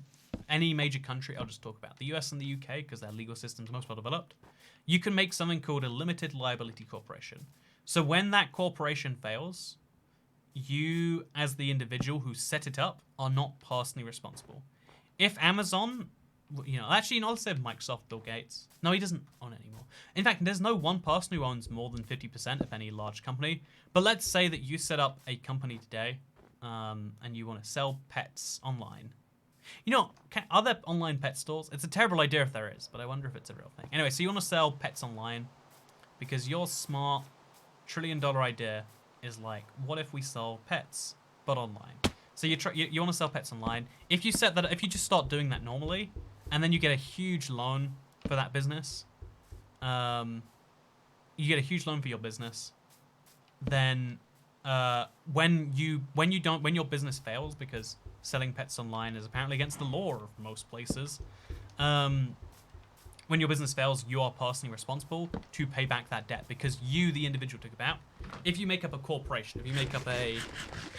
any major country, I'll just talk about the US and the UK because their legal system's most well developed, you can make something called a limited liability corporation. So when that corporation fails, you, as the individual who set it up, are not personally responsible. If Amazon, you know, actually, you know, let's say Microsoft, Bill Gates. No, he doesn't own it anymore. In fact, there's no one person who owns more than 50% of any large company. But let's say that you set up a company today, and you want to sell pets online. You know, are there online pet stores? It's a terrible idea if there is, but I wonder if it's a real thing. Anyway, so you want to sell pets online because your smart trillion-dollar idea is like, what if we sell pets but online? So you want to sell pets online. If you set that, if you just start doing that normally, and then you get a huge loan for that business, you get a huge loan for your business, then when your business fails, because selling pets online is apparently against the law of most places, when your business fails, you are personally responsible to pay back that debt because you, the individual, took it out. If you make up a corporation, if you make up a,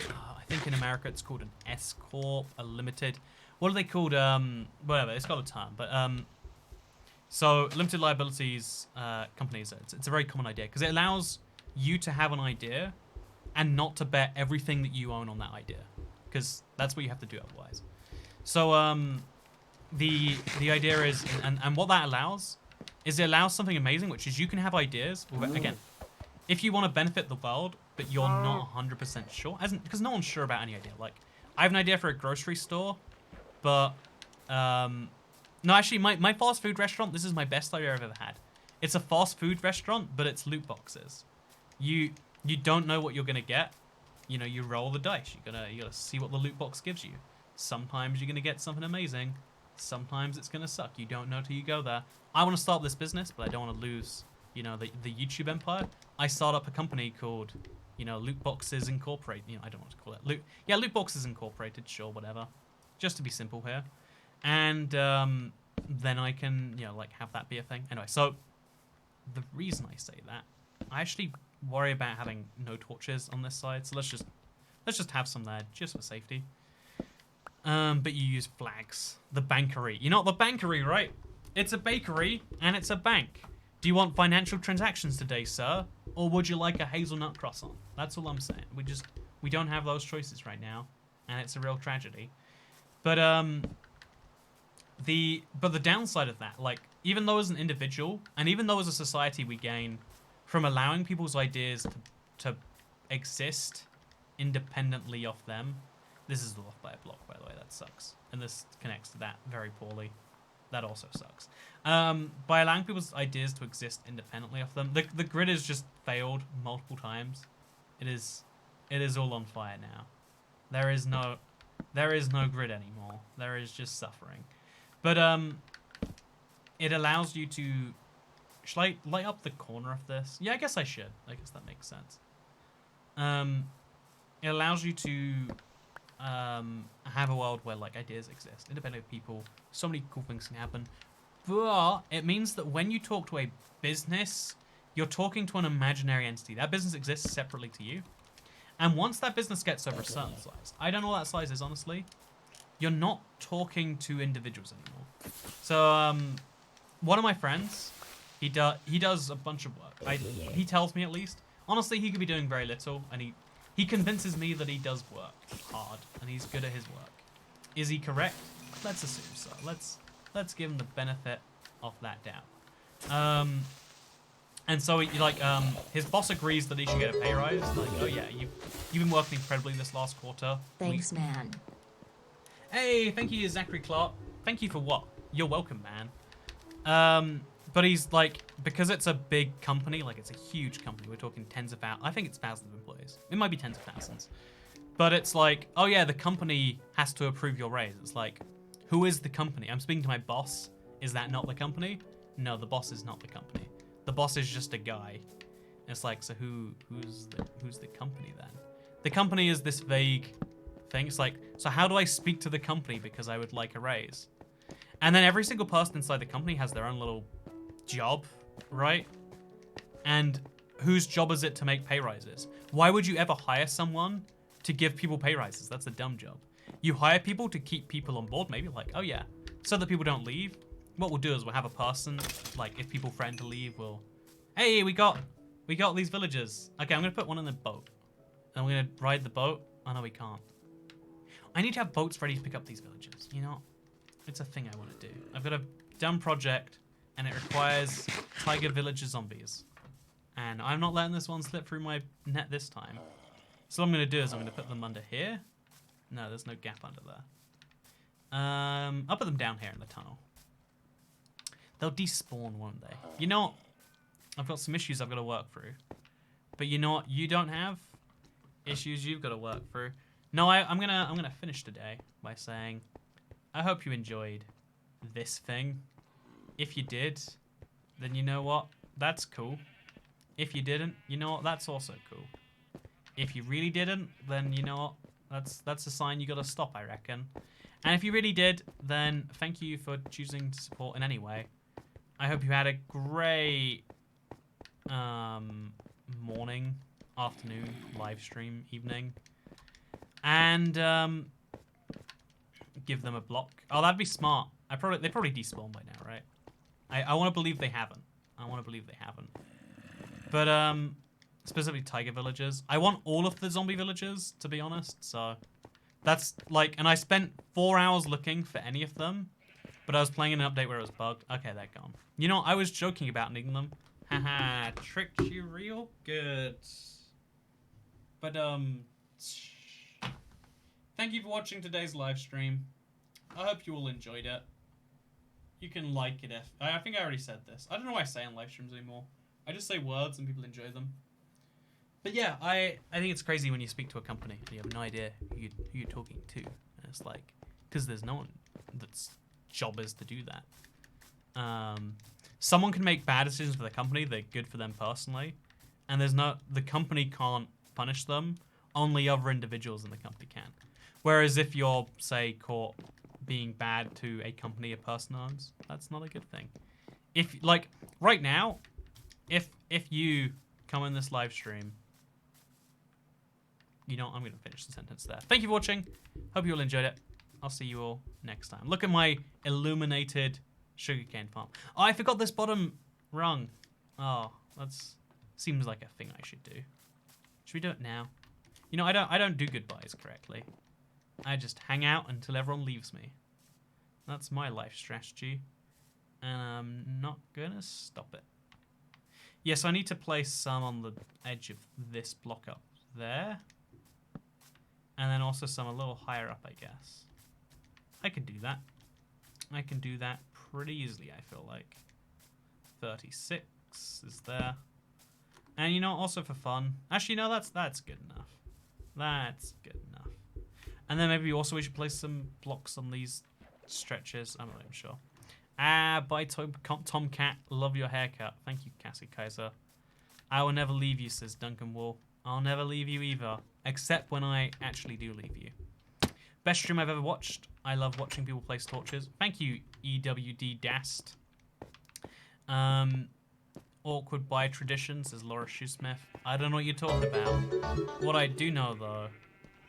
I think in America it's called an S corp, a limited. What are they called? Whatever, it's got a term. But so limited liabilities companies, it's a very common idea because it allows you to have an idea and not to bet everything that you own on that idea, because that's what you have to do otherwise. So the idea is, and what that allows is it allows something amazing, which is you can have ideas. Again, if you want to benefit the world, but you're not 100% sure, because no one's sure about any idea. Like, I have an idea for a grocery store, but no, actually, my fast food restaurant, this is my best idea I've ever had. It's a fast food restaurant, but it's loot boxes. You don't know what you're gonna get. You know, you roll the dice. You gotta see what the loot box gives you. Sometimes you're gonna get something amazing. Sometimes it's gonna suck. You don't know till you go there. I want to start this business, but I don't want to lose, you know, the YouTube empire. I start up a company called, you know, Loot Boxes Incorporated. You know, I don't know what to call it. Loot Boxes Incorporated. Sure, whatever. Just to be simple here, and then I can, you know, like have that be a thing. Anyway, so the reason I say that, I actually worry about having no torches on this side. So let's just have some there just for safety. But you use flags. The bankery. You know what the bankery, right? It's a bakery and it's a bank. Do you want financial transactions today, sir? Or would you like a hazelnut croissant? That's all I'm saying. We don't have those choices right now, and it's a real tragedy. But the downside of that, like, even though as an individual and even though as a society we gain from allowing people's ideas to exist independently of them. This is off by a block, by the way. That sucks. And this connects to that very poorly. That also sucks. By allowing people's ideas to exist independently of them, the grid has just failed multiple times. It is all on fire now. There is no grid anymore. There is just suffering. But it allows you to. Should I light up the corner of this? Yeah, I guess I should. I guess that makes sense. It allows you to have a world where, like, ideas exist independent of people. So many cool things can happen. But it means that when you talk to a business, you're talking to an imaginary entity. That business exists separately to you. And once that business gets over a certain size, I don't know what that size is, honestly, you're not talking to individuals anymore. So, one of my friends, he does a bunch of work. He tells me, at least. Honestly, he could be doing very little, and he convinces me that he does work hard, and he's good at his work. Is he correct? Let's assume so. Let's give him the benefit of that doubt. And so his boss agrees that he should get a pay rise. Like, oh yeah, you've been working incredibly this last quarter. Thanks, man. Hey, thank you, Zachary Clark. Thank you for what? You're welcome, man. But he's like, because it's a big company, like it's a huge company. We're talking tens of thousands. I think it's thousands of employees. It might be tens of thousands. But it's like, oh yeah, the company has to approve your raise. It's like, who is the company? I'm speaking to my boss. Is that not the company? No, the boss is not the company. The boss is just a guy. It's like, so who's the company then? The company is this vague thing. It's like, so how do I speak to the company because I would like a raise? And then every single person inside the company has their own little job, right? And whose job is it to make pay rises? Why would you ever hire someone to give people pay rises? That's a dumb job. You hire people to keep people on board, maybe like, oh yeah, so that people don't leave. What we'll do is we'll have a person, like if people threaten to leave, we'll, hey, we got these villagers. Okay, I'm gonna put one in the boat. And we're gonna ride the boat. Oh no, we can't. I need to have boats ready to pick up these villagers, you know? It's a thing I want to do. I've got a dumb project, and it requires tiger villager zombies. And I'm not letting this one slip through my net this time. So what I'm going to do is I'm going to put them under here. No, there's no gap under there. I'll put them down here in the tunnel. They'll despawn, won't they? You know what? I've got some issues I've got to work through. But you know what? You don't have issues you've got to work through. No, I'm gonna finish today by saying, I hope you enjoyed this thing. If you did, then you know what? That's cool. If you didn't, you know what? That's also cool. If you really didn't, then you know what? That's a sign you gotta stop, I reckon. And if you really did, then thank you for choosing to support in any way. I hope you had a great morning, afternoon, live stream, evening. And give them a block. Oh, that'd be smart. They probably despawn by now, right? I want to believe they haven't. But specifically tiger villagers. I want all of the zombie villagers, to be honest. So that's like, and I spent 4 hours looking for any of them, but I was playing in an update where it was bugged. Okay, they're gone. You know, I was joking about needing them. Haha, tricked you real good. But thank you for watching today's live stream. I hope you all enjoyed it. You can like it if... I think I already said this. I don't know why I say on live streams anymore. I just say words and people enjoy them. But yeah, I think it's crazy when you speak to a company and you have no idea who you're talking to. And it's like... Because there's no one that's job is to do that. Someone can make bad decisions for the company. They're good for them personally. And there's no... The company can't punish them. Only other individuals in the company can. Whereas if you're, say, caught being bad to a company a person owns, that's not a good thing. If, like, right now, if you come in this live stream, you know, I'm going to finish the sentence there. Thank you for watching. Hope you all enjoyed it. I'll see you all next time. Look at my illuminated sugarcane farm. Oh, I forgot this bottom rung. Oh, that's seems like a thing I should do. Should we do it now? You know, I don't do goodbyes correctly. I just hang out until everyone leaves me. That's my life strategy. And I'm not gonna stop it. Yes, I need to place some on the edge of this block up there. And then also some a little higher up, I guess. I can do that. I can do that pretty easily, I feel like. 36 is there. And you know, also for fun. Actually, no, that's good enough. That's good enough. And then maybe also we should place some blocks on these stretches. I'm not even sure. Bye Tomcat. Love your haircut. Thank you, Cassie Kaiser. I will never leave you, says Duncan Wall. I'll never leave you either. Except when I actually do leave you. Best stream I've ever watched. I love watching people place torches. Thank you, EWD Dast. Awkward by tradition, says Laura Shoesmith. I don't know what you're talking about. What I do know, though,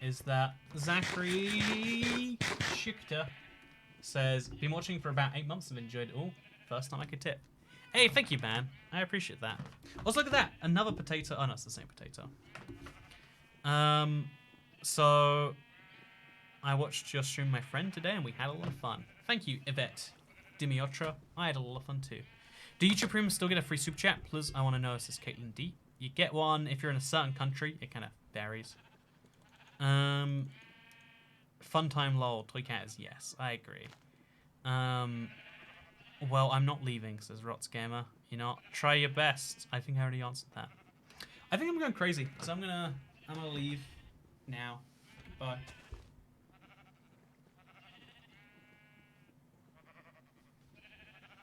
is that Zachary Schichter says, been watching for about 8 months and enjoyed it all. First time I could tip. Hey, thank you, man. I appreciate that. Also, look at that. Another potato. Oh, no, it's the same potato. So I watched your stream, my friend, today, and we had a lot of fun. Thank you, Yvette Dimiotra. I had a lot of fun too. Do YouTube Premium still get a free super chat? Please, I want to know, says Caitlin D. You get one if you're in a certain country. It kind of varies. Fun time lol. Toy cat is yes. I agree. Well, I'm not leaving, says Rots Gamer. You know, try your best. I think I already answered that. I think I'm going crazy, so I'm gonna leave now. Bye.